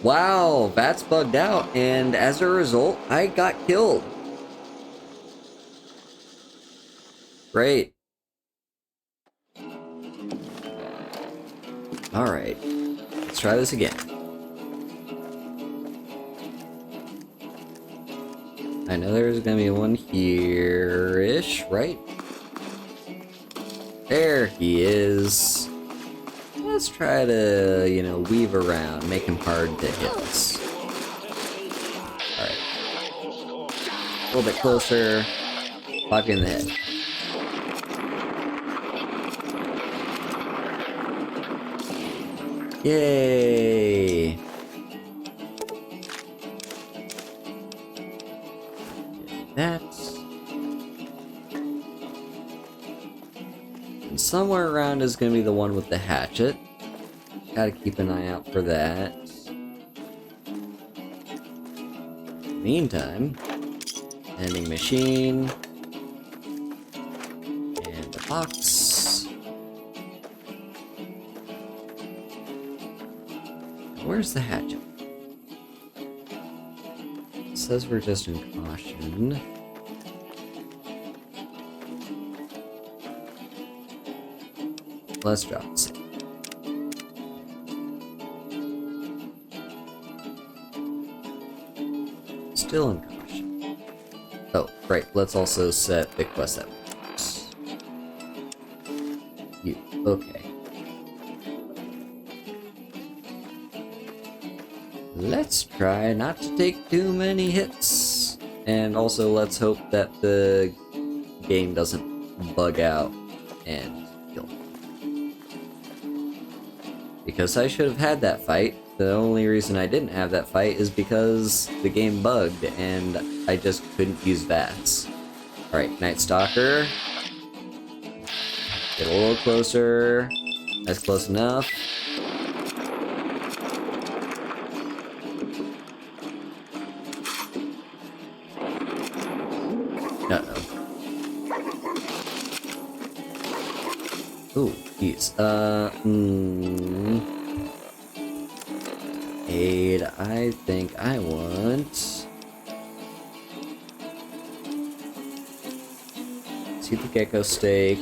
Wow, bats bugged out, and as a result, I got killed. Great. Alright, let's try this again. I know there's gonna be one here-ish, right? There he is. Let's try to, you know, weave around, make him hard to hit us. Alright. A little bit closer. Pop you in the head. Yay! That. And somewhere around is going to be the one with the hatchet. Gotta keep an eye out for that. Meantime, vending machine. And the box. Where's the hatchet? It says we're just in caution. Let's drop this. Still in caution. Oh, right. Let's also set the quest that works. You. Okay. Let's try not to take too many hits. And also let's hope that the game doesn't bug out and kill me. Because I should have had that fight. The only reason I didn't have that fight is because the game bugged and I just couldn't use VATS. Alright, Night Stalker. Get a little closer. That's close enough. Ooh, geez. Aid, I think I want... See the gecko steak.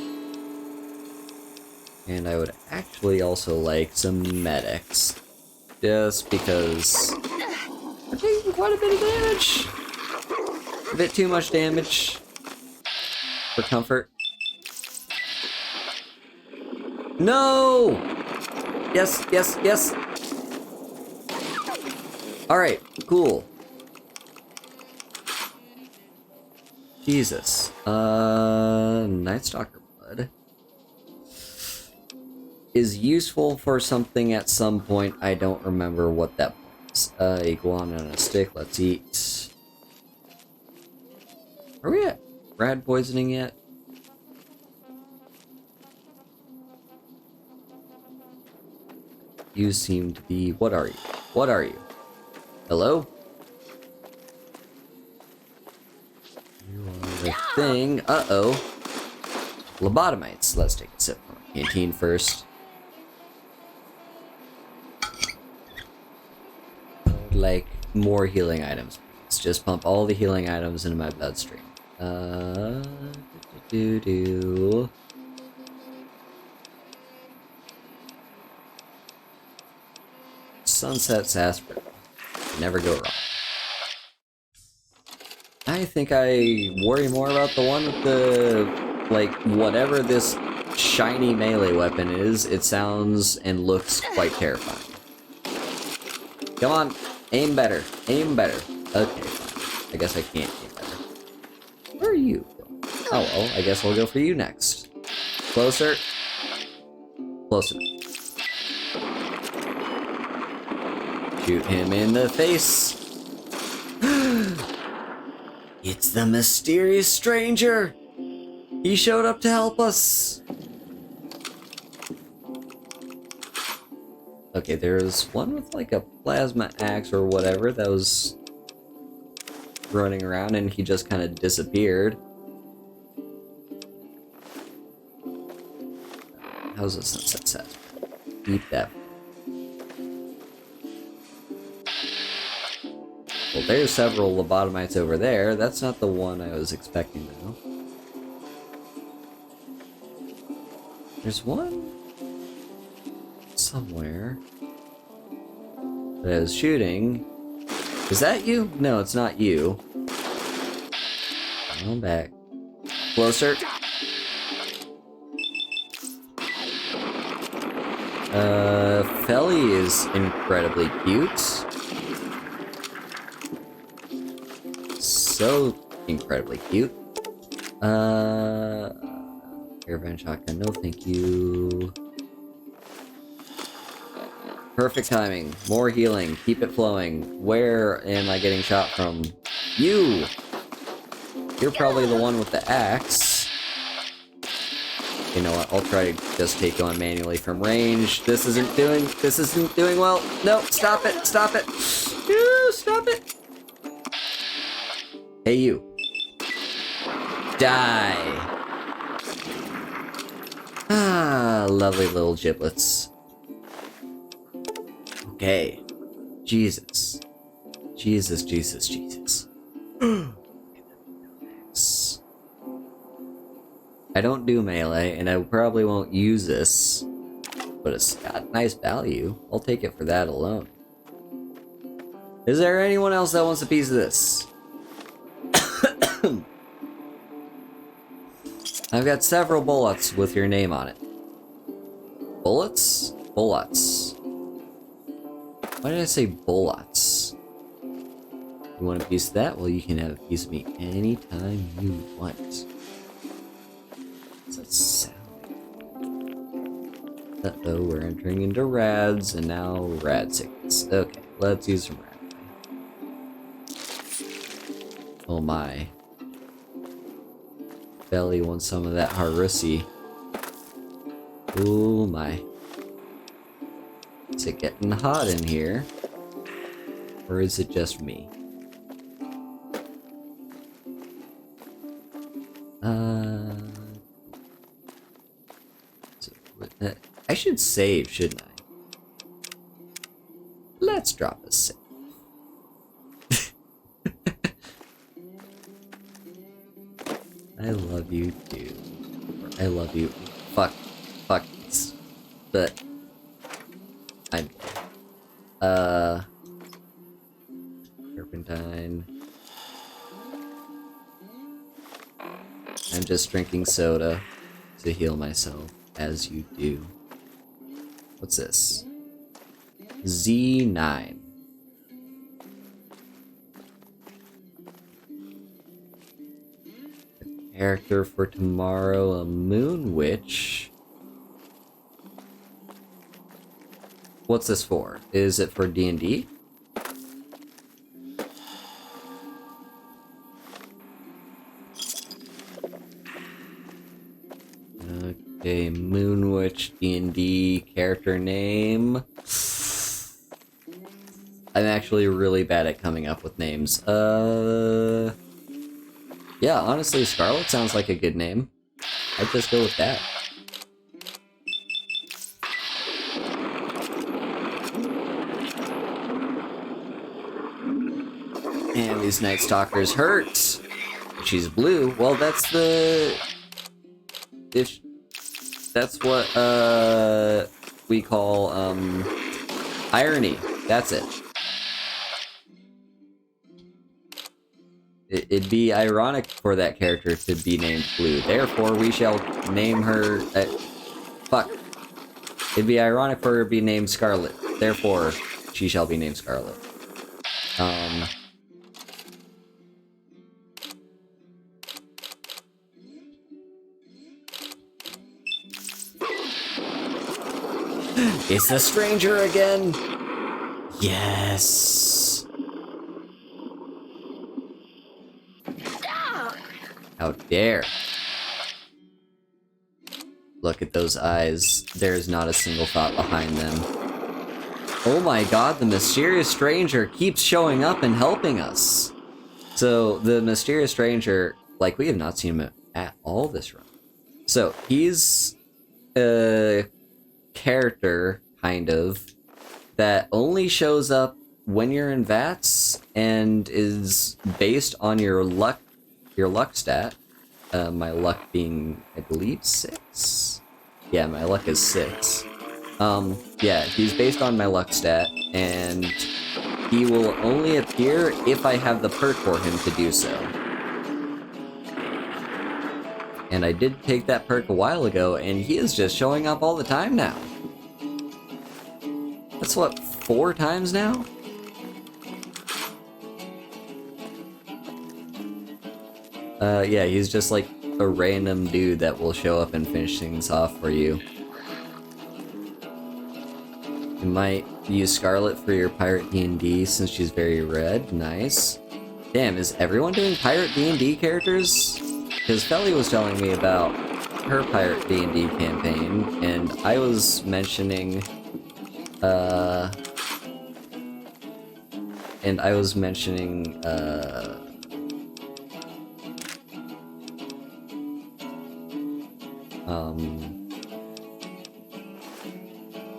And I would actually also like some medics. Just because... I'm taking quite a bit of damage! A bit too much damage. For comfort. No! Yes, yes, yes! Alright, cool. Jesus. Night Stalker blood is useful for something at some point. I don't remember what that was. Iguana on a stick. Let's eat. Are we at rat poisoning yet? You seem to be... What are you? What are you? Hello? You are the thing. Uh-oh. Lobotomites. Let's take a sip from our canteen first. Like, more healing items. Let's just pump all the healing items into my bloodstream. Do-do-do. Sunset Sarsaparilla. Never go wrong. I think I worry more about the one with the, like, whatever this shiny melee weapon is. It sounds and looks quite terrifying. Come on, aim better, aim better. Okay, fine. I guess I can't aim better. Where are you? Oh, well, I guess we'll go for you next. Closer. Close enough. Shoot him in the face. It's the mysterious stranger. He showed up to help us. Okay, there's one with like a plasma axe or whatever that was running around and he just kind of disappeared. How's the sunset set? Eat that. Well, there's several lobotomites over there. That's not the one I was expecting, though. There's one somewhere that I was shooting. Is that you? No, it's not you. Come on back. Closer. Felly is incredibly cute. So incredibly cute. Caravan shotgun, no thank you. Perfect timing. More healing. Keep it flowing. Where am I getting shot from? You! You're probably the one with the axe. You know what? I'll try to just take on manually from range. This isn't doing well. No, stop it! Stop it! Stop it! Hey, you. Die! Ah, lovely little giblets. Okay. Jesus. Jesus, Jesus, Jesus. I don't do melee, and I probably won't use this, but it's got nice value. I'll take it for that alone. Is there anyone else that wants a piece of this? I've got several bullets with your name on it. Bullets? Bullets. Why did I say bullets? You want a piece of that? Well, you can have a piece of me anytime you want. What's that sound? Uh-oh, we're entering into rads, and now rad sickness. Okay, let's use some rad. Oh my. Belly wants some of that Harusi. Oh my. Is it getting hot in here? Or is it just me? I should save, shouldn't I? Let's drop a save. I love you too. I love you. Fuck. But I'm turpentine. I'm just drinking soda to heal myself, as you do. What's this? Z9. Character for tomorrow, a moon witch. What's this for? Is it for D&D? Okay, moon witch D&D character name. I'm actually really bad at coming up with names. Yeah, honestly, Scarlet sounds like a good name. I'd just go with that. And these Night Stalkers hurt. She's blue. Well, that's the... That's what, we call, irony. That's it. It'd be ironic for that character to be named Blue. Therefore, we shall name her... fuck. It'd be ironic for her to be named Scarlet. Therefore, she shall be named Scarlet. It's the stranger again! Yes! How dare! Look at those eyes. There's not a single thought behind them. Oh my god, the mysterious stranger keeps showing up and helping us! So, the mysterious stranger, like, we have not seen him at all this run. So, he's a character, kind of, that only shows up when you're in VATS and is based on your luck stat. My luck being, I believe, 6? Yeah, my luck is 6. Yeah, he's based on my luck stat, and he will only appear if I have the perk for him to do so. And I did take that perk a while ago, and he is just showing up all the time now. That's what, 4 times now? Yeah, he's just like a random dude that will show up and finish things off for you. You might use Scarlet for your Pirate D&D since she's very red. Nice. Damn, is everyone doing Pirate D&D characters? Because Felly was telling me about her Pirate D&D campaign, and I was mentioning...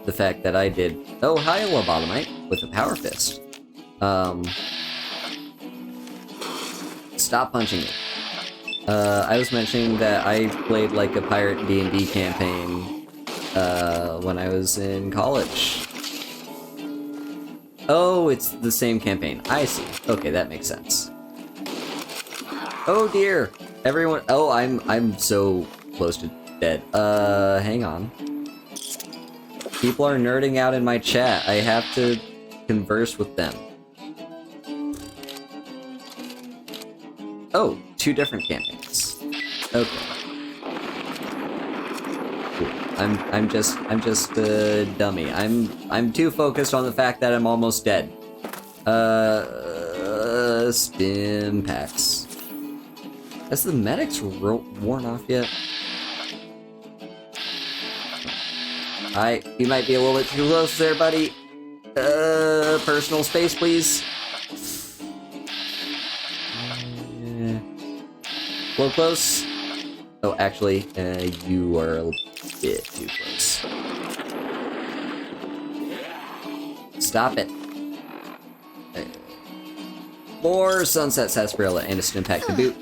the fact that I did... Oh, hi, Lobotomite, with a Power Fist. Stop punching me. I was mentioning that I played like a Pirate D&D campaign, when I was in college. Oh, it's the same campaign. I see. Okay, that makes sense. Oh dear! Everyone... Oh, I'm so close to dead. Hang on. People are nerding out in my chat. I have to converse with them. Oh, 2 different campaigns. Okay. Cool. I'm just a dummy. I'm too focused on the fact that I'm almost dead. Stim packs. Has the medics worn off yet? You might be a little bit too close there, buddy. Personal space, please. A little close. Oh, actually, you are a bit too close. Stop it. More Sunset Sarsaparilla and a stim pack to boot.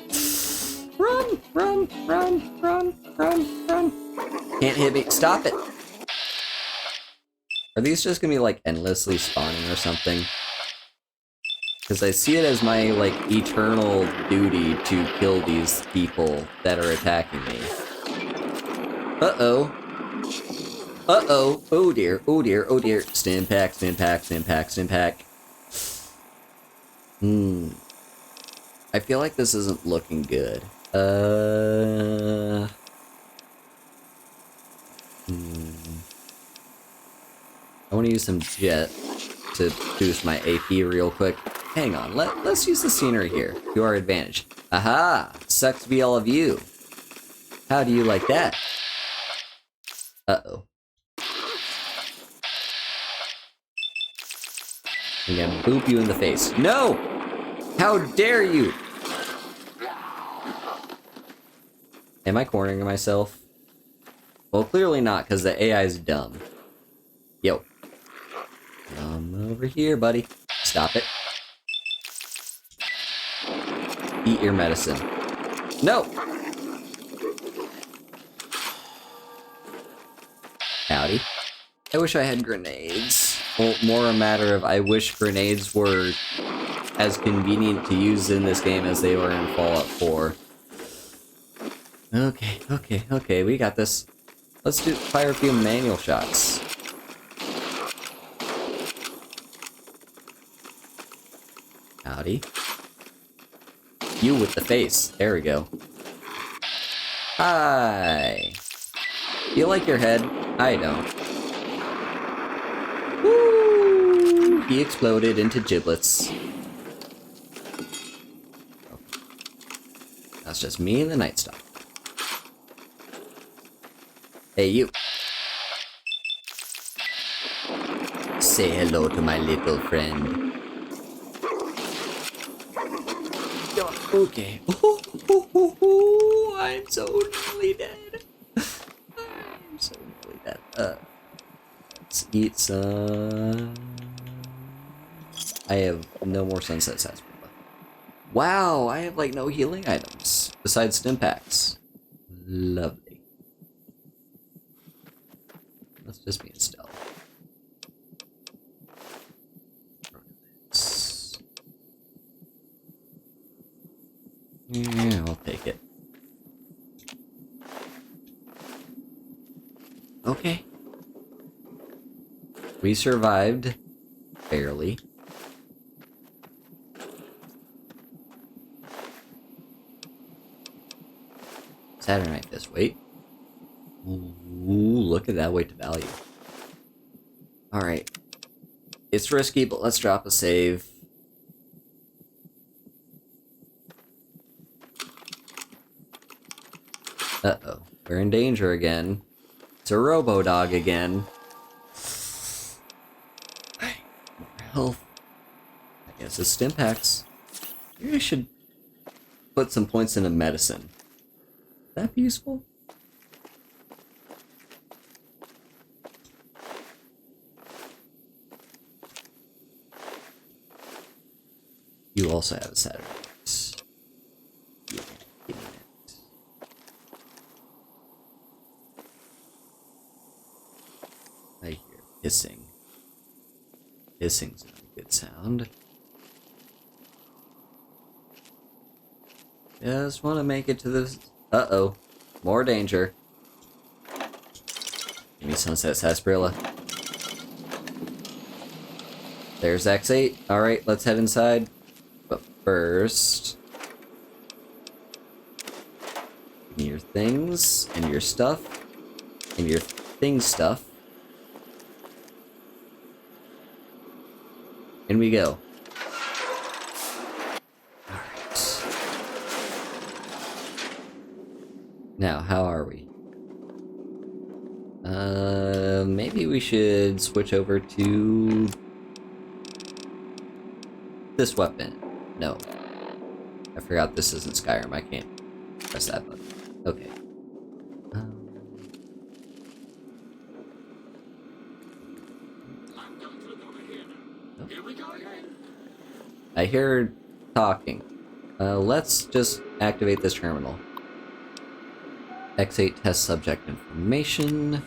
Run, run, run, run, run, run. Can't hit me. Stop it. Are these just gonna be, like, endlessly spawning or something? Because I see it as my, like, eternal duty to kill these people that are attacking me. Uh-oh. Uh-oh. Oh dear, oh dear, oh dear. Stim pack, stim pack, stim pack, stim pack. I feel like this isn't looking good. I want to use some jet to boost my AP real quick. Hang on, let's use the scenery here to our advantage. Aha! Sucks to be all of you. How do you like that? Uh-oh. I'm gonna boop you in the face. No! How dare you! Am I cornering myself? Well, clearly not, because the AI is dumb. Yo. Come over here, buddy. Stop it. Eat your medicine. No! Howdy. I wish I had grenades. Well, more a matter of I wish grenades were as convenient to use in this game as they were in Fallout 4. Okay, we got this. Let's fire a few manual shots. Howdy. You with the face. There we go. Hi. You like your head? I don't. Woo! He exploded into giblets. That's just me and the Night Stalker. Hey, you. Say hello to my little friend. Okay. I'm so nearly dead. I'm so nearly dead. Let's eat some. I have no more sunset sarsaparilla. Wow, I have like no healing items besides stim packs. Lovely. Let's just be in stealth. Yeah, I'll take it. Okay. We survived. Barely. Saturnite this. Wait. Ooh, look at that weight to value. Alright. It's risky, but let's drop a save. Uh-oh. We're in danger again. It's a robo-dog again. More health. I guess it's stim packs. Maybe I should put some points into medicine. Would that be useful? You also have a Saturday. Yeah, give me that. I hear hissing. Hissing's not a good sound. Just want to make it to this. Uh-oh. More danger. Give me sunset sarsaparilla. There's X8. Alright, let's head inside. But first, give me your things, and your stuff, and your thing stuff. In we go. Alright. Now, how are we? Maybe we should switch over to this weapon. No. I forgot this isn't Skyrim. I can't press that button. Okay. I hear talking. Let's just activate this terminal. X8 test subject information.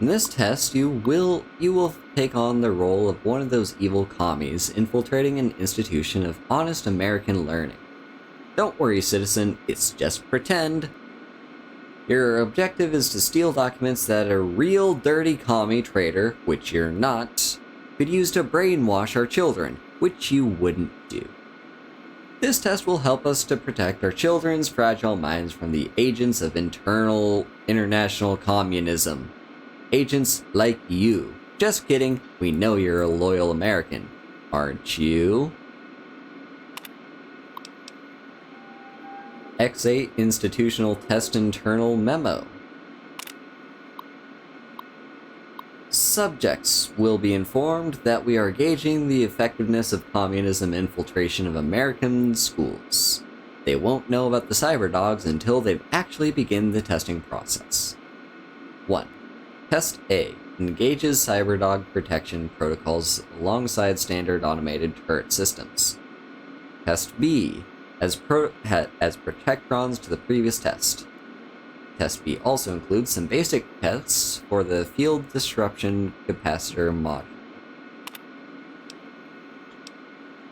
In this test, you will take on the role of one of those evil commies infiltrating an institution of honest American learning. Don't worry, citizen, it's just pretend. Your objective is to steal documents that a real dirty commie traitor, which you're not, could use to brainwash our children, which you wouldn't do. This test will help us to protect our children's fragile minds from the agents of international communism. Agents like you. Just kidding, we know you're a loyal American, aren't you? X8 Institutional Test Internal Memo. Subjects will be informed that we are gauging the effectiveness of communism infiltration of American schools. They won't know about the cyber dogs until they actually begin the testing process. 1. Test A engages cyberdog protection protocols alongside standard automated turret systems. Test B as protectrons to the previous test. Test B also includes some basic tests for the field disruption capacitor module.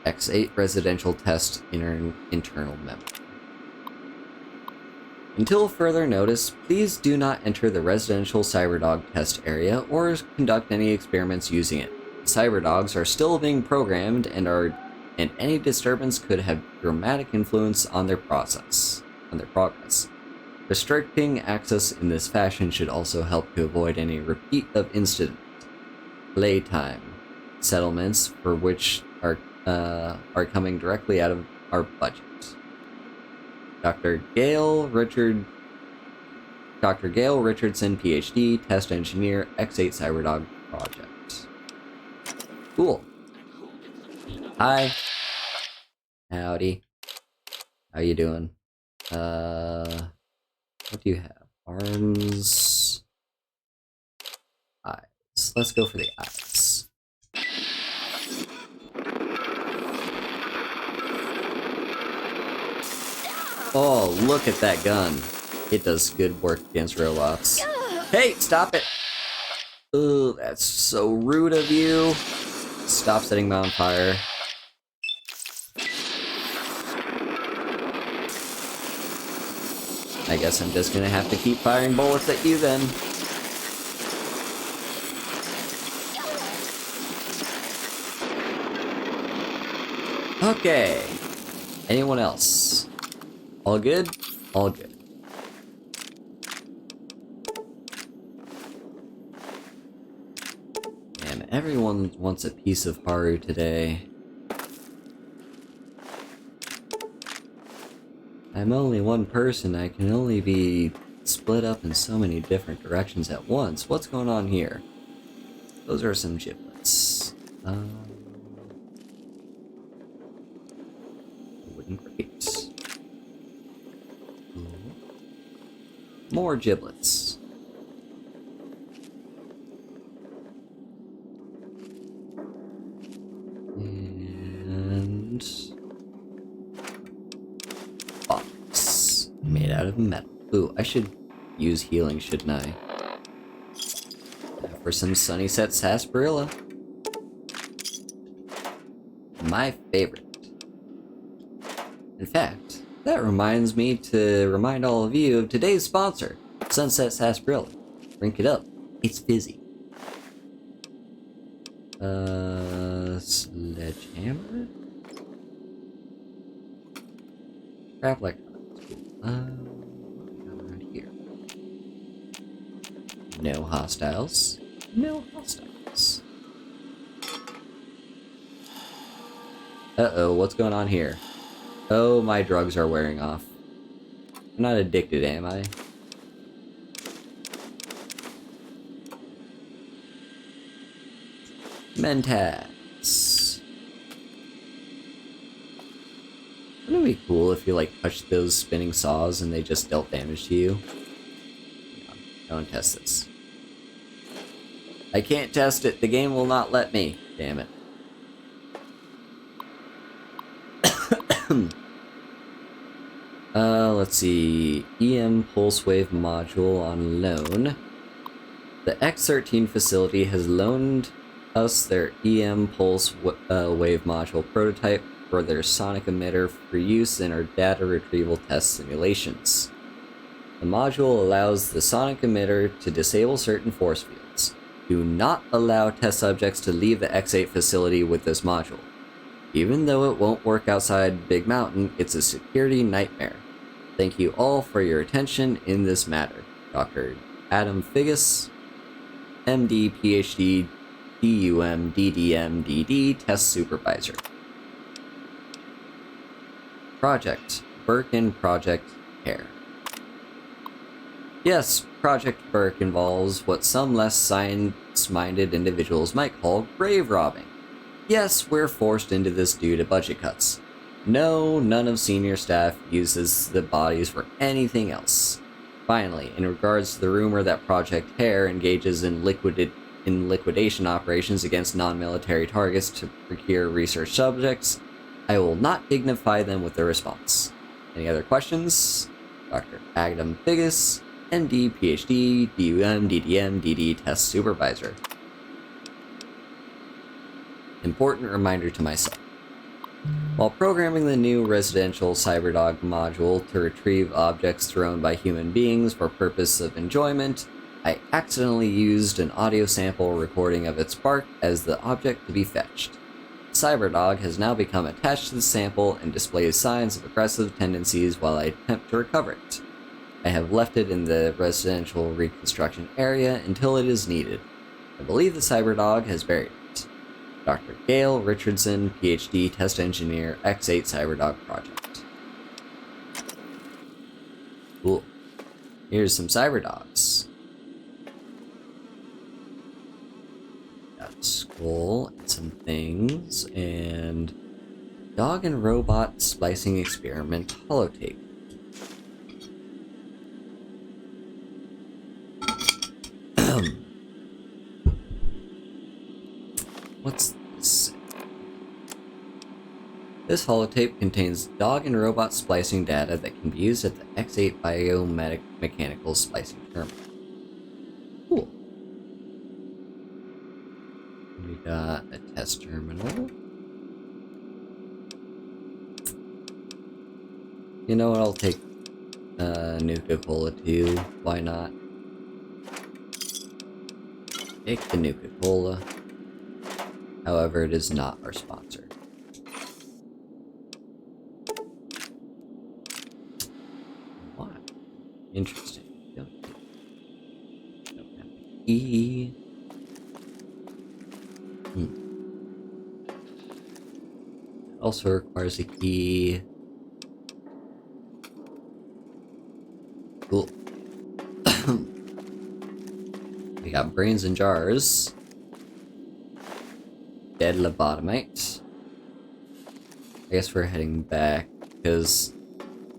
X8 residential test internal memo. Until further notice, please do not enter the residential cyberdog test area or conduct any experiments using it. Cyberdogs are still being programmed and any disturbance could have dramatic influence on their progress. Restricting access in this fashion should also help to avoid any repeat of incident. Playtime settlements for which are coming directly out of our budget. Dr. Gail Richardson, PhD, Test Engineer, X8 Cyberdog Project. Cool. Hi. Howdy. How you doing? What do you have? Arms. Eyes. Let's go for the eyes. Oh, look at that gun. It does good work against robots. Hey, stop it! Ooh, that's so rude of you. Stop setting me on fire. I guess I'm just gonna have to keep firing bullets at you then. Okay. Anyone else? All good? All good. Man, everyone wants a piece of Haru today. I'm only one person, I can only be split up in so many different directions at once. What's going on here? Those are some giblets. Wooden crates. More giblets. And box made out of metal. Ooh, I should use healing, shouldn't I? For some Sunnyset sarsaparilla. My favorite. In fact, that reminds me to remind all of you of today's sponsor, Sunset Sarsaparilla. Drink it up. It's fizzy. Sledgehammer? Scrap electronics. Around here. No hostiles. No hostiles. Uh-oh, what's going on here? Oh, my drugs are wearing off. I'm not addicted, am I? Mentats. Wouldn't it be cool if you, like, touched those spinning saws and they just dealt damage to you? No, I want to test this. I can't test it. The game will not let me. Damn it. Let's see. EM Pulse Wave Module on loan. The X13 facility has loaned us their EM Pulse Wave Module prototype for their sonic emitter for use in our data retrieval test simulations. The module allows the sonic emitter to disable certain force fields. Do not allow test subjects to leave the X8 facility with this module. Even though it won't work outside Big Mountain, it's a security nightmare. Thank you all for your attention in this matter. Dr. Adam Figgis, MD, PhD, DUM, DDM, DD, Test Supervisor. Project. Birkin Project Care. Yes, Project Burke involves what some less science-minded individuals might call grave robbing. Yes, we're forced into this due to budget cuts. No, none of senior staff uses the bodies for anything else. Finally, in regards to the rumor that Project Hair engages in liquidation operations against non-military targets to procure research subjects, I will not dignify them with a response. Any other questions? Dr. Adam Figgis, MD, PhD, DUM, DDM, DD, Test Supervisor. Important reminder to myself. While programming the new residential CyberDog module to retrieve objects thrown by human beings for purpose of enjoyment, I accidentally used an audio sample recording of its bark as the object to be fetched. CyberDog has now become attached to the sample and displays signs of aggressive tendencies while I attempt to recover it. I have left it in the residential reconstruction area until it is needed. I believe the CyberDog has buried it. Dr. Gail Richardson, PhD, Test Engineer, X8 CyberDog Project. Cool. Here's some CyberDogs. Got a skull and some things, and dog and robot splicing experiment holotape. What's this? This holotape contains dog and robot splicing data that can be used at the X8 biomechanical splicing terminal. Cool. We got a test terminal. You know what? I'll take Nuka-Cola too. Why not? Take the Nuka-Cola. However, it is not our sponsor. Why? Interesting. Don't have the key. Also requires a key. Cool. We got brains in jars. Dead lobotomite. I guess we're heading back because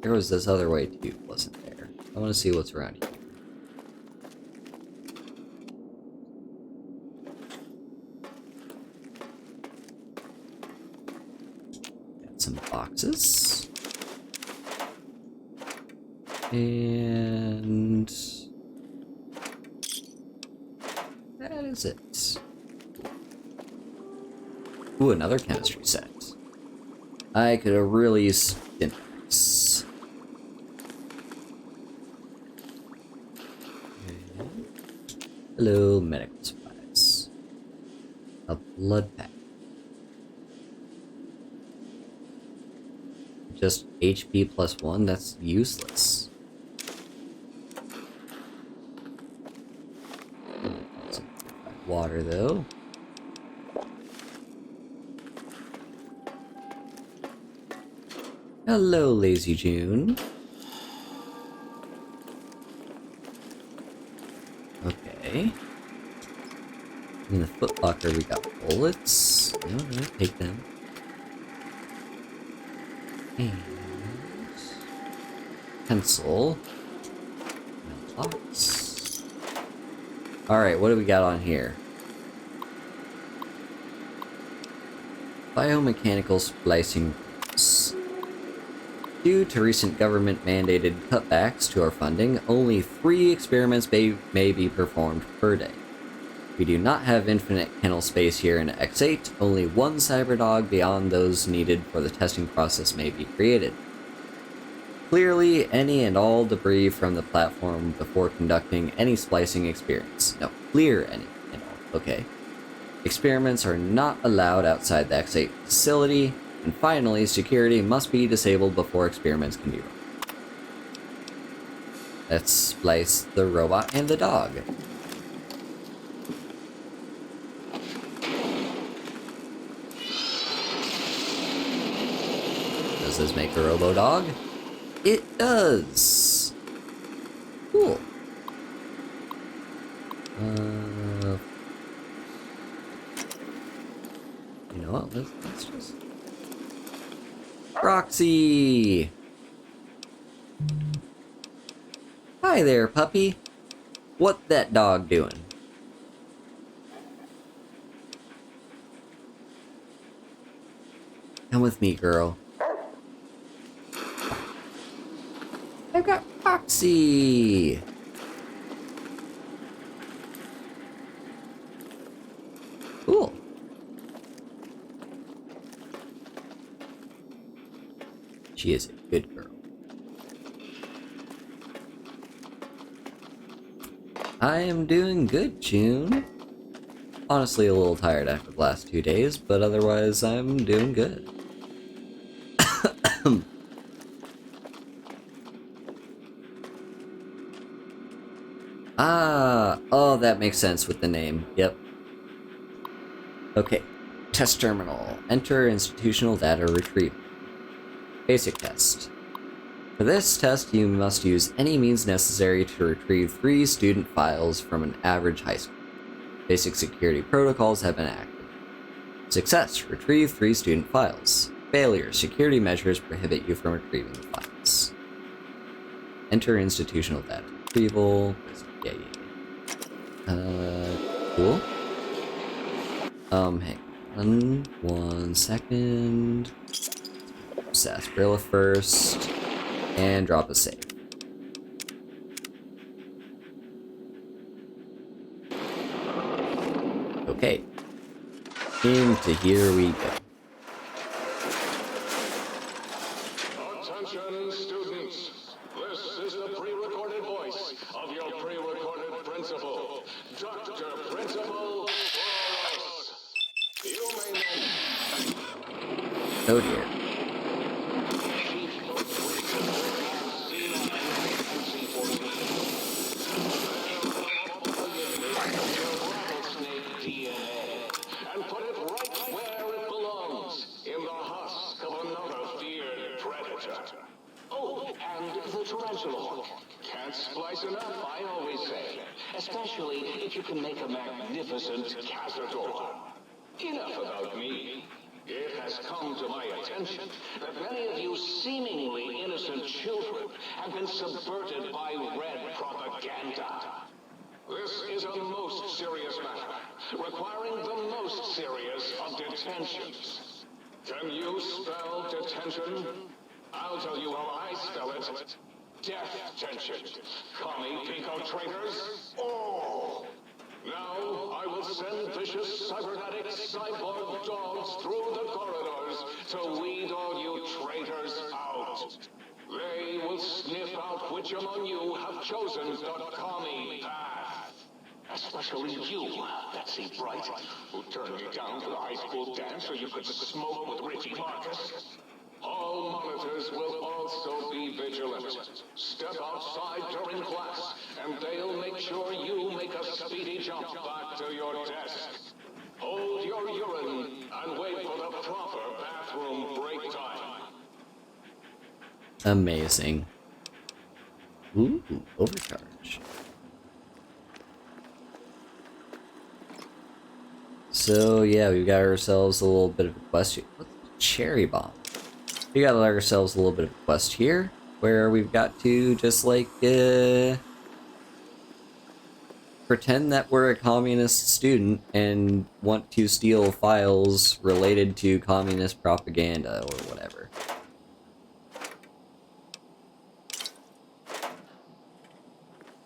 there was this other way too, wasn't there? I want to see what's around here. Got some boxes. And that is it. Ooh, another chemistry set. I could have really used Stimpex. Hello, medical supplies. A blood pack. Just HP +1? That's useless. Water, though. Hello, Lazy June. Okay. In the footlocker, we got bullets. No, take them. And pencil. Mailbox. Alright, what do we got on here? Biomechanical splicing rooms. Due to recent government-mandated cutbacks to our funding, only 3 experiments may be performed per day. We do not have infinite kennel space here in X8, only 1 CyberDog beyond those needed for the testing process may be created. Clearly, any and all debris from the platform before conducting any splicing experience. No, clear any and all, okay. Experiments are not allowed outside the X8 facility. And finally, security must be disabled before experiments can be run. Let's splice the robot and the dog. Does this make a robo-dog? It does! Cool. You know what? Let's just... Roxy! Hi there, puppy. What that dog doing? Come with me, girl. I've got Roxy! Cool. She is a good girl. I am doing good, June. Honestly, a little tired after the last 2 days, but otherwise I'm doing good. Oh, that makes sense with the name. Yep. Okay. Test terminal. Enter institutional data retrieval. Basic test. For this test, you must use any means necessary to retrieve 3 student files from an average high school. Basic security protocols have been active. Success. Retrieve 3 student files. Failure. Security measures prohibit you from retrieving the files. Enter institutional data retrieval. Yeah. Cool. Hang on 1 second. Sarsaparilla first. And drop a save. Okay. Into here we go. Attention, students. This is the pre-recorded voice of your pre-recorded principal, Dr. Principal Foray. You may know. Oh dear. And put it right where it belongs, in the husk of another feared predator. Oh, and the tarantula hook. Can't splice enough, I always say. Especially if you can make a magnificent cazador. Enough about me. It has come to my attention that many of you seemingly innocent children have been subverted by red propaganda. This is a most serious matter, requiring the most serious of detentions. Can you spell detention? I'll tell you how I spell it. Death-tension. Commie pinko traitors? Oh! Now, I will send vicious cybernetic cyborg dogs through the corridors to weed all you traitors out. They will sniff out which among you have chosen the commie path. Especially you, Betsy Bright, who turned me down to the high school dance so you could smoke with Richie Marcus. All monitors will also be vigilant. Step outside during class, and they'll make sure you make a speedy jump back to your desk. Hold your urine and wait for the proper bathroom break time. Amazing. Ooh, overcharge. So yeah, we got ourselves a little bit of a quest here. What's a cherry bomb? We got ourselves a little bit of a quest here, where we've got to just like pretend that we're a communist student and want to steal files related to communist propaganda or whatever.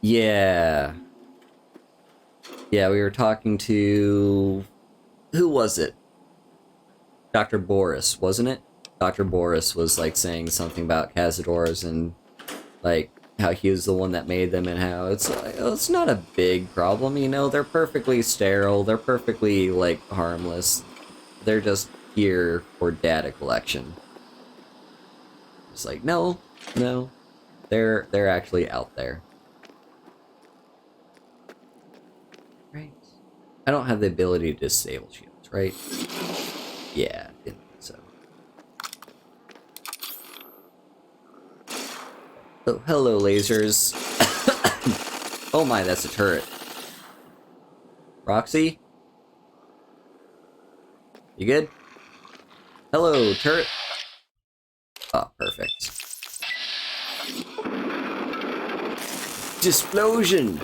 Yeah. Yeah, we were talking to... Who was it? Dr. Boris, wasn't it? Dr. Boris was like saying something about cazadors and like how he was the one that made them and how it's like, oh, it's not a big problem, you know, they're perfectly sterile, they're perfectly like harmless. They're just here for data collection. It's like, no, no, they're actually out there. Right. I don't have the ability to disable shields, right? Yeah, I didn't think so. Oh, hello, lasers. Oh my, that's a turret. Roxy? You good? Hello, turret. Oh, perfect. Displosion!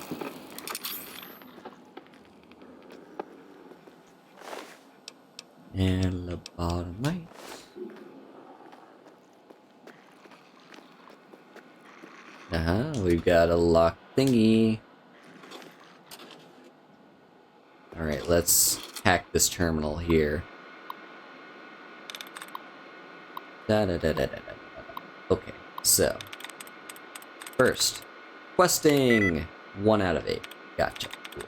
And lobotomite. We've got a lock thingy. Alright, let's hack this terminal here. Okay, so. First, questing! 1 out of 8. Gotcha. Cool.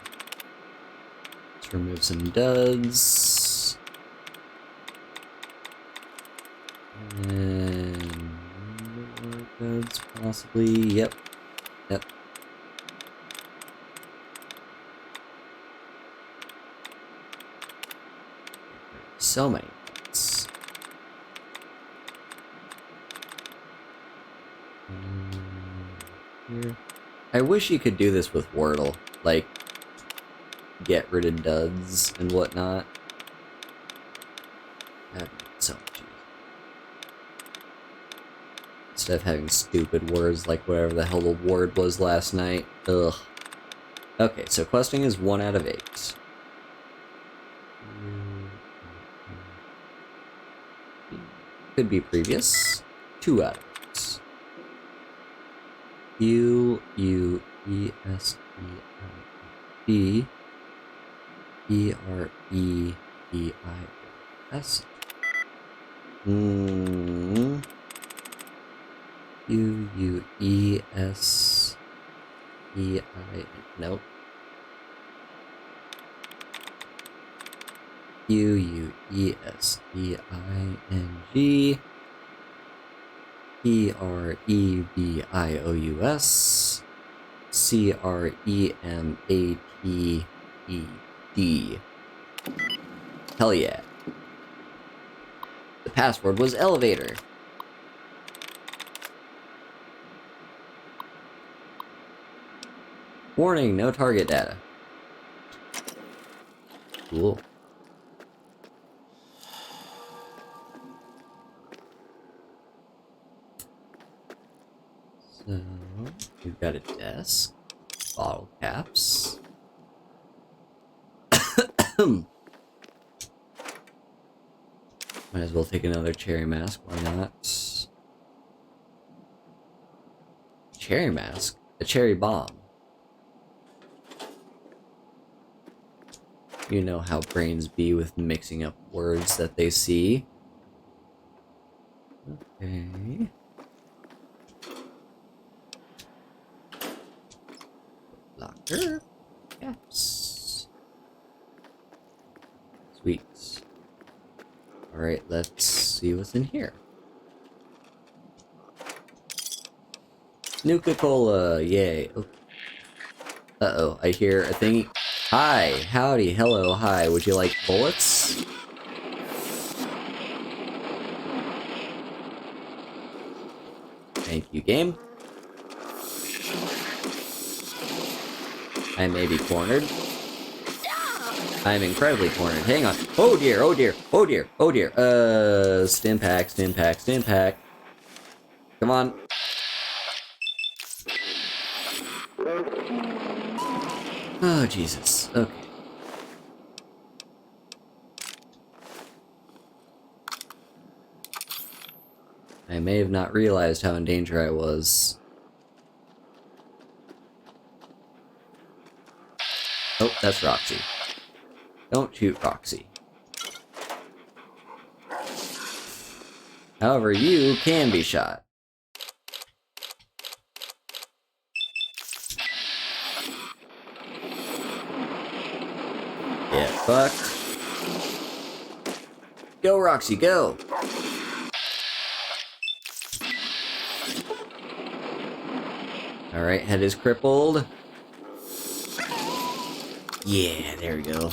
Let's remove some duds. And more duds, possibly. Yep. Yep. So many duds. Here. I wish you could do this with Wordle. Like, get rid of duds and whatnot. That'd be so much easier. Instead of having stupid words like whatever the hell the word was last night. Ugh. Okay, so questing is 1 out of 8. Could be previous. 2 out of 8. U-U-E-S-E-I-D E-R-E-B-I-S. U-U-E-S-E-I... Nope. U-U-E-S-E-I-N-G E-R-E-B-I-O-U-S C-R-E-M-A-T-E-D. Hell yeah. The password was elevator. Warning, no target data. Cool. So, we've got a desk, bottle caps. Might as well take another cherry mask, why not? Cherry mask? A cherry bomb. You know how brains be with mixing up words that they see. Okay. Locker. Caps. Sweet. Alright, let's see what's in here. Nuka-Cola, yay. Oh. Uh-oh, I hear a thingy. Hi, howdy, hello, hi. Would you like bullets? Thank you, game. I may be cornered. I'm incredibly cornered. Hang on. Oh dear, oh dear, oh dear, oh dear. Stim pack, stim pack, stim pack. Come on. Oh, Jesus. Okay. I may have not realized how in danger I was. Oh, that's Roxy. Don't shoot Roxy. However, you can be shot. Get fucked. Go, Roxy, go! Alright, head is crippled. Yeah, there we go.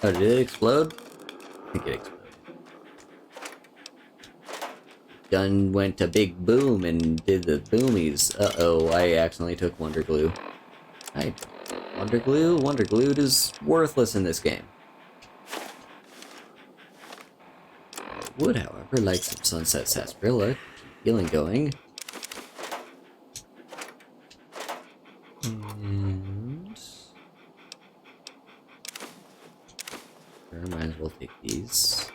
Oh, did it explode? I think it exploded. Gun went to big boom and did the boomies. Uh-oh, I accidentally took Wonder Glue. Wonder Glue? Wonder Glue is worthless in this game. I would, however, like some Sunset Sarsaparilla. Healing going. And... sure, might as well take these.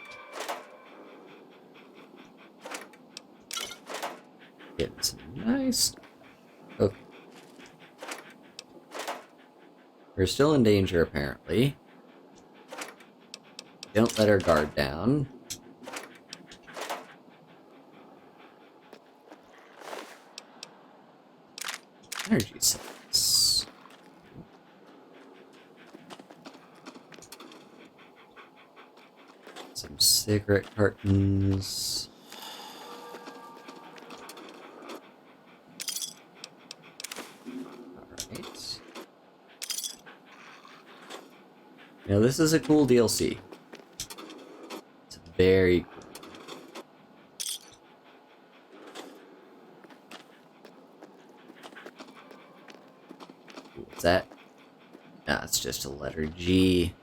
Getting some nice... okay. We're still in danger, apparently. Don't let our guard down. Energy cells. Some cigarette cartons. Alright. Now this is a cool DLC. It's very cool. What's that? Nah, it's just a letter G.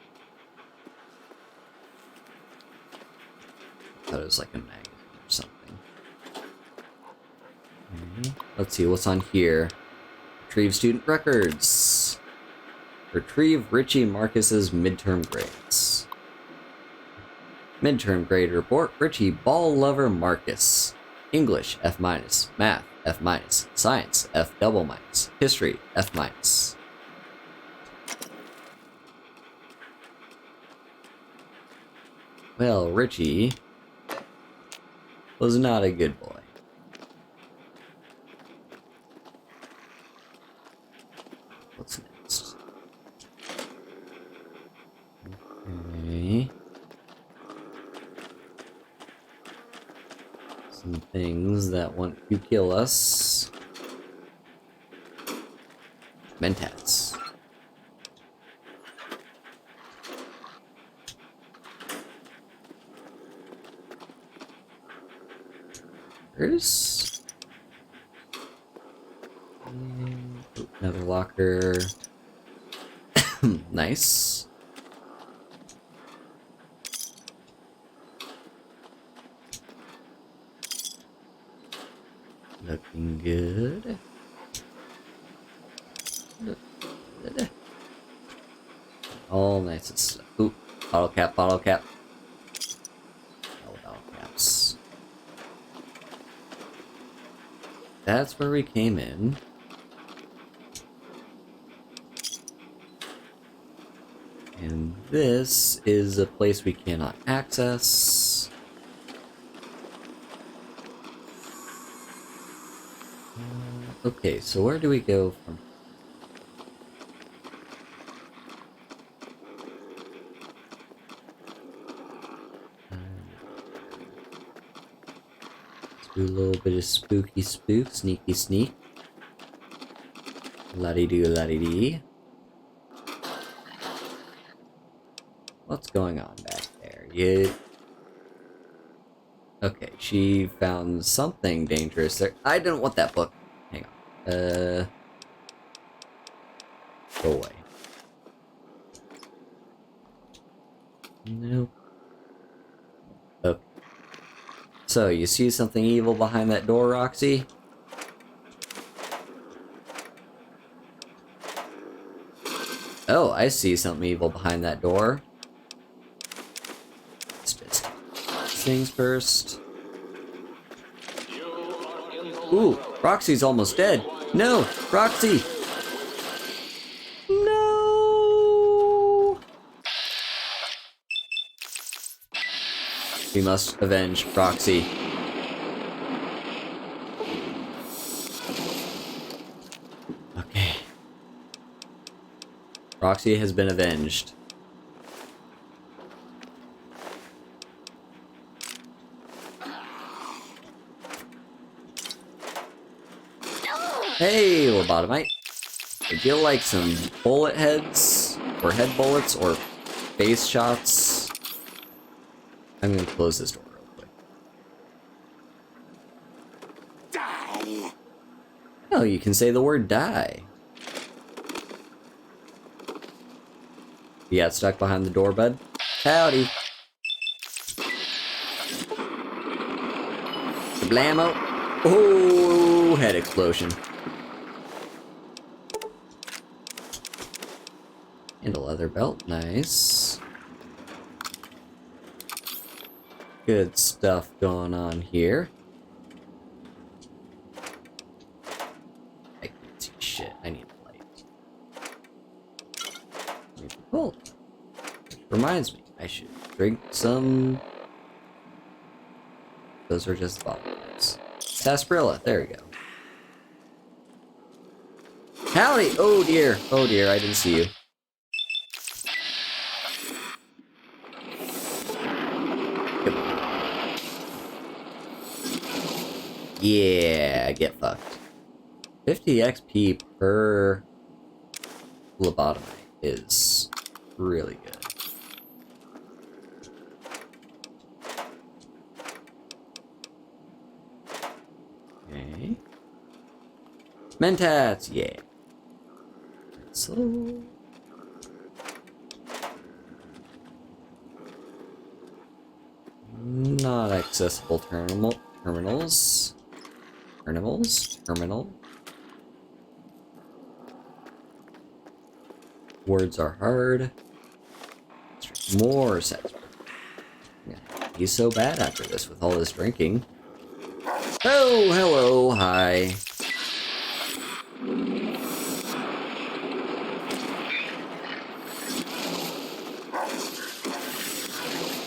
I thought it was like a magazine or something. Let's see, what's on here? Retrieve student records. Retrieve Richie Marcus's midterm grades. Midterm grade report, Richie Ball Lover Marcus. English, F-. Math, F-. Science, F-. History, F-. Well, Richie was not a good boy. What's next? Okay. Some things that want to kill us. Mentats. There's another locker. Nice. Looking good. Good. All nice and stuff. Ooh, bottle cap, bottle cap. No bottle caps. That's where we came in. And this is a place we cannot access. Okay, so where do we go from? Let's do a little bit of spooky spook, sneaky sneak. La-dee-doo, la-dee-dee. What's going on back there? You... okay, she found something dangerous there. I didn't want that book. Hang on. Go away. Nope. Okay. So, you see something evil behind that door, Roxy? Oh, I see something evil behind that door. Let's just things first. Ooh, Roxy's almost dead. No, Roxy! No! We must avenge Roxy. Okay. Roxy has been avenged. Hey, lobotomite. Would you like some bullet heads? Or head bullets? Or face shots? I'm gonna close this door real quick. Die! Oh, you can say the word die. You got stuck behind the door, bud? Howdy. Blammo. Oh, head explosion. And a leather belt, nice. Good stuff going on here. I can't see shit, I need a light. Cool. Reminds me, I should drink some... Those are just bottles. Sarsaparilla, there we go. Howdy! Oh dear, I didn't see you. Yeah, get fucked. 50 XP per lobotomy is really good. Okay. Mentats, yeah. So... Not accessible terminals. Terminal. Words are hard. More sex. He's so bad after this with all this drinking. Oh, hello, hi.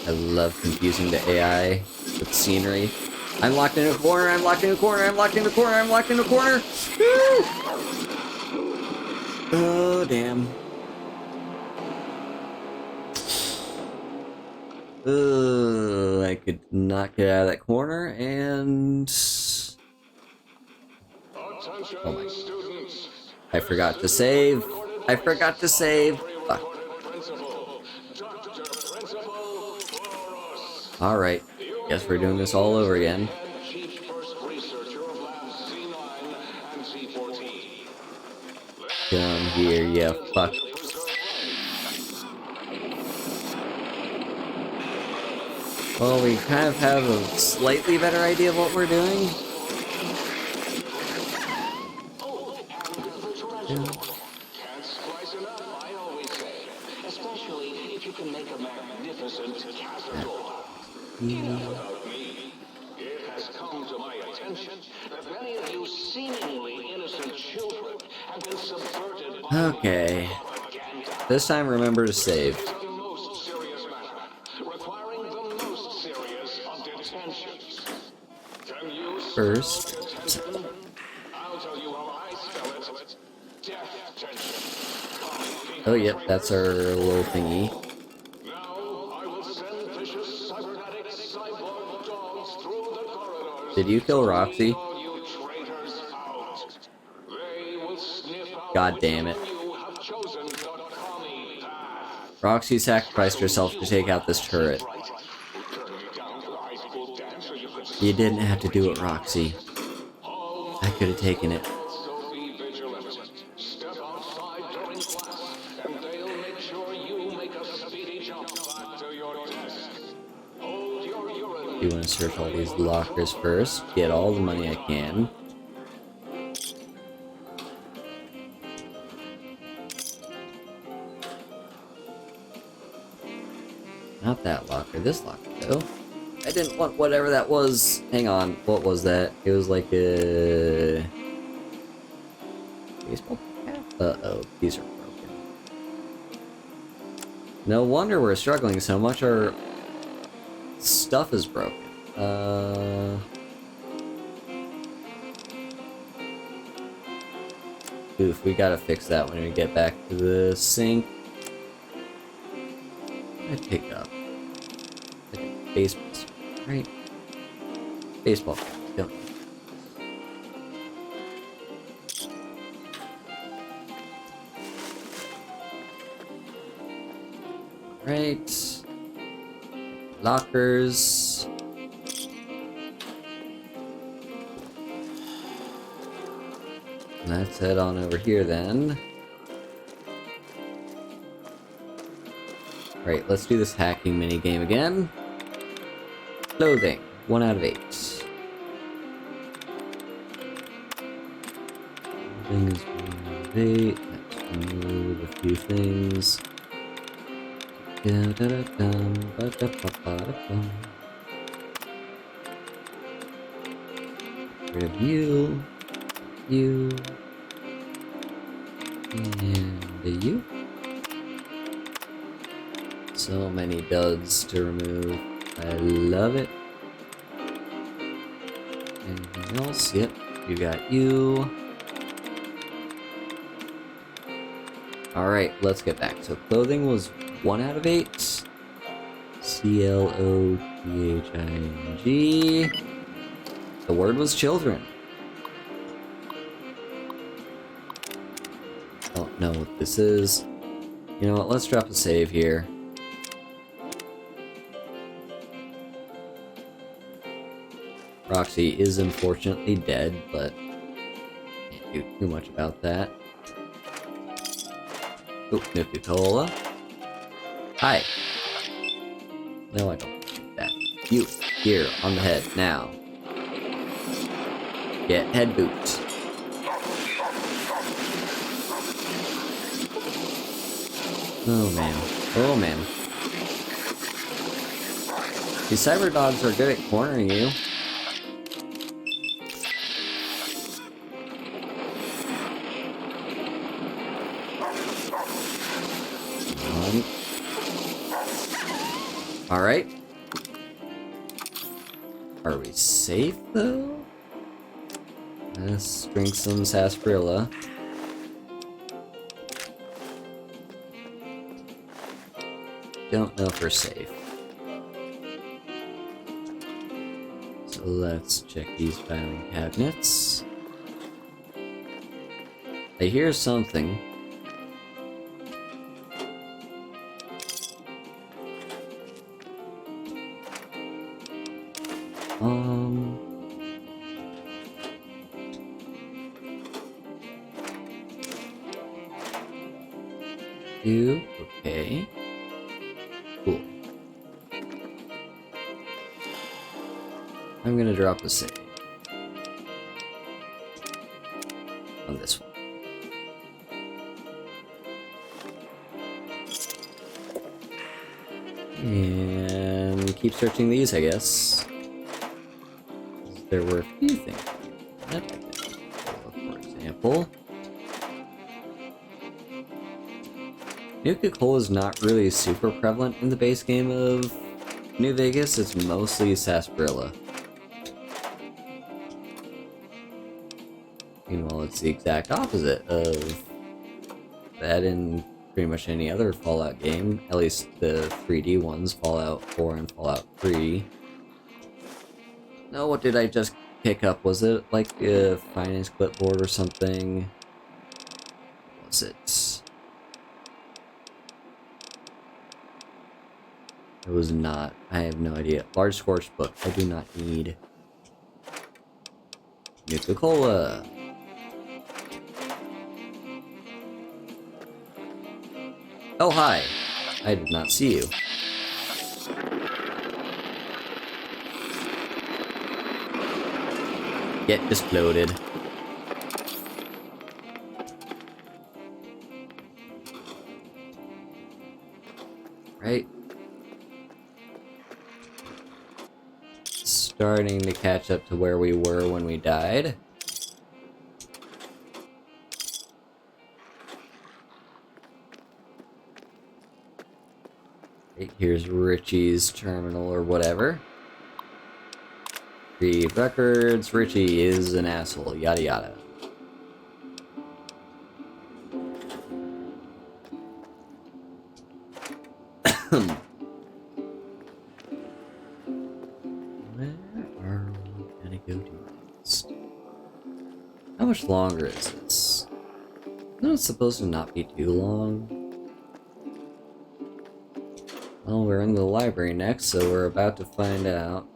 I love confusing the AI with scenery. I'm locked in a corner, I'm locked in a corner, I'm locked in a corner, I'm locked in a corner! Woo! Oh, damn. I could not get out of that corner, and... Oh my... I forgot to save. I forgot to save. Fuck. Alright. Guess we're doing this all over again. Come here, yeah, fuck. Well, we kind of have a slightly better idea of what we're doing. Yeah. Enough about me. It has come to my attention that many of you seemingly innocent children have been subverted by Okay. This time remember to save. It is a most serious matter, requiring the most serious of detentions. Can you First. detention? I'll tell you how I spell it. Death tension. Oh, yep, that's our little thingy. Now I will send vicious cybernetic cyborg dogs through the corridors. Did you kill Roxy? All you traitors out. They will sniff out God damn it. which of you have chosen the commie path. Roxy sacrificed herself to take out this turret. Turn you down to the high school dance so you could You didn't have to do it, Roxy. I could have taken it. also be vigilant. Step outside during class, and they'll make sure you make a speedy jump back to your desk. Hold your urine. You want to search all these lockers first, get all the money I can. Not that locker, this locker though. I didn't want whatever that was. Hang on, what was that? It was like a... baseball cap? Uh-oh, these are broken. No wonder we're struggling so much, our stuff is broken. Oof, we gotta fix that when we get back to the sink. I pick up like a baseball, right? Baseball, don't. Right. Lockers. Let's head on over here then. Right, let's do this hacking minigame again. Clothing, 1 out of 8. Clothing is 1 out of 8. Let's remove a few things. Rid of you. You. And you. So many duds to remove. I love it. Anything else? Yep, you got you. Alright, let's get back. So clothing was 1 out of 8. CLOTHING. The word was children. Don't know what this is. You know what, let's drop a save here. Roxy is unfortunately dead, but can't do too much about that. Oh, Nuka-Cola. Hi. No, I don't need that. You, here, on the head, now. Get head boot. Oh man. Oh man. These cyber dogs are good at cornering you. Alright. Are we safe, though? Let's drink some sarsaparilla. Don't know if we're safe. So let's check these filing cabinets. I hear something. You, okay. Cool. I'm gonna drop a save on this one. And keep searching these, I guess. There were a few things that I could do. For example, Nuka-Cola is not really super prevalent in the base game of New Vegas. It's mostly sarsaparilla. Meanwhile, it's the exact opposite of that in pretty much any other Fallout game. At least the 3D ones, Fallout 4 and Fallout 3. No, what did I just pick up? Was it like a finance clipboard or something? What was it? It was not. I have no idea. Large Scorched Book. I do not need. Nuka-Cola. Oh, hi. I did not see you. Get exploded. Right. Starting to catch up to where we were when we died. Right, here's Richie's terminal or whatever. Retrieve records. Richie is an asshole. Yada yada. Where are we gonna go to next? How much longer is this? No, it's supposed to not be too long. Well, we're in the library next, so we're about to find out.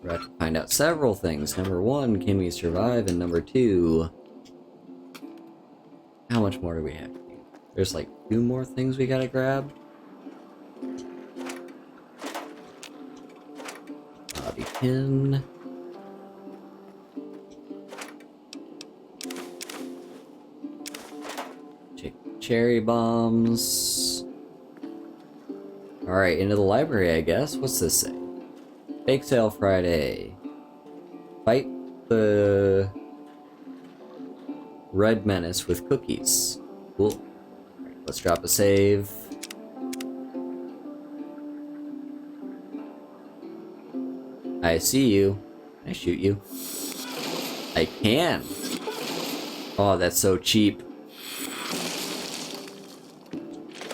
We're about to find out several things. Number one, can we survive? And number two, how much more do we have to do? There's like 2 more things we gotta grab. Bobby pin. Cherry bombs. Alright, into the library, I guess. What's this say? Bake sale Friday. Fight the Red Menace with cookies. Cool. Alright, let's drop a save. I see you. Can I shoot you? I can. Oh, that's so cheap.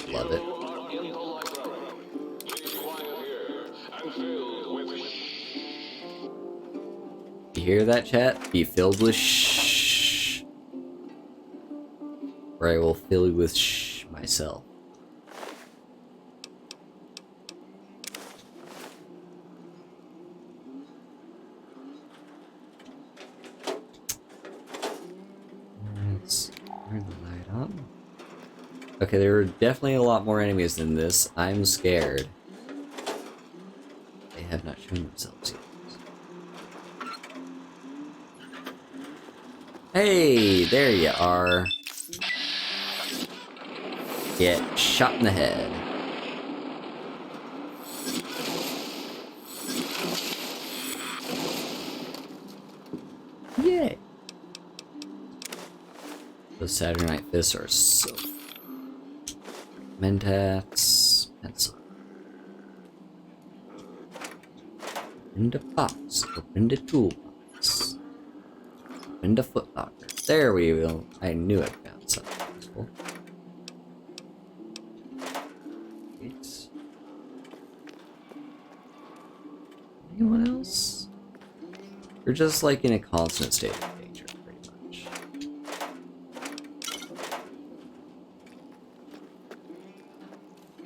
Love it. You hear that, chat? Be filled with shh. Or I will fill you with shh myself. Let's turn the light on. Okay, there are definitely a lot more enemies than this. I'm scared. They have not shown themselves yet. Hey, there you are. Get shot in the head. Yay! Those Saturnite fists are so... Mentats, pencil. Open the box, open the toolbox. Open the footlocker. There we go. I knew I found something useful. Wait. Anyone else? You're just like in a constant state of danger, pretty much.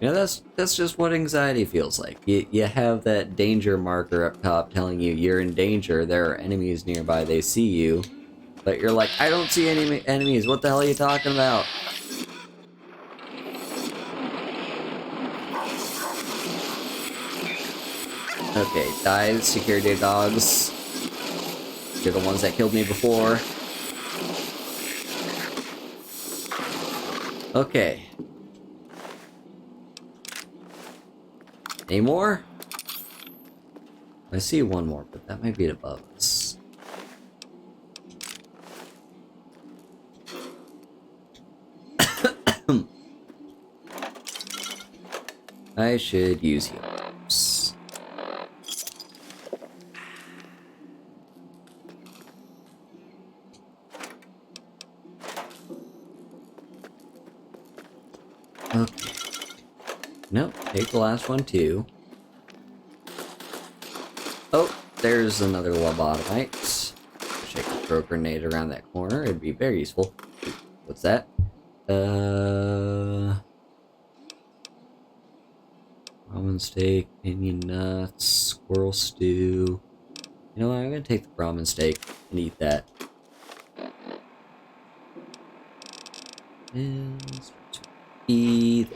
You know, that's just what anxiety feels like. You have that danger marker up top telling you you're in danger, there are enemies nearby, they see you. But you're like, I don't see any enemies, what the hell are you talking about? Okay, die, security dogs. You're the ones that killed me before. Okay. Any more? I see one more, but that might be above us. I should use heals. Okay. Nope, take the last one too. Oh, there's another lobotomite. Wish I could throw a grenade around that corner, it'd be very useful. What's that? Ramen steak, onion nuts, squirrel stew. You know what, I'm gonna take the ramen steak and eat that. And start to eat.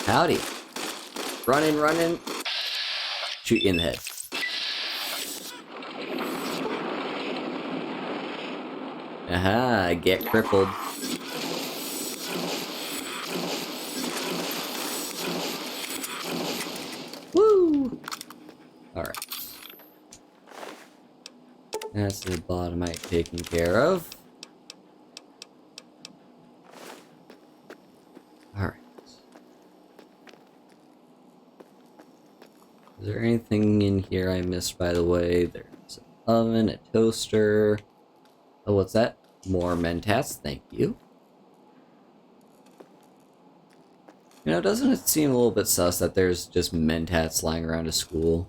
Howdy. Running, running. Shoot you in the head. Aha, get crippled. Woo! Alright. That's the lobotomite taken care of. Alright. Is there anything in here I missed, by the way? There's an oven, a toaster. Oh, what's that? More mentats, thank you. You know, doesn't it seem a little bit sus that there's just mentats lying around a school?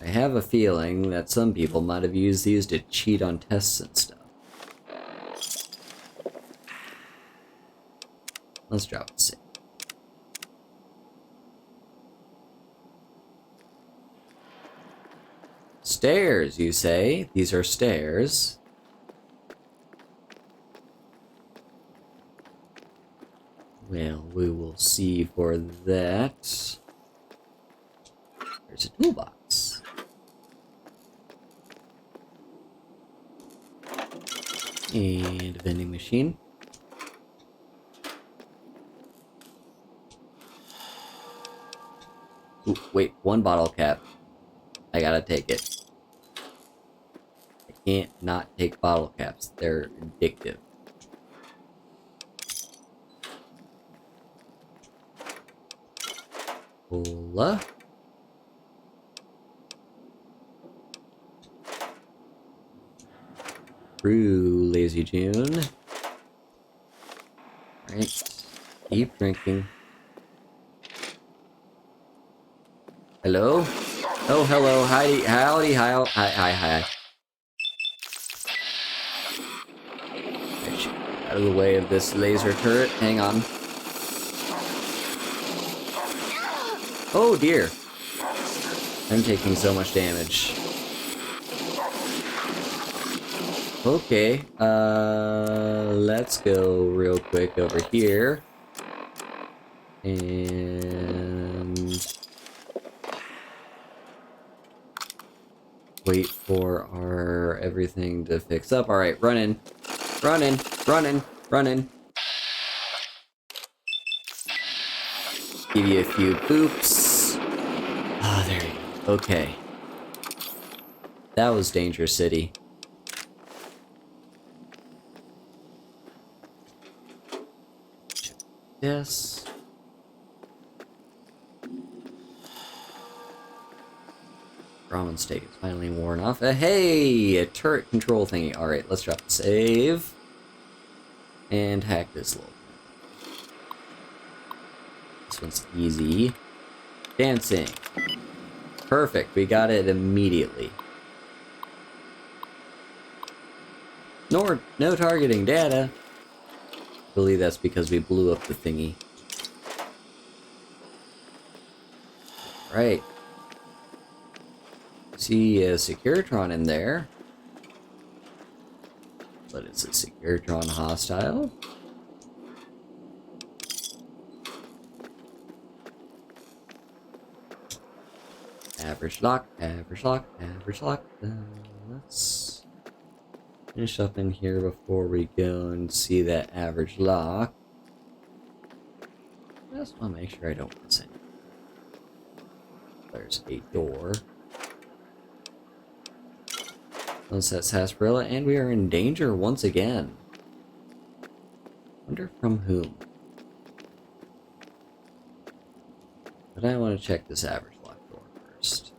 I have a feeling that some people might have used these to cheat on tests and stuff. Let's drop it. Stairs, you say? These are stairs. Well, we will see for that. There's a toolbox. And a vending machine. Ooh, wait, one bottle cap. I gotta take it. I can't not take bottle caps. They're addictive. Cola. Brew, Lazy June. Alright. Keep drinking. Hello? Oh, hello. Howdy. Howdy. Hi. Hi. Out of the way of this laser turret. Hang on. Oh, dear. I'm taking so much damage. Okay, let's go real quick over here. And wait for our everything to fix up. Alright, running. Give you a few boops. Ah, there you go. Okay. That was Danger City. Yes. Ramen steak is finally worn off. Hey! A turret control thingy. Alright, let's drop the save. And hack this little. This one's easy. Dancing. Perfect, we got it immediately. No targeting data. I believe that's because we blew up the thingy. Right. See a Securitron in there. But it's a Securitron hostile. Average lock. Let's finish up in here before we go and see that average lock. I just want to make sure I don't miss it. There's a door. Unless that's sarsaparilla, and we are in danger once again. Wonder from whom. But I want to check this average lock door first.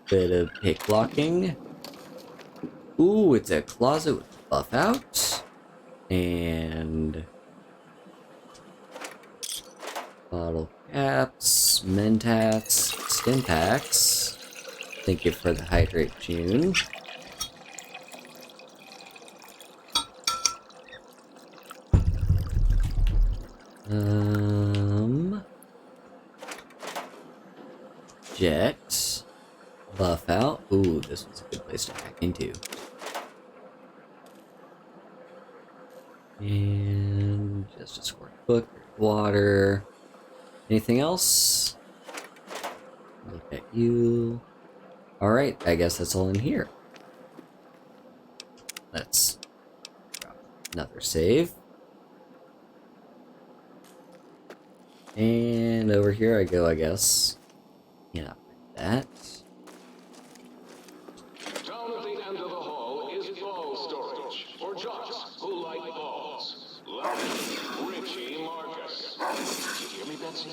Bit of pick locking. Ooh, it's a closet with buff out. And bottle caps, mentats, stim packs. Thank you for the hydrate, June. Jet. Buff out. Ooh, this was a good place to hack into. And just a squirt book, water. Anything else? Look at you. Alright, I guess that's all in here. Let's drop another save. And over here I go, I guess. Cannot break that. Down at the end of the hall is ball storage for jocks who like balls. Like Richie Marcus. Did you hear me, Betsy?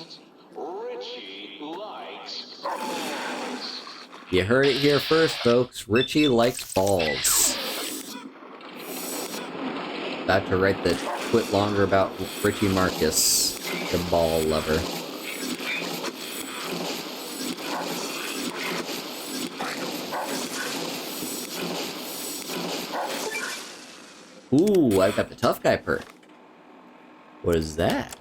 Richie likes balls. You heard it here first, folks. Richie likes balls. About to write the twit longer about Richie Marcus, the ball lover. Ooh, I've got the tough guy perk. What is that?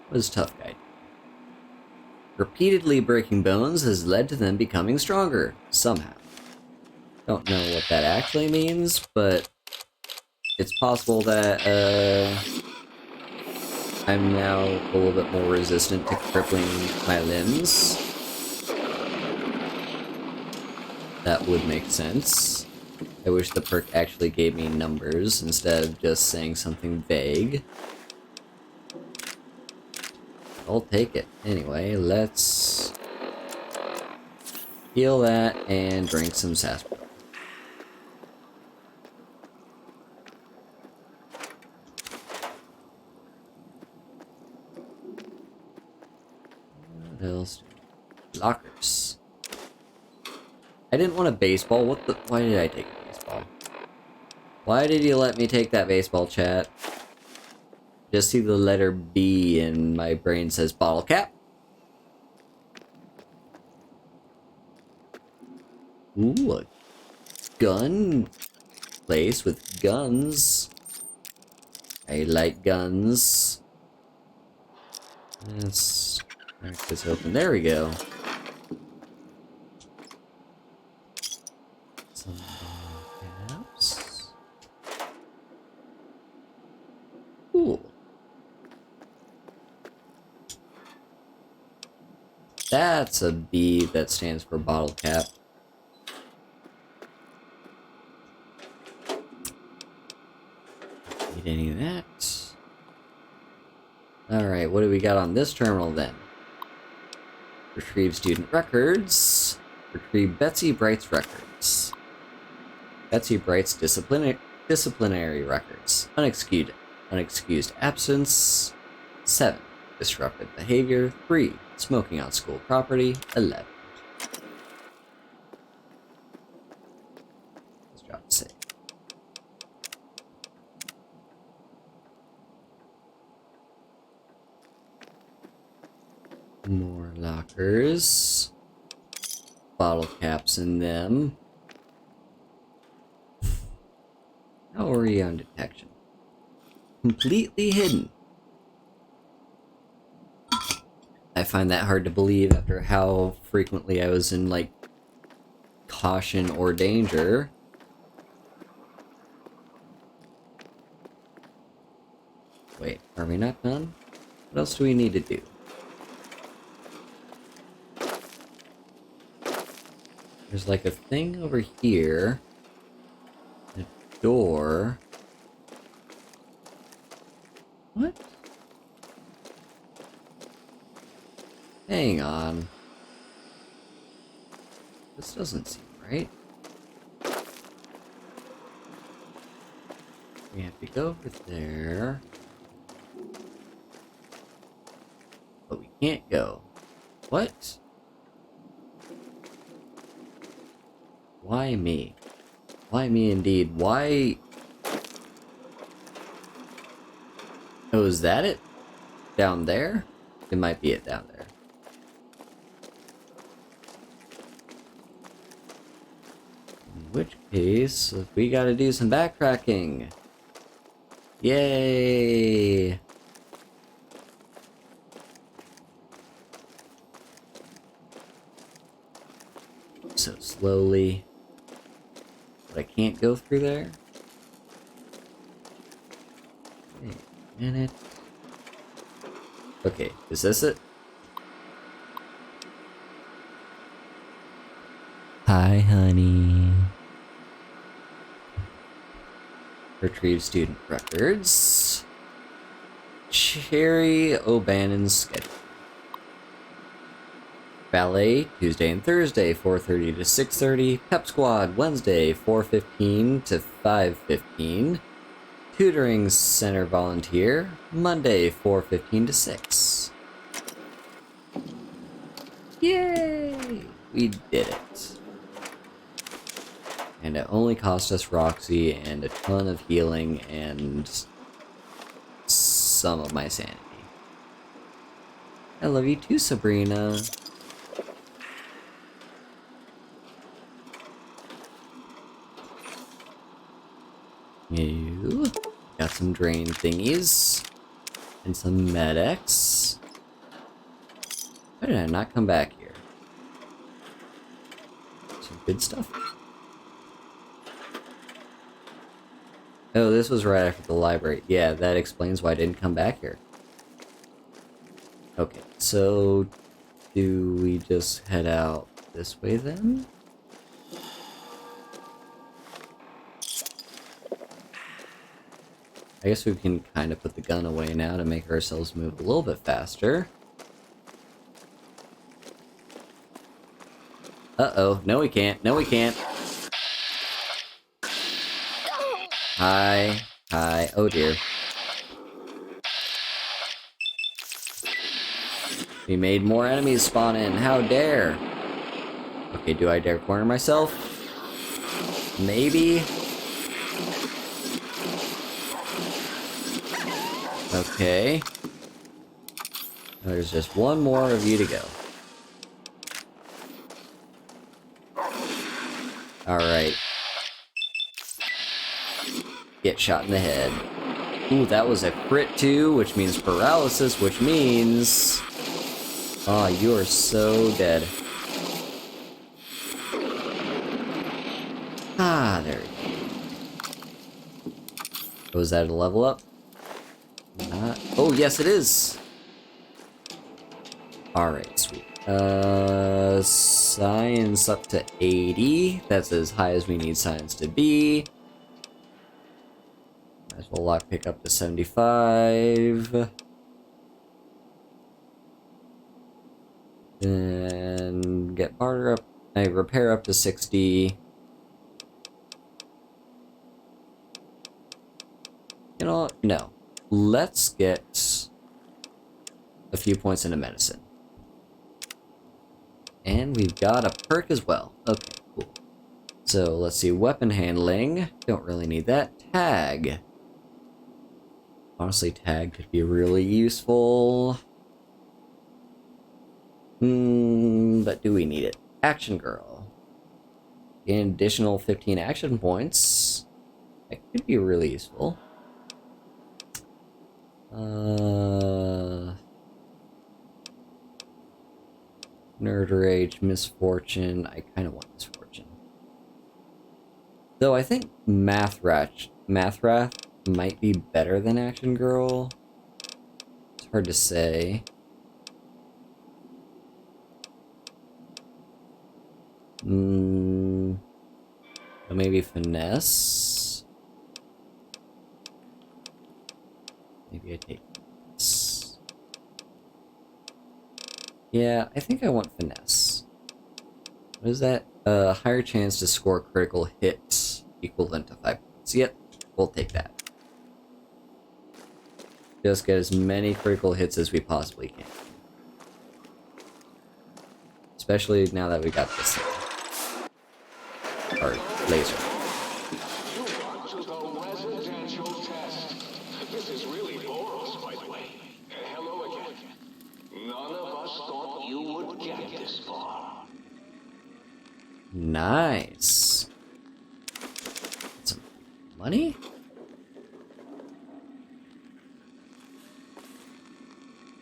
What is tough guy? Repeatedly breaking bones has led to them becoming stronger, somehow. Don't know what that actually means, but it's possible that, I'm now a little bit more resistant to crippling my limbs. That would make sense. I wish the perk actually gave me numbers instead of just saying something vague. I'll take it. Anyway, let's heal that and drink some sarsaparilla. What else? Lockers. I didn't want a baseball. What the? Why did I take a baseball? Why did you let me take that baseball, chat? Just see the letter B and my brain says bottle cap. Ooh, a gun place with guns. I like guns. Let's crack this open. There we go. Some caps. Cool. That's a B that stands for bottle cap. Need any of that. Alright, what do we got on this terminal then? Retrieve student records. Retrieve Betsy Bright's records. Betsy Bright's disciplinary records. Unexcused absence. 7. Disruptive behavior. 3. Smoking on school property. 11. Let's drop the save. More lockers. Bottle caps in them. How are you on detection? Completely hidden. I find that hard to believe after how frequently I was in, like, caution or danger. Wait, are we not done? What else do we need to do? There's like a thing over here. A door. What? Hang on. This doesn't seem right. We have to go over there. But we can't go. What? Why me? Why me indeed? Why? Oh, is that it? Down there? It might be it down there. In which case, we gotta do some backtracking. Yay! So slowly. But I can't go through there? Wait a minute. Okay, is this it? Hi, honey. Retrieve student records. Cherry O'Bannon's schedule. Ballet, Tuesday and Thursday, 4:30 to 6:30. Pep Squad, Wednesday, 4:15 to 5:15. Tutoring Center Volunteer, Monday, 4:15 to 6. Yay! We did it. And it only cost us Roxy and a ton of healing and some of my sanity. I love you too, Sabrina. Ew. Got some drain thingies. And some medics. Why did I not come back here? Some good stuff. Oh, this was right after the library. Yeah, that explains why I didn't come back here. Okay, so do we just head out this way then? I guess we can kind of put the gun away now to make ourselves move a little bit faster. Uh-oh. No, we can't. No, we can't. Hi. Hi. Oh, dear. We made more enemies spawn in. How dare. Okay, do I dare corner myself? Maybe? Okay. There's just one more of you to go. Alright. Get shot in the head. Ooh, that was a crit too, which means paralysis, which means... Oh, you are so dead. Ah, there we go. Was that a level up? Not. Oh, yes, it is. Alright, sweet. Science up to 80. That's as high as we need science to be. Might as well lockpick up to 75. And get barter up. Repair up to 60. You know what? No. Let's get a few points into medicine. And we've got a perk as well. Okay, cool. So let's see, weapon handling. Don't really need that. Tag. Honestly, tag could be really useful. But do we need it? Action Girl. An additional 15 action points. That could be really useful. Nerd Rage, Misfortune. I kind of want Misfortune. Though I think Mathrath might be better than Action Girl. It's hard to say. Maybe Finesse. Maybe I take this. Yeah, I think I want Finesse. What is that? Higher chance to score critical hits equivalent to 5 points. Yep, we'll take that. Just get as many critical hits as we possibly can. Especially now that we got this thing. Or laser. You got to the residential test. This is really Boros, by the way. Hello again. None of us thought you would get this far. Nice. Some money?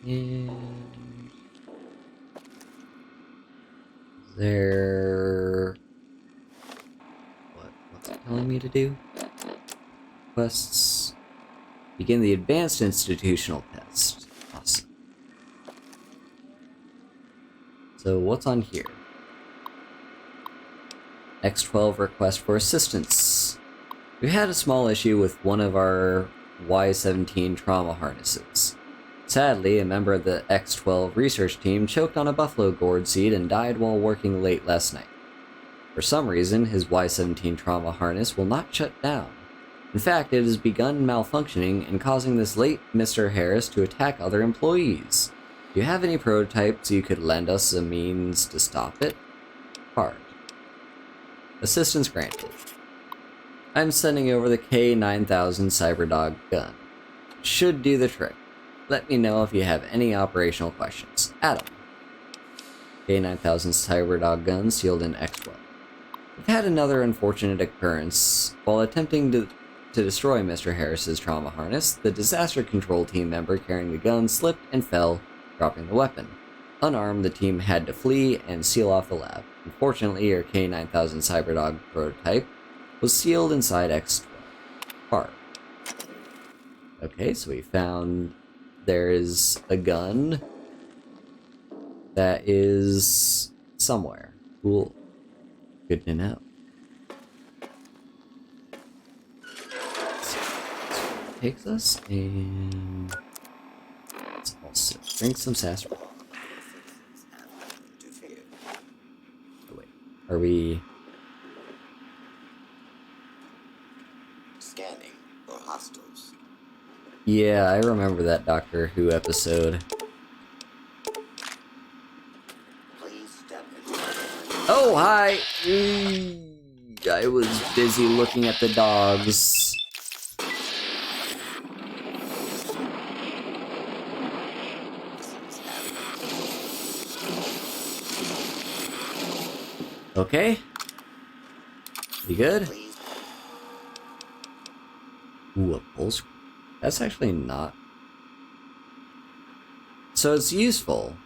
And there... What's it telling me to do? Quests. Begin the advanced institutional test. Awesome. So what's on here? X12 request for assistance. We had a small issue with one of our Y17 trauma harnesses. Sadly, a member of the X12 research team choked on a buffalo gourd seed and died while working late last night. For some reason, his Y17 trauma harness will not shut down. In fact, it has begun malfunctioning and causing this late Mr. Harris to attack other employees. Do you have any prototypes you could lend us a means to stop it? Hard. Assistance granted. I'm sending over the K9000 Cyberdog gun. Should do the trick. Let me know if you have any operational questions. Adam. K9000 Cyberdog gun sealed in X12. We've had another unfortunate occurrence. While attempting to to destroy Mr. Harris's trauma harness, the disaster control team member carrying the gun slipped and fell, dropping the weapon. Unarmed, the team had to flee and seal off the lab. Unfortunately, our K9000 Cyberdog prototype was sealed inside X12 part. Okay, so we found there is a gun that is somewhere. Cool. Good to know. Takes us, and let's also drink some sarsaparilla. Oh, wait, are we scanning for hostiles? Yeah, I remember that Doctor Who episode. Please step into. Oh, hi! I was busy looking at the dogs. Okay. You good? Ooh, a pulse. That's actually not. So it's useful.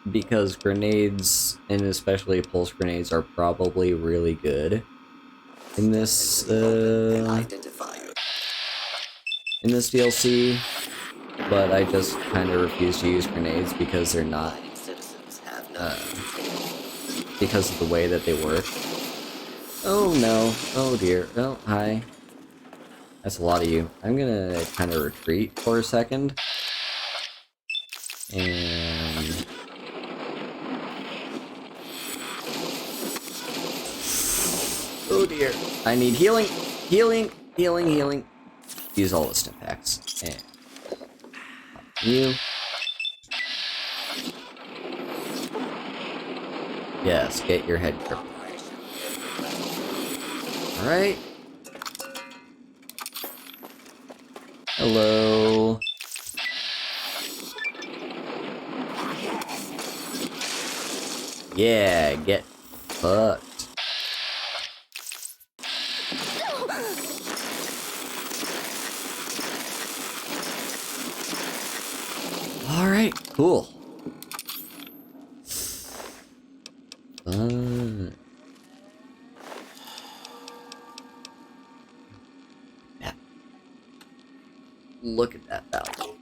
Because grenades, and especially pulse grenades, are probably really good in this, in this DLC. But I just kind of refuse to use grenades because they're not, because of the way that they work. Oh no, oh dear, oh hi. That's a lot of you. I'm gonna kind of retreat for a second. And... oh dear, I need healing, healing, healing, healing. Use all the stim packs. And... you. Yes, get your head crippled. Alright. Hello. Yeah, get fucked. Alright, cool. Fun. Yeah. Look at that valve.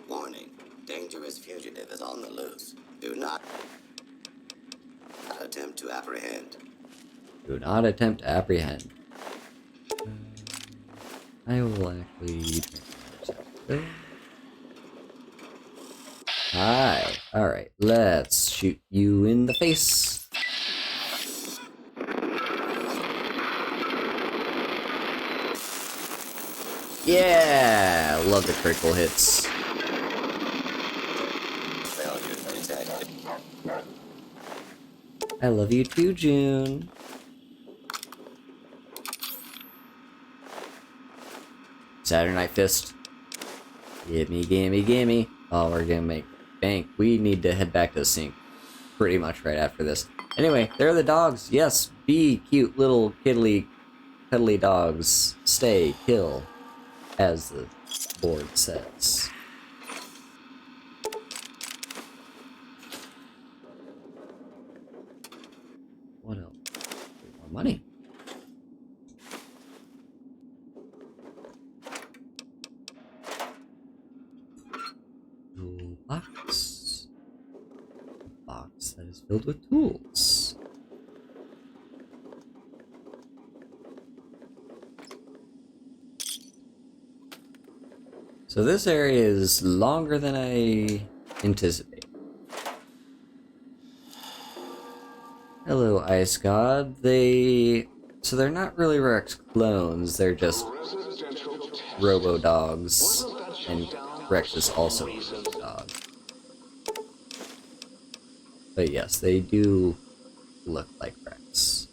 Warning. Dangerous fugitive is on the loose. Do not attempt to apprehend. Do not attempt to apprehend. I will actually... hi. Alright, let's shoot you in the face. Yeah! Love the critical hits. I love you too, June. Saturday Night Fist. Gimme, gimme, gimme. Oh, we're gonna make bank. We need to head back to the sink pretty much right after this. Anyway, there are the dogs. Yes, be cute little cuddly dogs. Stay, kill, as the board says. What else? More money. Tool box. A box that is filled with tools. So this area is longer than I anticipated. Hello, Ice God. So they're not really Rex clones, they're just robo-dogs, and Rex is also a robo-dog. But yes, they do look like Rex.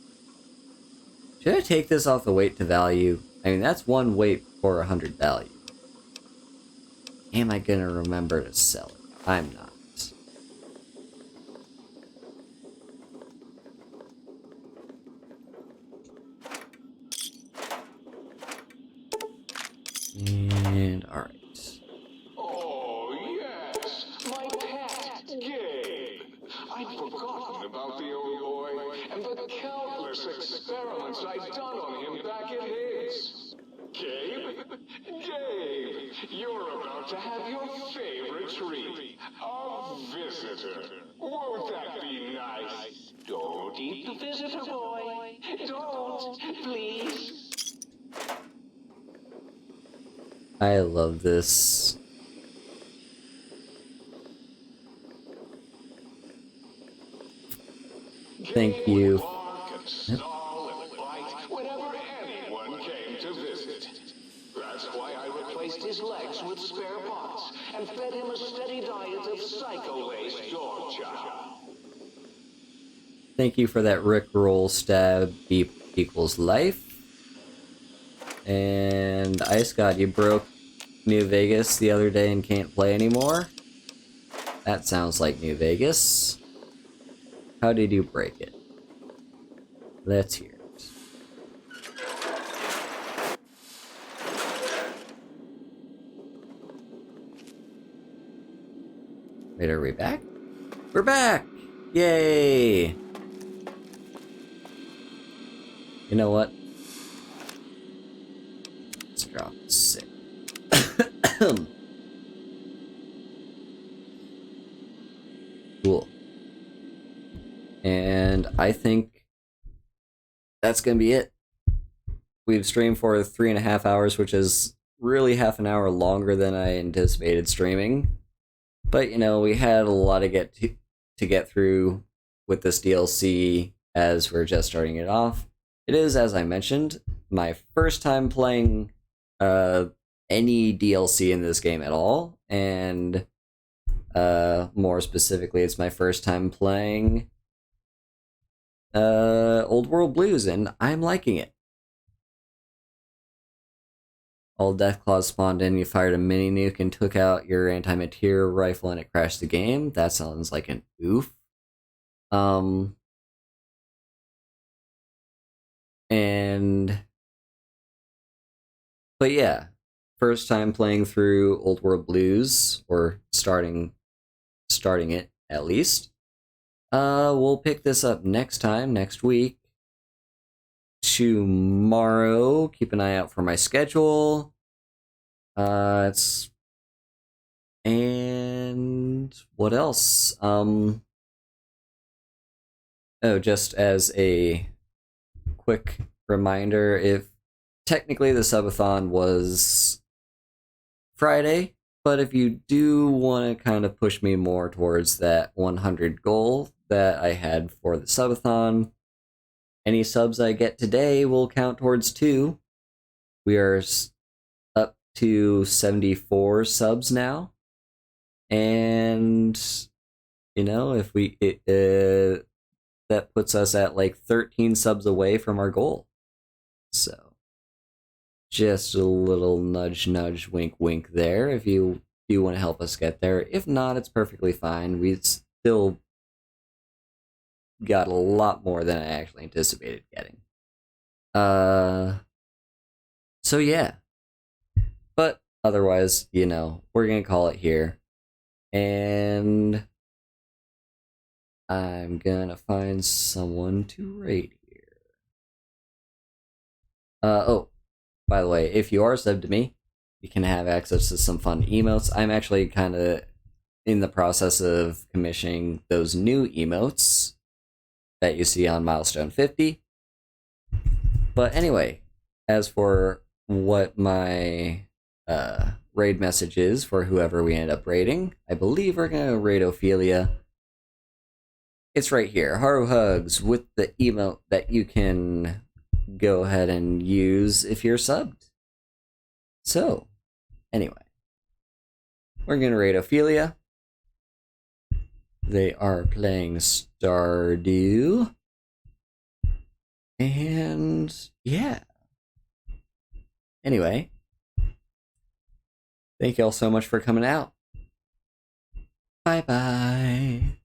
Should I take this off the weight to value? I mean, that's one weight for 100 value. Am I gonna remember to sell it? I'm not. about the old boy and the countless experiments I'd done on him back at Higgs. Gabe? Gabe, you're about to have your favorite treat. A visitor. Won't that be nice? Don't eat the visitor, boy. Don't, please. I love this. Thank you. Yep. Whenever anyone came to visit. That's why I replaced his legs with spare parts and fed him a steady diet of psycho-laced dog chow. Thank you for that Rickroll stab. Beep equals life. And Ice God, you broke New Vegas the other day and can't play anymore? That sounds like New Vegas. How did you break it? Let's hear it. Wait, are we back? We're back! Yay! You know what? Let's drop 6. Cool. And I think that's gonna be it. We've streamed for 3.5 hours, which is really half an hour longer than I anticipated streaming. But you know, we had a lot to get through with this DLC as we're just starting it off. It is, as I mentioned, my first time playing any DLC in this game at all, and more specifically, it's my first time playing Old World Blues, and I'm liking it. All Deathclaws spawned in, you fired a mini nuke and took out your anti-materia rifle and it crashed the game. That sounds like an oof. But yeah, first time playing through Old World Blues, or starting it at least. We'll pick this up next week. Tomorrow, keep an eye out for my schedule. And what else? Oh, just as a quick reminder, if technically the subathon was Friday, but if you do want to kind of push me more towards that 100 goal that I had for the subathon, any subs I get today will count towards 2. We are up to 74 subs now, and you know, if that puts us at like 13 subs away from our goal. So just a little nudge, wink, wink there if you do want to help us get there. If not, it's perfectly fine. We still got a lot more than I actually anticipated getting. So yeah. But otherwise, you know, we're gonna call it here. And I'm gonna find someone to raid here. Oh, by the way, if you are subbed to me, you can have access to some fun emotes. I'm actually kind of in the process of commissioning those new emotes that you see on Milestone 50. But anyway, as for what my raid message is for whoever we end up raiding, I believe we're going to raid Ophelia. It's right here, Haru Hugs, with the emote that you can go ahead and use if you're subbed. So, anyway, we're going to raid Ophelia. They are playing Stardew. And, yeah. Anyway, thank you all so much for coming out. Bye-bye.